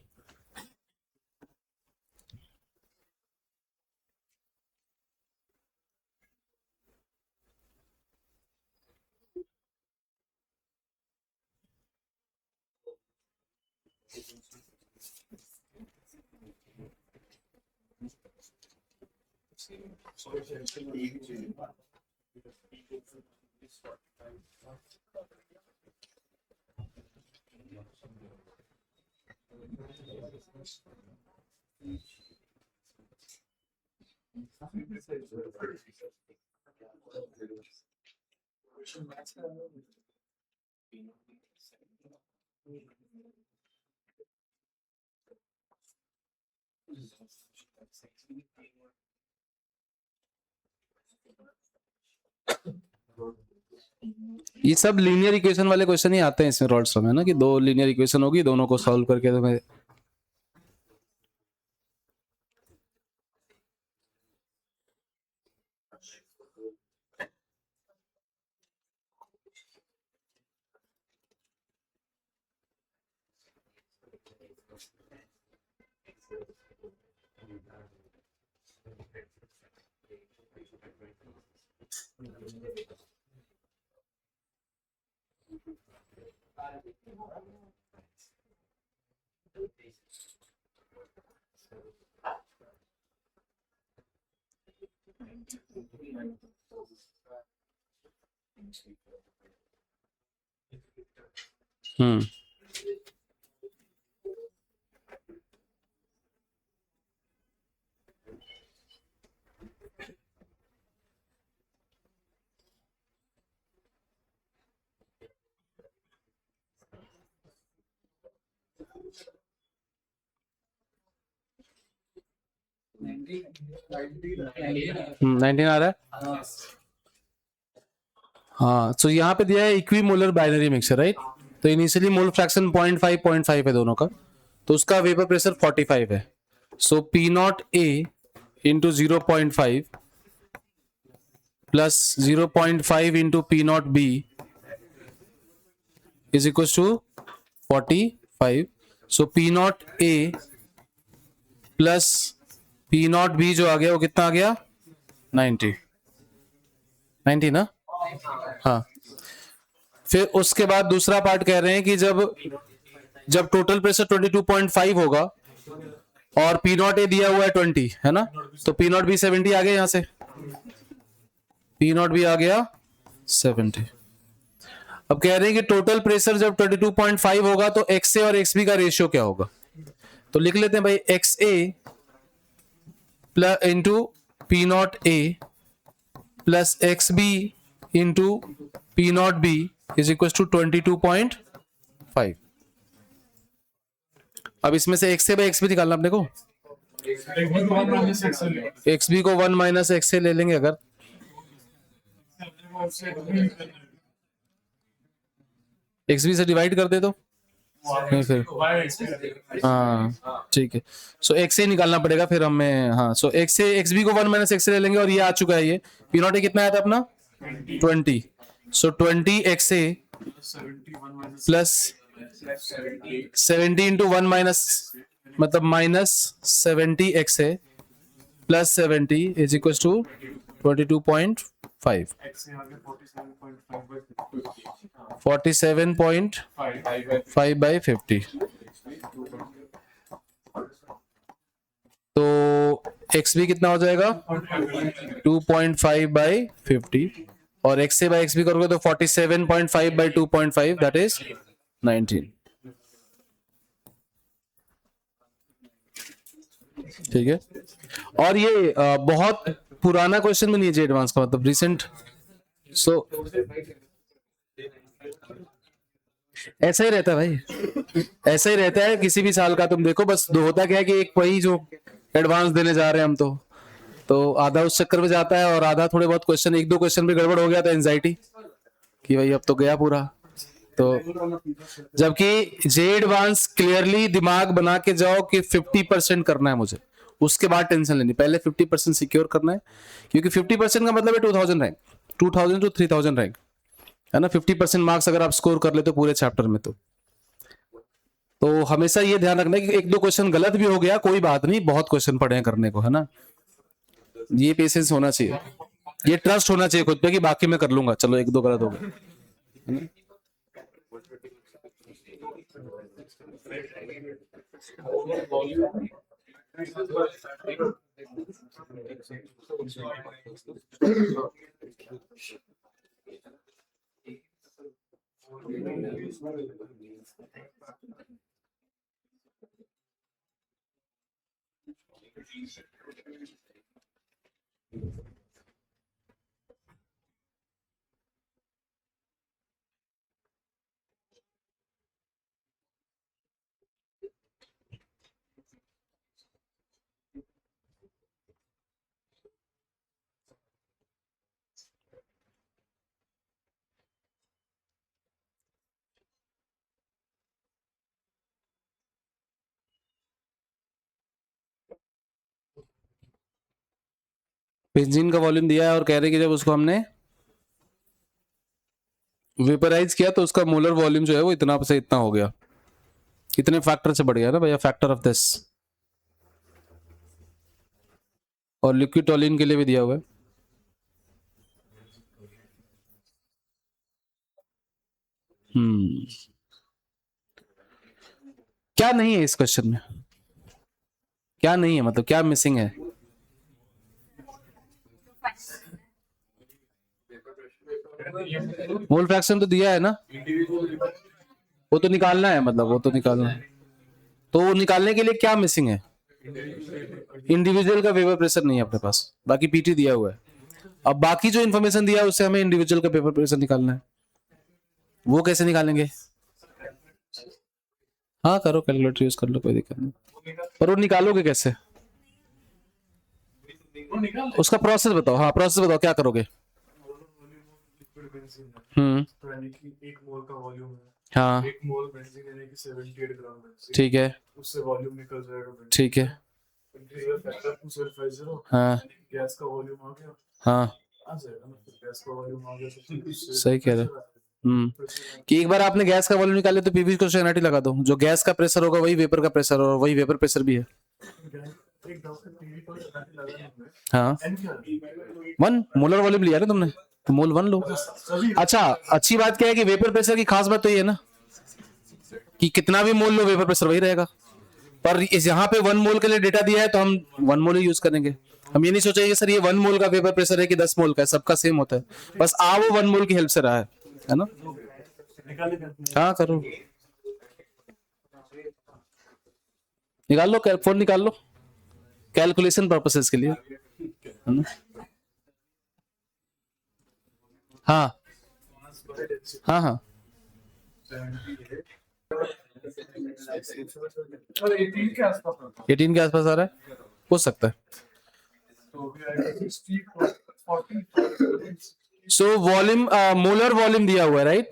[SPEAKER 1] ये सब लीनियर इक्वेशन वाले क्वेश्चन ही आते हैं इसमें रॉल्स्ट्रॉम में ना, कि दो लीनियर इक्वेशन होगी, दोनों को सॉल्व करके तुम्हें हम्म हम्म, 19 आ रहा है। हाँ, तो यहाँ पे दिया है इक्विमोलर बाइनरी मिक्सचर, राइट। तो इनिशियली मोल फ्रैक्शन 0.5 है दोनों का, तो उसका वेपर प्रेशर 45 है। So P naught A into 0.5 plus 0.5 into P naught B is equal to 45। So P naught A plus P naught B जो आ गया वो कितना आ गया, 90 ना। हाँ, फिर उसके बाद दूसरा पार्ट कह रहे हैं कि जब टोटल प्रेशर 22.5 होगा और पी नॉट ए दिया हुआ है 20, है ना, तो पी नॉट बी 70 आ गया, यहां से पी नॉट बी आ गया 70। अब कह रहे हैं कि टोटल प्रेशर जब 22.5 होगा तो एक्स ए और एक्स बी का रेशियो क्या होगा। तो लिख लेते हैं भाई, X A plus into P naught A plus X B into P naught B is equal to 22.5। अब इसमें से X A by X B निकालना अपने को। एक्स बी को 1 माइनस एक्स ए ले लेंगे अगर, एक्स बी से डिवाइड कर दे तो नहीं, फिर हाँ ठीक है। सो एक्स ए निकालना पड़ेगा फिर हमें। हाँ, सो एक्स ए एक्स बी को 1 माइनस एक्स ए ले लेंगे और ये आ चुका है, ये पी नॉट ए कितना आया था अपना 20। So 20 X A plus 70 into 1 minus मतलब minus 70 X A plus 70 is equal to 22.5 47.5 by 50। तो एक्स बी कितना हो जाएगा 2.5 बाई 50 और X A by X B करोगे तो 47.5 बाई 2.5 दैट इज 19। ठीक है, और ये बहुत पुराना क्वेश्चन में नहीं है एडवांस का, मतलब रिसेंट। सो ऐसा ही रहता है भाई, ऐसा ही रहता है किसी भी साल का। तुम देखो बस दो होता क्या है कि एक वही जो एडवांस देने जा रहे हैं हम, तो आधा उस चक्कर में जाता है और आधा थोड़े बहुत क्वेश्चन, एक दो क्वेश्चन भी गड़बड़ हो गया तो एंजाइटी कि भाई अब तो गया पूरा। तो जबकि जे एडवांस क्लियरली दिमाग बना के जाओ कि 50% करना है मुझे, उसके बाद टेंशन लेनी, पहले 50% सिक्योर करना है, क्योंकि 50% का मतलब है 2000 रैंक, 2000 टू 3000 रैंक, है ना। 50% मार्क्स अगर आप स्कोर कर लेते हो पूरे चैप्टर में तो हमेशा ये ध्यान रखना है कि एक दो क्वेश्चन गलत भी हो गया कोई बात नहीं, बहुत क्वेश्चन पड़े हैं करने को, है ना। ये पेशेंस होना चाहिए, ये ट्रस्ट होना चाहिए खुद पे कि बाकी मैं कर लूंगा, चलो एक दो गलत हो गए, बेंजीन का वॉल्यूम दिया है और कह रहे हैं कि जब उसको हमने वेपराइज किया तो उसका मोलर वॉल्यूम जो है वो इतना से इतना हो गया, कितने फैक्टर से बढ़ गया ना भैया, फैक्टर ऑफ दिस। और लिक्विड टॉलिन के लिए भी दिया हुआ है। क्या नहीं है इस क्वेश्चन में, क्या नहीं है, मतलब क्या मिसिंग है? मोल फ्रैक्शन तो दिया है ना, वो तो निकालना है, मतलब वो तो निकालना है। तो वो निकालने के लिए क्या मिसिंग है? इंडिविजुअल का वेपर प्रेशर नहीं है अपने पास, बाकी पीटी दिया हुआ है। अब बाकी जो इन्फॉर्मेशन दिया है उससे हमें इंडिविजुअल का वेपर प्रेशर निकालना है। वो कैसे निकालेंगे? हाँ करो, कैलकुलेटर यूज कर लो, कोई दिक्कत नहीं। पर वो निकालोगे कैसे? उसका प्रोसेस बताओ। हाँ प्रोसेस बताओ, क्या करोगे?
[SPEAKER 2] तो यानी कि 1 मोल का वॉल्यूम है,
[SPEAKER 1] हाँ
[SPEAKER 2] 1 मोल बेंजीन यानी कि 78 ग्राम बेंजीन,
[SPEAKER 1] ठीक है,
[SPEAKER 2] उससे वॉल्यूम निकल जाएगा बेंजीन।
[SPEAKER 1] ठीक है,
[SPEAKER 2] इंटीग्रल फैक्टर 2750,
[SPEAKER 1] हाँ
[SPEAKER 2] गैस का वॉल्यूम आ गया,
[SPEAKER 1] हाँ
[SPEAKER 2] आ जाएगा ना, फिर गैस का वॉल्यूम आ गया तो उससे
[SPEAKER 1] सही कह रहे हो। कि एक बार आपने गैस का वॉल्यूम निकाले तो पीवी को एनआरटी लगा दो, जो गैस का प्रेशर होगा वही वेपर का प्रेशर और वही वेपर प्रेशर भी है।
[SPEAKER 2] एक डॉक्टर टीवी पर लगाने में
[SPEAKER 1] हाँ
[SPEAKER 2] एन क्या
[SPEAKER 1] 1 मोलर वॉल्यूम लिया ना तुमने, तो मोल 1 लो। अच्छा अच्छी बात क्या है कि वेपर प्रेशर की खास बात तो ये है ना कि कितना भी मोल लो वेपर प्रेशर वही रहेगा। पर इस यहाँ पे 1 मोल के लिए डेटा दिया है तो हम 1 मोल ही यूज करेंगे। हम ये नहीं सोचेंगे सर ये 1 मोल का वेपर प्रेशर है कि 10 मोल का है, सबका सेम होता है, बस वो 1 मोल की हेल्प से रहा है ना। हाँ करो, निकाल लो, फोन निकाल लो, कैलकुलेशन पर्पसेस के लिए, है ना। हाँ हाँ हाँ
[SPEAKER 2] 18 के आसपास आता
[SPEAKER 1] 18 के आसपास आ रहा है, हो सकता है।
[SPEAKER 2] तो भी आएगा 60 40।
[SPEAKER 1] सो वॉल्यूम, मोलर वॉल्यूम दिया हुआ है राइट,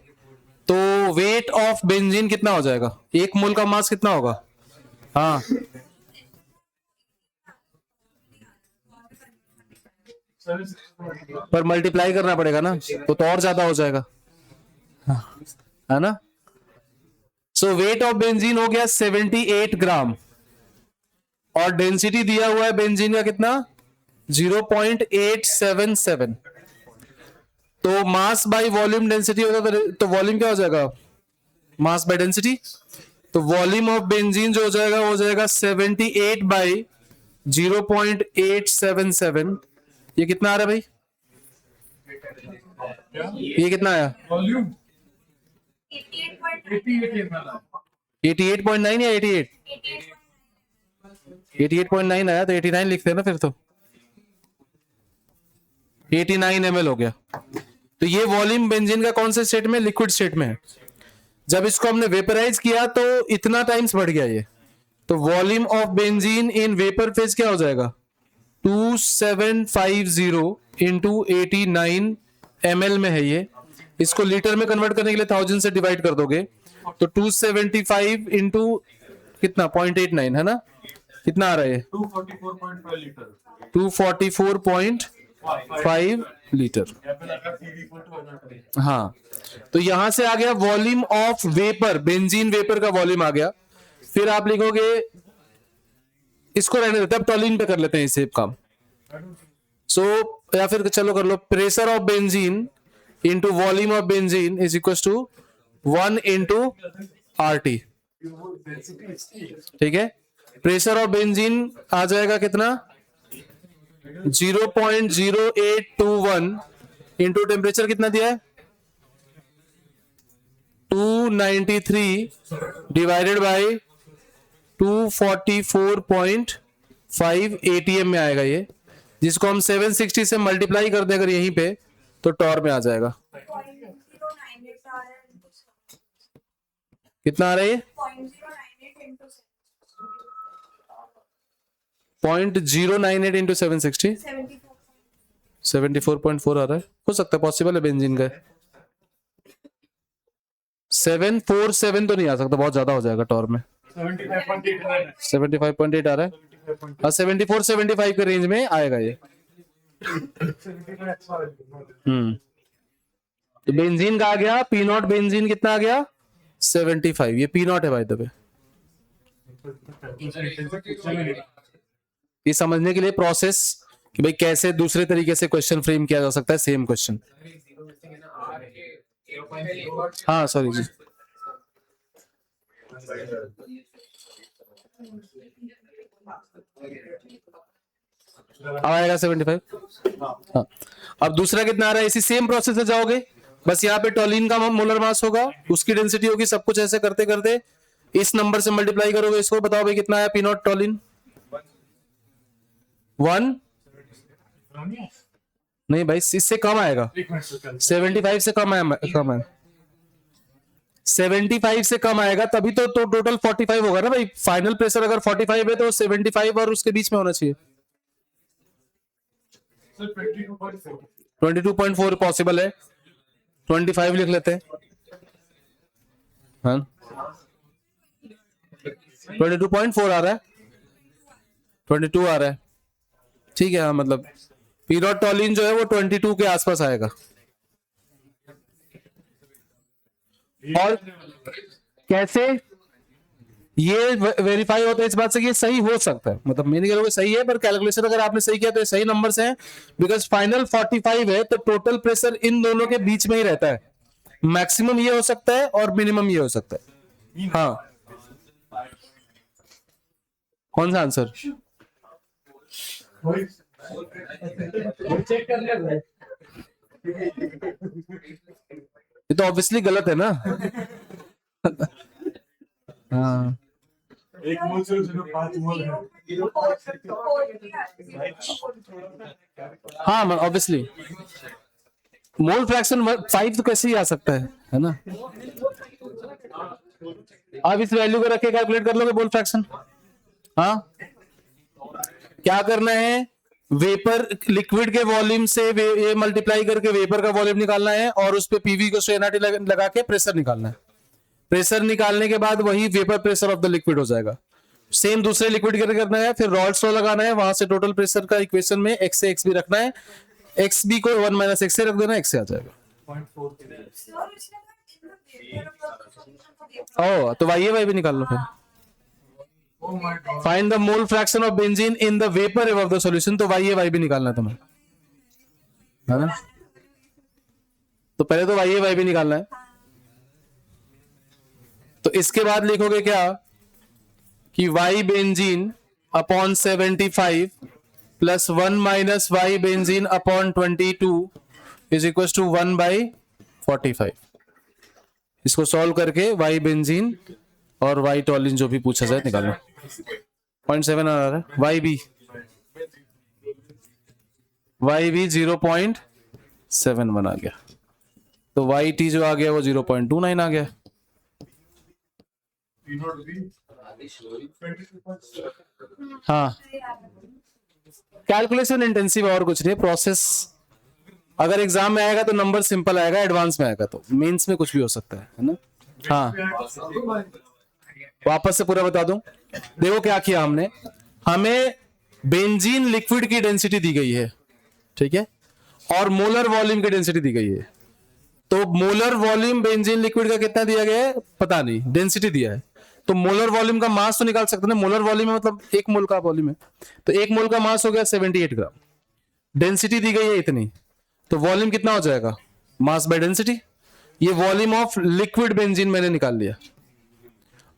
[SPEAKER 1] तो वेट ऑफ बेंजीन कितना हो जाएगा? 1 मोल का मास कितना होगा? हाँ पर मल्टीप्लाई करना पड़ेगा ना, तो और ज्यादा हो जाएगा, है ना। सो वेट ऑफ बेंजीन हो गया 78 ग्राम और डेंसिटी दिया हुआ है बेंजीन का कितना? 0.877। तो मास बाय वॉल्यूम डेंसिटी होगा तो वॉल्यूम क्या हो जाएगा? Mass by density. तो वॉल्यूम ऑफ बेंजीन जो हो जाएगा वो हो जाएगा 78 बाय 0.877। ये कितना आ रहा है भाई? ये कितना आया?
[SPEAKER 2] वॉल्यूम
[SPEAKER 1] 88.9 या 88? 88.9 आया तो 89 लिखते हैं ना फिर तो। 89 ml हो गया। तो ये वॉल्यूम बेंजीन का कौन से स्टेट में? लिक्विड स्टेट में है। जब इसको हमने वेपराइज किया तो इतना टाइम्स बढ़ गया ये, तो volume of benzene in vapour phase क्या हो जाएगा? 2750 इंटू 89 ml में है ये। इसको लीटर में कन्वर्ट करने के लिए 1000 से डिवाइड कर दोगे तो 275 इंटू कितना 0.89 है ना, कितना आ रहा है?
[SPEAKER 2] 244.5 लीटर
[SPEAKER 1] 244.5 लीटर। हाँ तो यहां से आ गया volume of vapour, benzene vapour का वॉल्यूम आ गया। फिर आप लिखोगे, इसको रहने देते, अब टॉलिन पे कर लेते हैं इसे काम। सो या फिर चलो कर लो, pressure of benzene into volume of benzene is equal to 1 into RT। ठीक है, प्रेशर ऑफ बेंजीन आ जाएगा कितना 0.0821 इंटू टेम्परेचर कितना दिया है 293 डिवाइडेड बाय 244.5 ATM में आएगा ये, जिसको हम 760 से मल्टीप्लाई कर दें अगर यहीं पे तो टॉर में आ जाएगा।
[SPEAKER 3] 0.098 आ रहा है
[SPEAKER 1] कितना आ रहा है ये
[SPEAKER 3] 0.098 into
[SPEAKER 1] 0.098 इंटू 760 74.4 आ रहा है, हो सकता है, पॉसिबल है बेंजीन का। 747 तो नहीं आ सकता, बहुत ज्यादा हो जाएगा टॉर में। 75.8 आ रहा है, हाँ 74 75 के रेंज में आएगा ये। तो बेंजीन का आ गया पी नॉट, बेंजीन कितना आ गया 75, ये पी नॉट है भाई दबे। ये समझने के लिए प्रोसेस कि भाई कैसे दूसरे तरीके से क्वेश्चन फ्रेम किया जा सकता है सेम क्वेश्चन। हाँ सॉरी जी, अब आएगा 75। हाँ, अब दूसरा कितना आ रहा है, इसी सेम प्रोसेस से जाओगे, बस यहाँ पे टॉलिन का मोलर मास होगा, उसकी डेंसिटी होगी, सब कुछ ऐसे करते करते इस नंबर से मल्टीप्लाई करोगे इसको, बताओ भाई कितना आया पी नॉट टॉलिन 1 नहीं भाई, इससे कम आएगा, 75 से कम है 75 से कम आएगा तभी तो टोटल 45 होगा ना भाई। फाइनल प्रेशर अगर 45 है तो 75 और उसके बीच में होना चाहिए। 22.4 पॉसिबल है, 25 लिख लेते हैं, हाँ 22.4 आ रहा है, 22 आ रहा है, ठीक है। हाँ मतलब पी नॉट टॉलिन जो है वो 22 के आसपास आएगा। और कैसे ये वेरीफाई होता है इस बात से कि ये सही हो सकता है, मतलब मैंने कहा सही है, पर कैलकुलेशन अगर आपने सही किया तो ये सही नंबर से है, बिकॉज फाइनल 45 है तो टोटल प्रेशर इन दोनों के बीच में ही रहता है, मैक्सिमम ये हो सकता है और मिनिमम ये हो सकता है। हाँ कौन सा आंसर, ये तो ऑब्वियसली गलत है ना। हाँ
[SPEAKER 2] एक मोल से 5 मोल है।
[SPEAKER 1] हाँ ऑब्वियसली मोल फ्रैक्शन 5 तो कैसे ही आ सकता है ना। आप इस वैल्यू को रख के कैलकुलेट कर लोगे मोल फ्रैक्शन। हाँ क्या करना है, वेपर लिक्विड के वॉल्यूम से ये मल्टीप्लाई करके वेपर का वॉल्यूम निकालना है और उस पे पीवी को एनआरटी लगा के प्रेशर निकालना है। प्रेशर निकालने के बाद वही vapour pressure of the liquid हो जाएगा। सेम दूसरे लिक्विड के करना है, फिर रॉल्स लॉ लगाना है, वहां से टोटल प्रेशर का इक्वेशन में x से x भी रखना है, x b को 1 - x से रख देना, x से आ जाएगा। ओ तो y भी निकाल लो फिर। Find the mole fraction of benzene in the vapour above the solution, तो y भी निकालना है तुम्हें, है ना। तो पहले तो y भी निकालना है, तो इसके बाद लिखोगे क्या कि y benzene upon 75 plus 1 - y benzene upon 22 is equal to 1/45। इसको सॉल्व करके y बेंजीन और y टॉलिन जो भी पूछा जाए निकालना। 0.7 आ रहा है, y भी 0.71 आ गया, तो yt जो आ गया वो 0.29 आ गया। हाँ कैलकुलेशन इंटेंसिव और कुछ नहीं, प्रोसेस अगर एग्जाम में आएगा तो नंबर सिंपल आएगा, एडवांस में आएगा तो मेंस में कुछ भी हो सकता है ना। हाँ वापस से पूरा बता दूं, देखो क्या किया हमने, हमें बेंजीन लिक्विड की डेंसिटी दी गई है, ठीक है, और मोलर वॉल्यूम की डेंसिटी दी गई है। तो मोलर वॉल्यूम बेंजीन लिक्विड का कितना दिया गया है पता नहीं, डेंसिटी दिया है, तो मोलर वॉल्यूम का मास तो निकाल सकते हैं। मोलर वॉल्यूम मतलब 1 मोल का वॉल्यूम है, तो 1 मोल का मास हो गया 78 ग्राम, डेंसिटी दी गई है इतनी, तो वॉल्यूम कितना हो जाएगा, मास बाय डेंसिटी। ये वॉल्यूम ऑफ लिक्विड बेंजीन मैंने निकाल लिया।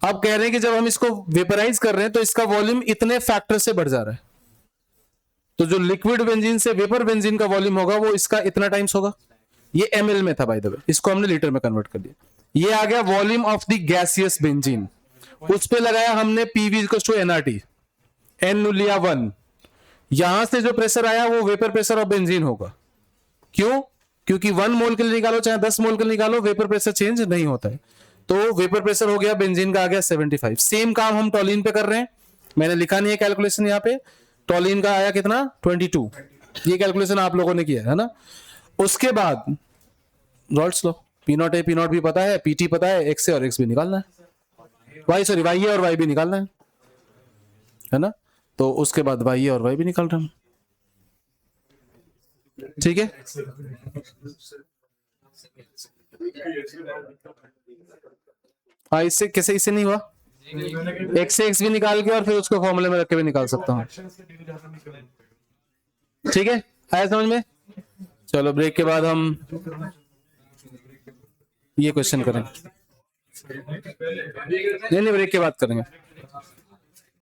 [SPEAKER 1] अब कह रहे हैं कि जब हम इसको वेपराइज कर रहे हैं तो इसका वॉल्यूम इतने फैक्टर से बढ़ जा रहा है, तो जो लिक्विड बेंजीन से वेपर बेंजीन का वॉल्यूम होगा वो इसका इतना टाइम्स होगा। ये ml में था बाय द वे, इसको हमने लीटर में कन्वर्ट कर दिया। ये आ गया volume of the gaseous benzene, उस पे लगाया हमने PV = nRT, n लिया 1, यहां से जो प्रेशर आया वो वेपर प्रेशर ऑफ बेंजीन होगा। क्यों? क्योंकि 1 मोल के लिए निकालो चाहे 10 मोल के लिए निकालो, वेपर प्रेशर चेंज नहीं होता है। तो वेपर प्रेशर हो गया बेंजीन का, आ गया 75। सेम काम हम टॉलिन पे कर रहे हैं, मैंने लिखा नहीं है कैलकुलेशन यहाँ पे। टॉलिन का आया कितना? 22। ये कैलकुलेशन आप लोगों ने किया है ना। उसके बाद Rawls low, P0 A P0 भी पता है, PT पता है, X और X भी निकालना है, Y और Y भी निकालना है ना। तो उसके बाद Y और Y भी निकाल रहे हैं, ठीक है। हाँ, इससे कैसे, इससे नहीं हुआ, X से X भी निकाल के और फिर उसको फॉर्मूले में रख के भी निकाल सकता हूँ, ठीक है। आया समझ में? चलो ब्रेक के बाद हम ये क्वेश्चन करेंगे। नहीं, ब्रेक के बाद करेंगे।